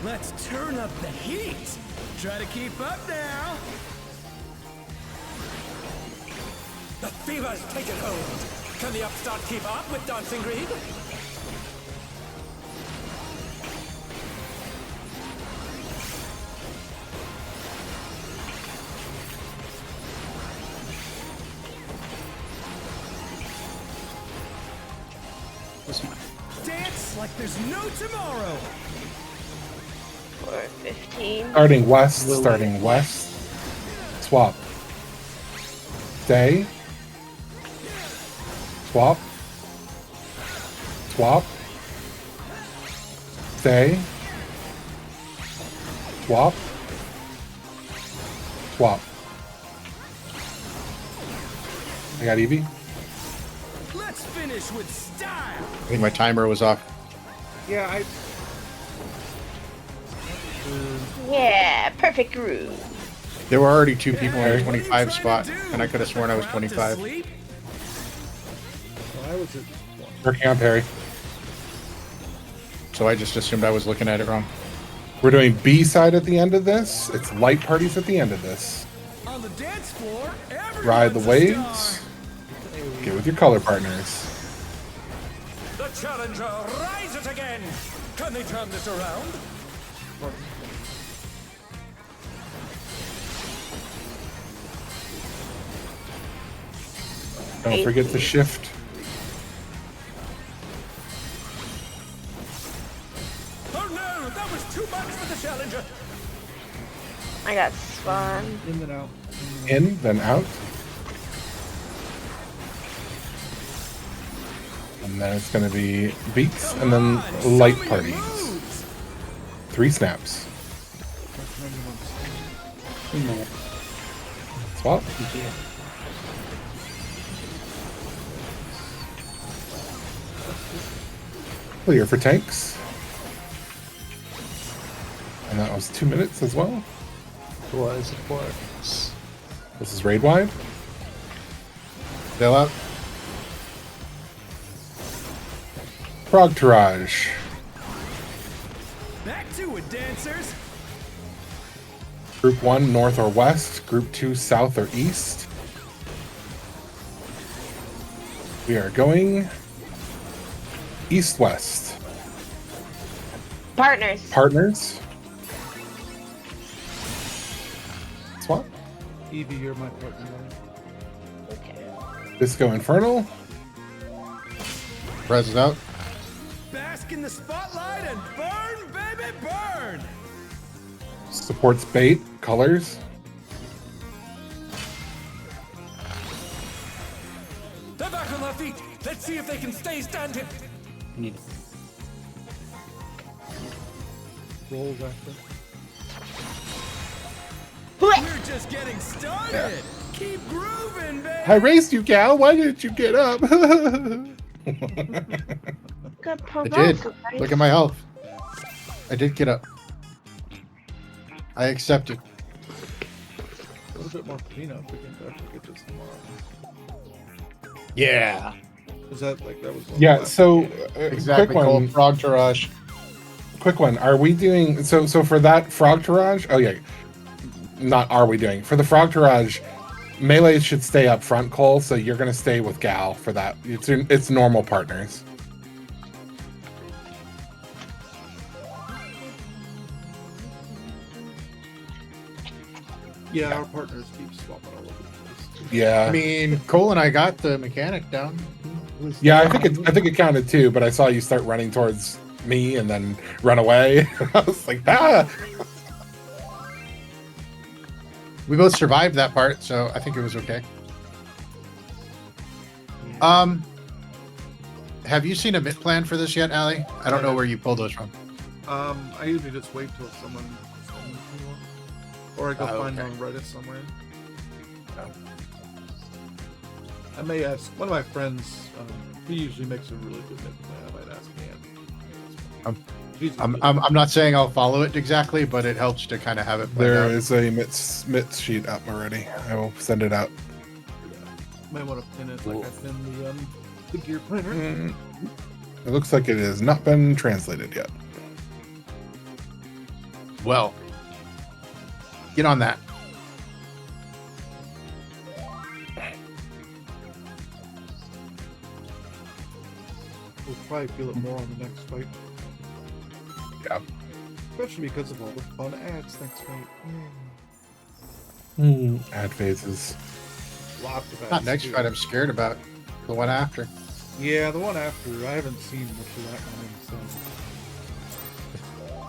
Let's turn up the heat. Try to keep up now. The fever's taken hold. Can the upstart keep up with Dancing Greed? Dance like there's no tomorrow. 4:15. Starting west. Swap. Stay. Swap. Swap. Stay. Swap. Swap. I got Eevee. Let's finish with style. I think my timer was off. Yeah, Yeah, perfect groove. There were already 2 people in the Hey, what are you 25 trying spot, to do? and I could have sworn I was Drop to 25. sleep? I was at Working on Perry. So I just assumed I was looking at it wrong. We're doing B side at the end of this. It's light parties at the end of this. On the dance floor, Ride the everyone's a waves. star. Get with your color partners. The challenger rises again. Can they turn this around? Don't forget the shift. Oh no, that was too much for the challenger. I got spawn. in and out. In, then out. And then it's going to be beats and then Come on, show light me your parties. moves. 3 snaps. Swap. Clear for tanks. And that was 2 minutes as well. Was it was. This is raid wide. Still up. Frog Tourage. Back to it, dancers. Group 1 north or west. Group 2 south or east. We are going east west. Partners. Partners. Swap. Eevee, you're my partner. Okay. Disco Infernal. Press it out. Bask in the spotlight and burn, baby, burn. Supports bait. Colors. They're back on their feet. Let's see if they can stay standing. Need Rolls after. We're just getting started. Keep grooving, baby. I raised you, Cal. Why didn't you get up? Good I promotion, did. guys. Look at my health. I did get up. I accept it. A little bit more cleanup. We can definitely get this tomorrow. Yeah. Is that like that was? Yeah. So Exactly. quick Called one. Frog Tourage. Quick one. Are we doing so for that Frog Tourage? Oh yeah. Not are we doing for the Frog Tourage? Melee should stay up front, Cole. So you're gonna stay with Gal for that. It's normal partners. Yeah, our partners keep swapping all over the place. Yeah. I mean, Cole and I got the mechanic down. Yeah, I think it counted too, but I saw you start running towards me and then run away. I was like, ah. We both survived that part, so I think it was okay. Have you seen a MIT plan for this yet, Allie? I don't know where you pulled those from. I usually just wait till someone sends me one. Or I go Oh, find it okay. on Reddit somewhere. I may ask one of my friends. He usually makes a really good MIT plan. I might ask Ann. She's I'm good. not saying I'll follow it exactly, but it helps to kind of have it planned There out. is a MITS sheet up already. I will send it out. Might want to pin it like I pinned the gear planner. It looks like it has not been translated yet. Well, get on that. We'll probably feel it more on the next fight. Yeah. Especially because of all the fun ads next fight. Ad phases. Lots of ads. Not next too. fight I'm scared about. The one after. Yeah, the one after. I haven't seen much of that one. So.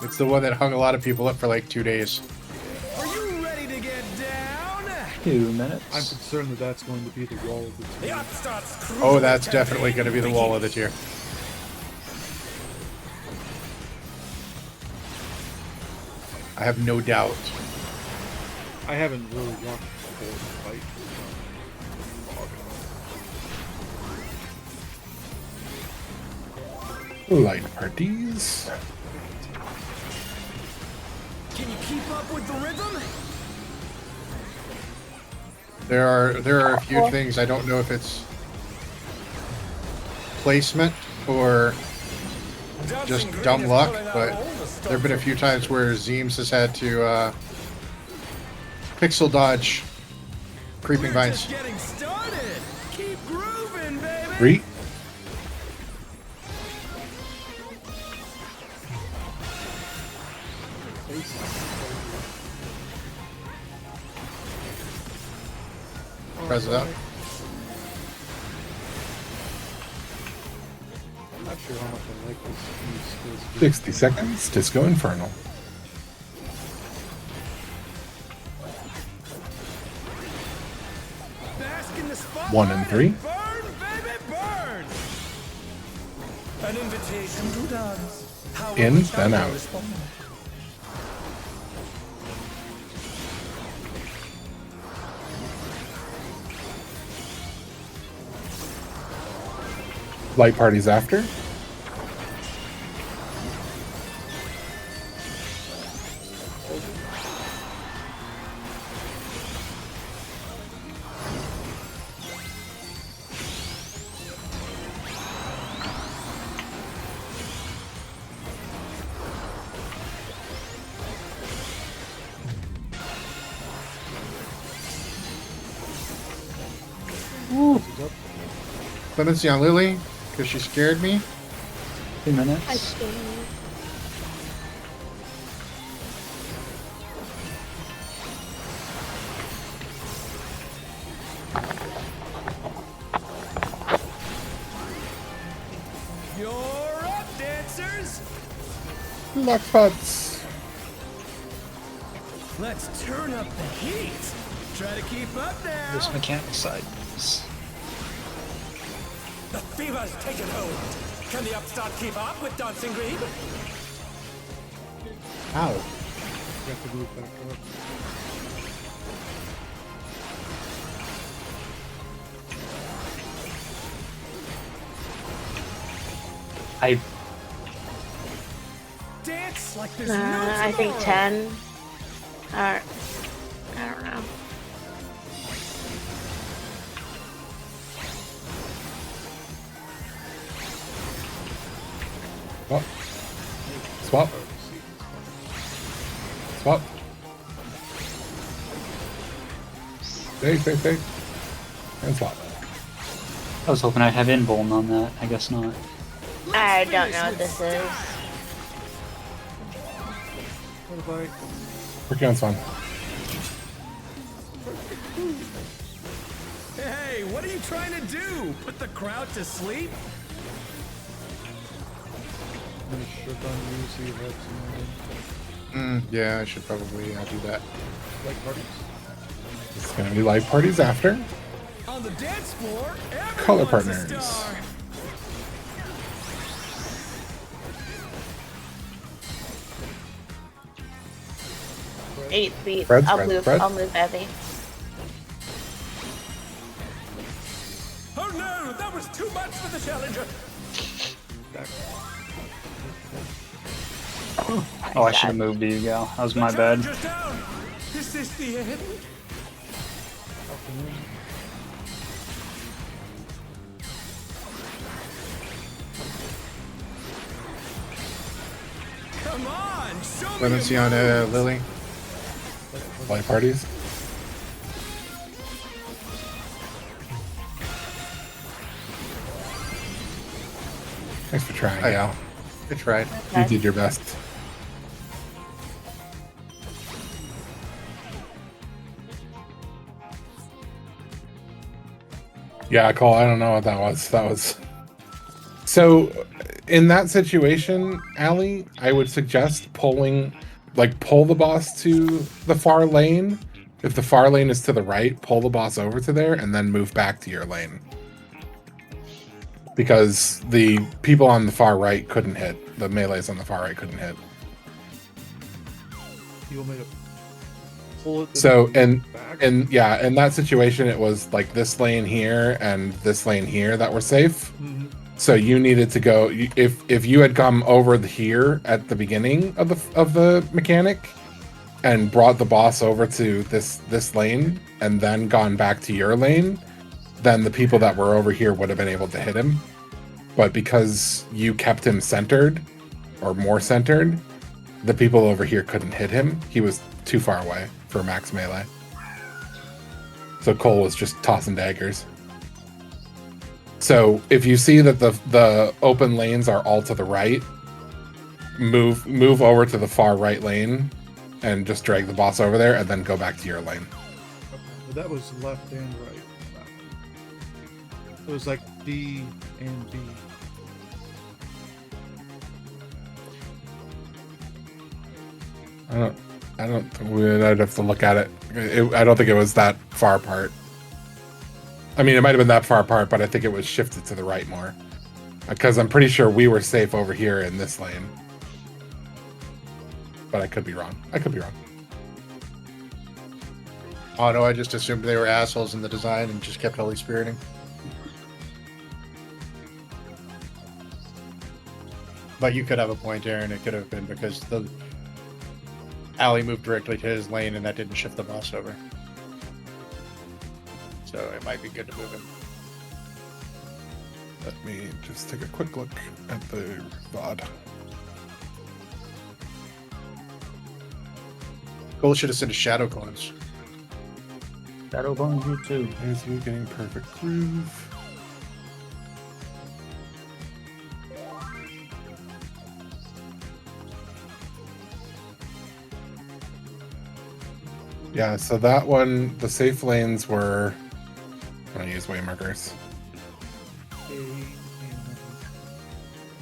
It's the one that hung a lot of people up for like 2 days. Are you ready to get down? 2 minutes. I'm concerned that that's going to be the wall of the The team. upstart's Oh, that's definitely going to be the wall of the tier. I have no doubt. I haven't really watched the whole fight. Light parties. Can you keep up with the rhythm? There are a few things. I don't know if it's placement or just dumb luck, but there have been a few times where Zeems has had to pixel dodge creeping vines. Just getting started. Keep grooving, baby. 3. Press it up. I'm not sure how much I like this new skills. 60 seconds. Disco Infernal. Bask in the spotlight 1 and 3. Burn, baby, burn. An invitation to dance. How will In, the then champion out. respond? Light parties after. Clemency on Lily, because she scared me. 2 minutes. I see. You're up, dancers. Luck butts. Let's turn up the heat. Try to keep up now. This mechanic side. The fever's taken hold. Can the upstart keep up with Dancing Green? Ow. You have to move back up. I Dance like there's I no think tomorrow. 10. I don't know. Swap. Swap. Swap. Stay. And swap. I was hoping I'd have Inboln on that. I guess not. I don't know what this is. What if I... Working on Swan. Hey, what are you trying to do? Put the crowd to sleep? I'm gonna shirk on you so you have some Yeah, I should probably do that. like parties. It's going to be light parties after. On the dance floor, Color everyone's a partners. star. Eight feet. Fred, I'll Fred, move. Fred. I'll move heavy. Oh no, that was too much for the challenger. Back. Oh, I should have moved to you, gal. That was my bad. Challenger's down. Is this the end? Come on, show me Clemency your on moves. Lily. Light parties. Thanks for trying, Hi. Gal. Good try. You Okay. did your best. Yeah, Cole, I don't know what that was. That was... So, in that situation, Allie, I would suggest pull the boss to the far lane. If the far lane is to the right, pull the boss over to there and then move back to your lane. Because the people on the far right couldn't hit. The melees on the far right couldn't hit. You want me to pull it? So, then back? and yeah, in that situation, it was like this lane here and this lane here that were safe. Mhm. So you needed to go. If you had come over here at the beginning of the mechanic and brought the boss over to this lane and then gone back to your lane, then the people that were over here would have been able to hit him. But because you kept him centered or more centered, the people over here couldn't hit him. He was too far away for max melee. So Cole was just tossing daggers. So if you see that the open lanes are all to the right, move over to the far right lane and just drag the boss over there and then go back to your lane. Okay. But that was left and right. It was like D and B. I'd have to look at it. I don't think it was that far apart. I mean, it might have been that far apart, but I think it was shifted to the right more. Because I'm pretty sure we were safe over here in this lane. But I could be wrong. Oh no, I just assumed they were assholes in the design and just kept Holy Spiriting. But you could have a point, Aaron. It could have been because the Alley moved directly to his lane and that didn't shift the boss over. So it might be good to move him. Let me just take a quick look at the VOD. Cole should have sent a shadow clones. Shadow Bones you too. Here's you getting perfect groove. Yeah, so that one, the safe lanes were... I'm going to use waymarkers.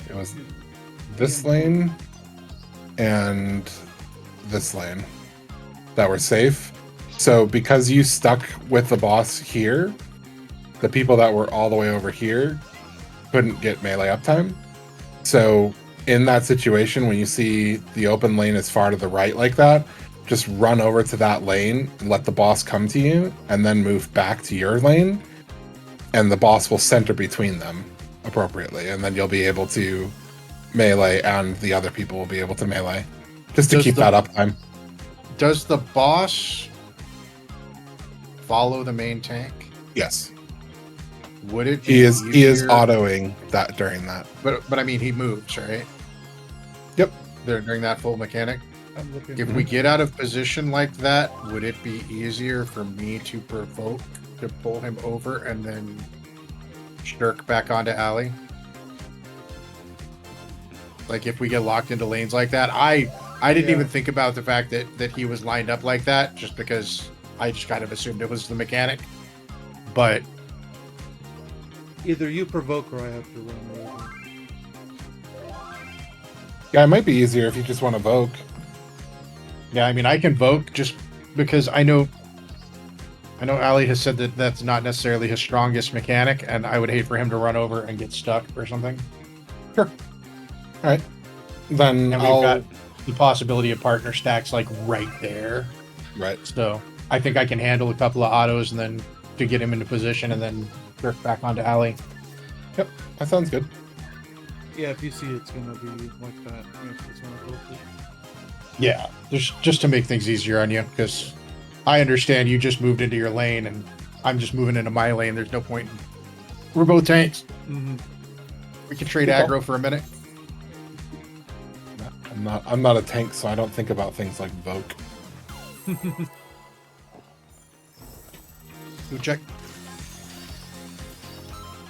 It was this lane and this lane that were safe. So because you stuck with the boss here, the people that were all the way over here couldn't get melee uptime. So in that situation, when you see the open lane is far to the right like that, just run over to that lane and let the boss come to you and then move back to your lane, and the boss will center between them appropriately, and then you'll be able to melee and the other people will be able to melee, just to keep that uptime. Does the boss follow the main tank? Yes. Would it be He is easier- autoing that during that. But I mean he moves, right? Yep. During that full mechanic. I'm looking. If we get out of position like that, would it be easier for me to provoke to pull him over and then shirk back onto Alley? Like if we get locked into lanes like that, I didn't Yeah. even think about the fact that he was lined up like that, just because I just kind of assumed it was the mechanic. But Either you provoke or I have to run over. Yeah, it might be easier if you just want to voke. yeah, I mean I can vote just because I know Ali has said that that's not necessarily his strongest mechanic, and I would hate for him to run over and get stuck or something. All right. Then And we've got the possibility of partner stacks like right there. Right. So I think I can handle a couple of autos and then to get him into position and then jerk back onto Alley. Yep, that sounds good. Yeah, if you see it's gonna be like that, you have to just wanna go for it. Yeah, just to make things easier on you, because I understand you just moved into your lane and I'm just moving into my lane. There's no point. We're both tanks. Mm-hmm. We can trade Good call. aggro for a minute. I'm not a tank, so I don't think about things like Voke. Who check?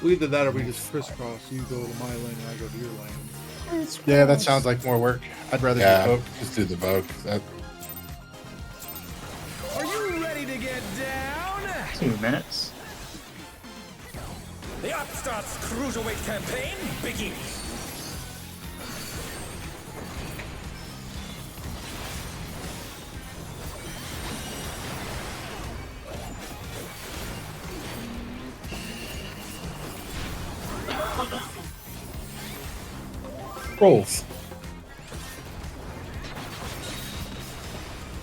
Well, either that or we just crisscross. You go to my lane and I go to your lane. Yeah, that sounds like more work. I'd rather do Yeah, Vogue. just do the Voke. That, Are you ready to get down? 2 minutes. The Upstart's Cruiserweight campaign begins. rolls.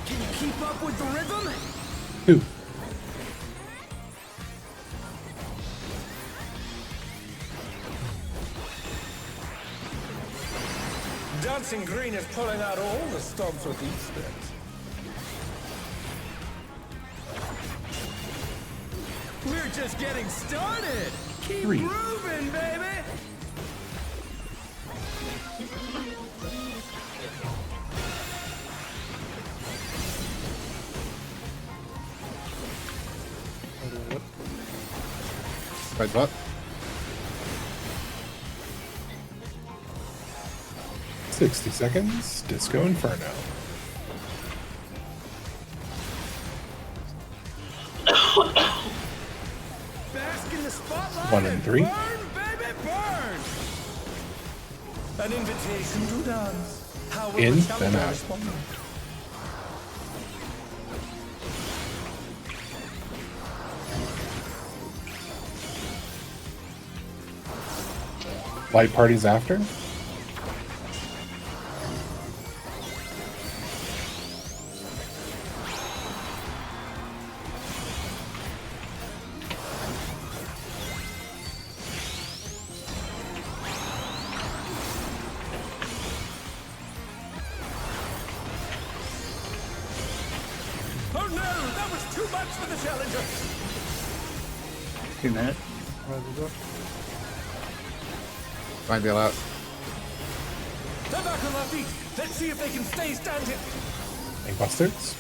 Can you keep up with the rhythm? 2. Dancing Green is pulling out all the stops with these steps. We're just getting started. Keep 3. grooving, baby. Right butt. 60 seconds. Disco Inferno. Bask in the spotlight. 1 and 3. Burn, baby, burn. An invitation to dance. How will In, the then challenger out. respond? Light parties after. Oh no, that was too much for the challenger. 2 minutes. Might be allowed. They're back on their feet. Let's see if they can stay standing. Tank Busters.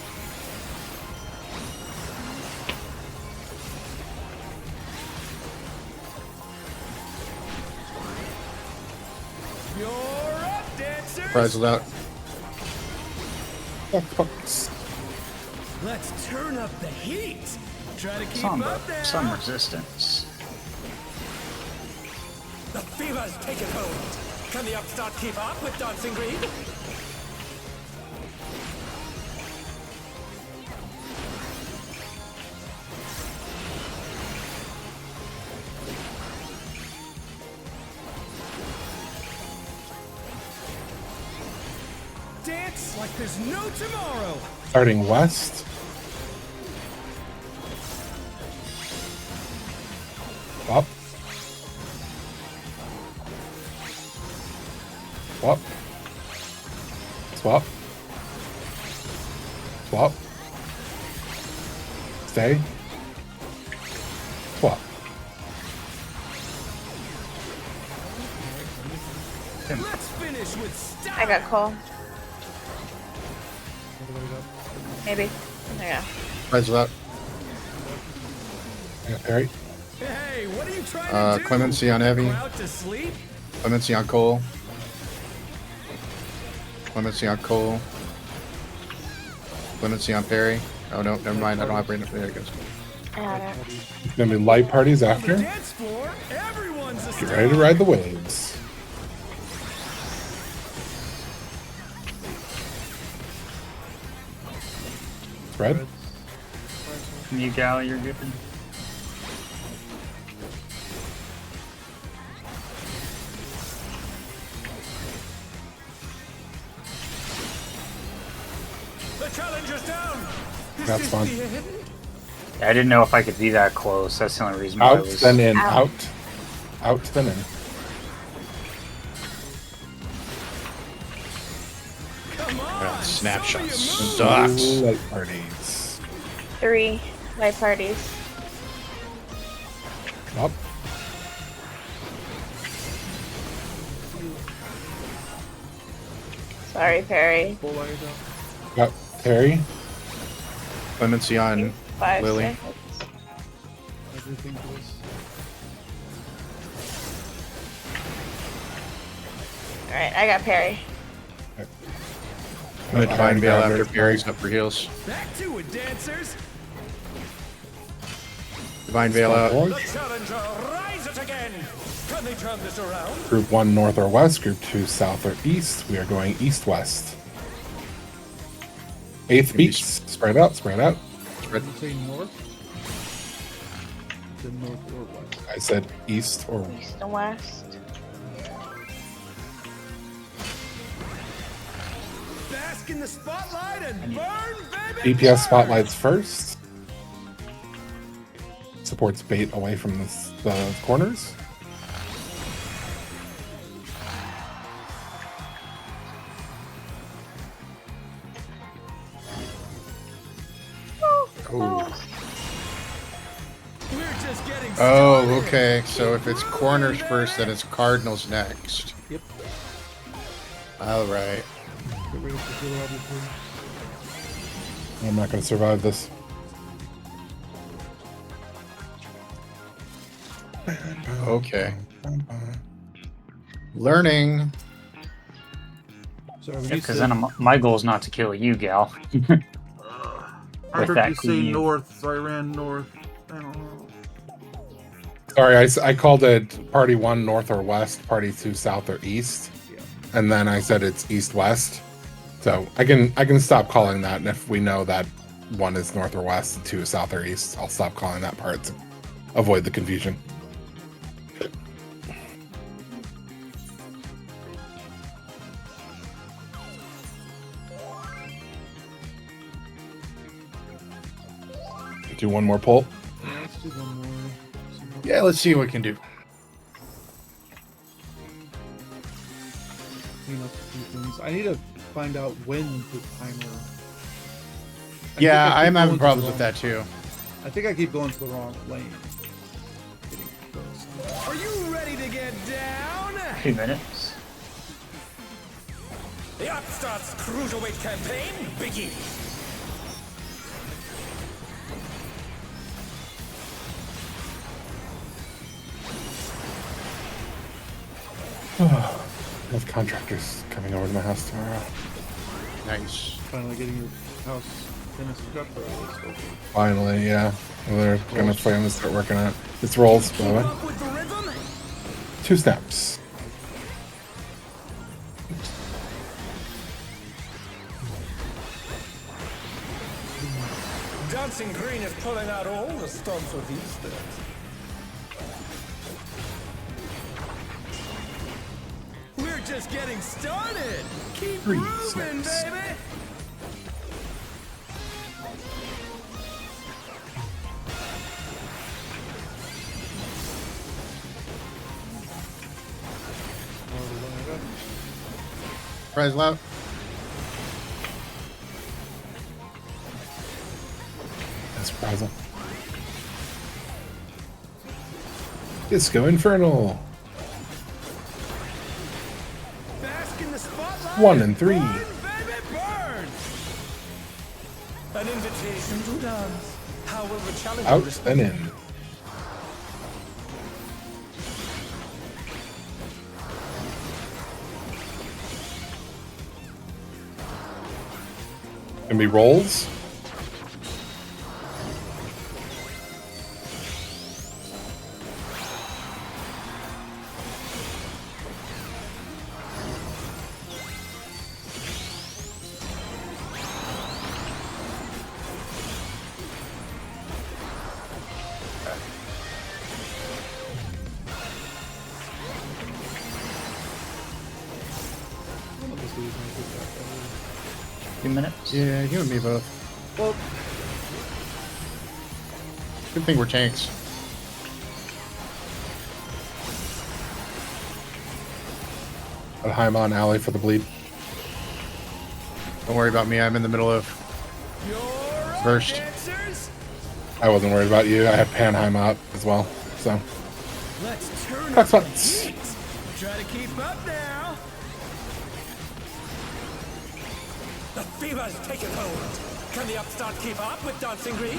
You're up, dancers. Prize is out. Let's turn up the heat. Try to keep Some, up there. some resistance. The fever's taken hold. Can the upstart keep up with Dancing Green? Dance like there's no tomorrow. Starting west. Swap. Swap. Swap. Swap. Stay. Swap. Let's finish with style. I got Cole. Maybe. Yeah. Prize is out. I got Perry. Hey, what are you trying to do? Clemency on Heavy. Go out to sleep? Clemency on Cole. Clemency on Cole. Clemency on Perry. Oh no, never mind. I don't have brain. There it goes. I had it. It's gonna be light parties On the after. dance floor, everyone's a Get star. ready to ride the waves. Red. You gal, you're good. The challenger's down. This That's is fine. the end. I didn't know if I could be that close. That's the only reason why I Out, was. then in. Out. Out. Out, then in. Come on. Snapshots. show me your moves. Sucks. Light parties. 3 light parties. Up. Sorry, Perry. Full light out. Got Perry. Clemency on 5 Lily. seconds. Everything goes. Alright, I got Perry. I'm gonna Divine Veil after Perry's up for heals. Back to it, dancers. Divine Veil out. The challenger rises again. Can they turn this around? Group 1 north or west, group 2 south or east. We are going east-west. 8th beats. Spread out, spread out. Did you say north? The north or west? I said east or East and west. Bask in the spotlight and burn, baby. DPS spotlights first. Supports bait away from the corners. Oh. We're just getting Oh, started. okay. So if it's corners first, then it's Cardinals next. Yep. All right. Get ready for heal out of here. I'm not going to survive this. Okay. Learning. Sorry, when you Because said, then my goal is not to kill you, gal. I with heard that you say cleave. north, so I ran north. I don't know. Sorry, I called it party 1 north or west, party 2 south or east, Yeah. and then I said it's east-west. So I can stop calling that, and if we know that 1 is north or west and 2 is south or east, I'll stop calling that part to avoid the confusion. Do one more pull. Yeah, let's do one more. Yeah, let's see what we can do. Clean up a few things. I need to find out when the timer. Yeah, think I keep I'm having going to problems the with that too. I think I keep going to the wrong lane. Getting close. Are you ready to get down? 2 minutes. The Upstarts Cruiserweight campaign begins. I have contractors coming over to my house tomorrow. Nice. Finally getting your house finished up early. Finally, yeah. They're gonna finally start working on it. It's rolls, by the way. Up with the rhythm. 2 snaps. Dancing Green is pulling out all the stops with these things. We're just getting started. Keep 3 moving, snaps. baby. Prize loud. That's surprising. Disco Infernal. Bask in the spotlight. 1 and 3. Burn, baby, burn. An invitation to dance. How will the challenger Out respond? and in. Gonna be rolls. One of us is gonna get that 2 minutes. Yeah, you and me both. Well, Good thing we're tanks. Got Haimon alley for the bleed. Don't worry about me. I'm in the middle of You're up, First. dancers. I wasn't worried about you. I had Panheim out as well. So Let's turn That's up what- the heat. Try to keep up now. fever's taken hold. Can the upstart keep up with Dancing Green?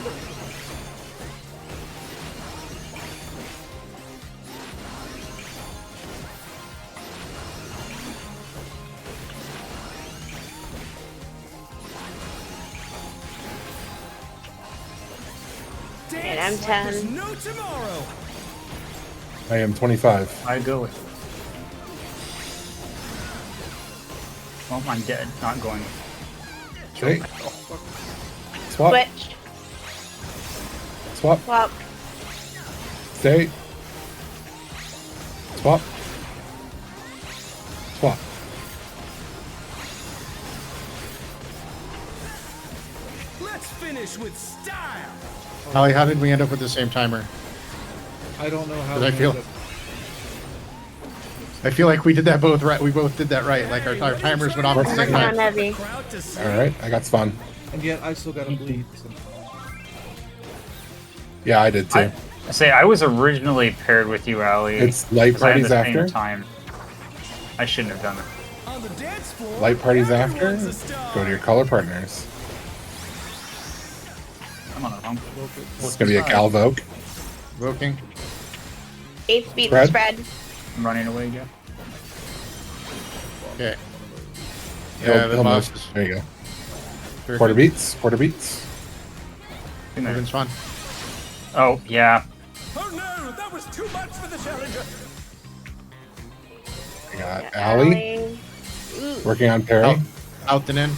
And I'm Dance like there's 10. no tomorrow. I am 25. I go with it. Well, I'm dead. Not going. Okay. Swap. Switch. Swap. Swap. Stay. Swap. Swap. Let's finish with style. Allie, how did we end up with the same timer? I don't know how. Did I we feel- ended up- I feel like we did that both right. We both did that right. Like our timers went off at the same Working on time. heavy. Crowd to see. All right. I got spun. And yet I still got to bleed. Yeah, I did too. I say I was originally paired with you, Allie. It's light 'cause I had parties the same after. time. I shouldn't have done it. On the dance floor, Light parties after. everyone's a star. Go to your color partners. I'm on the wrong. It's gonna be a Galvoke. Voking. 8 speed Spread. spread. I'm running away again. Okay. He'll- Yeah, the he'll boss move. is There you go. very Quarter good. beats. Quarter beats. Moving's fun. Oh yeah. Oh no, that was too much for the challenger. I got Allie Ooh. working on parry. Oh. Out and in.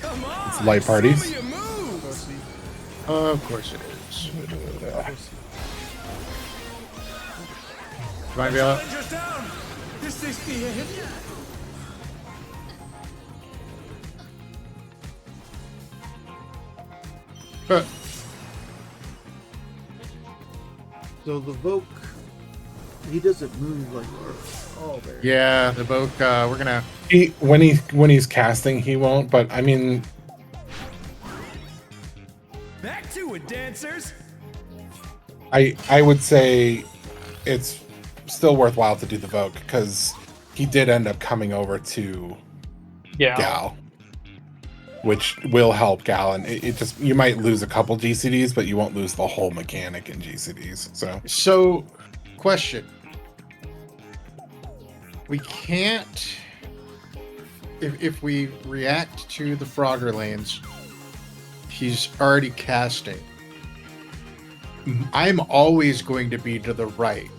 Come on, It's light parties. show me your moves. Of course it is. Come on, Viola. Challenger's down. Is this the end? Huh. So the Voke, he doesn't move like our. Oh, there. Yeah, the Voke. We're gonna. When he's casting, he won't. But I mean, Back to it, dancers. I would say it's still worthwhile to do the Vogue because he did end up coming over to Yeah. Gal, which will help Gal, and it just you might lose a couple GCDs, but you won't lose the whole mechanic in GCDs. So, question. We can't. If we react to the Frogger lanes, he's already casting. I'm always going to be to the right.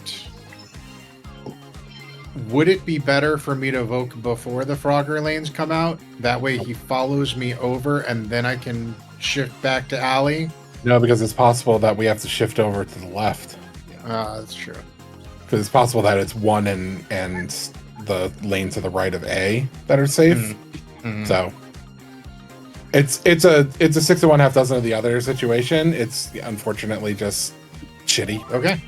Would it be better for me to evoke before the Frogger lanes come out? That way he follows me over and then I can shift back to Alley? No, because it's possible that we have to shift over to the left. That's true. Because it's possible that it's one and the lane to the right of A that are safe. Mhm. So it's a 6 to 1 half dozen of the other situation. It's unfortunately just shitty. Okay.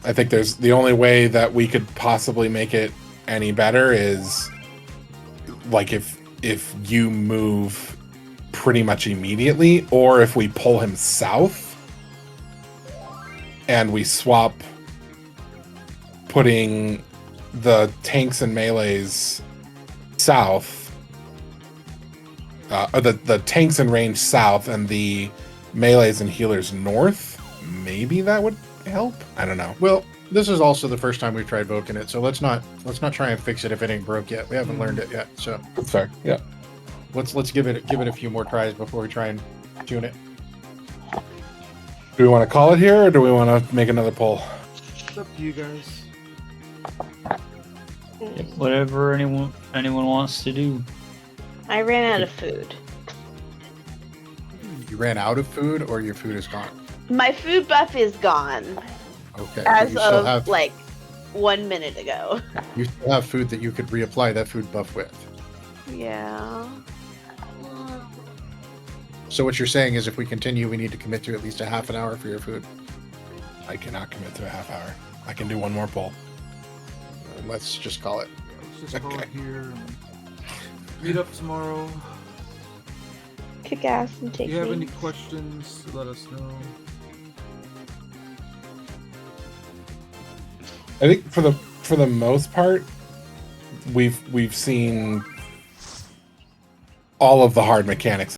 I think there's the only way that we could possibly make it any better is like if you move pretty much immediately, or if we pull him south and we swap putting the tanks and melees south, or the tanks in range south and the melees and healers north. Maybe that would help. I don't know. Well, this is also the first time we've tried Voking it, so let's not try and fix it if it ain't broke yet. We haven't learned it yet, so That's fair. Yeah. let's give it a few more tries before we try and tune it. Do we want to call it here, or do we want to make another poll? It's up to you guys. Whatever anyone wants to do. I ran out of food. You ran out of food, or your food is gone. My food buff is gone Okay. as you still of have like 1 minute ago. you still have food that you could reapply that food buff with. Yeah. So what you're saying is, if we continue, we need to commit to at least a half an hour for your food. I cannot commit to a half hour. I can do one more poll. Let's just call it. Let's just call it here. And meet up tomorrow. Kick ass and If take you have any me. questions, let us know. I think for the most part, we've seen all of the hard mechanics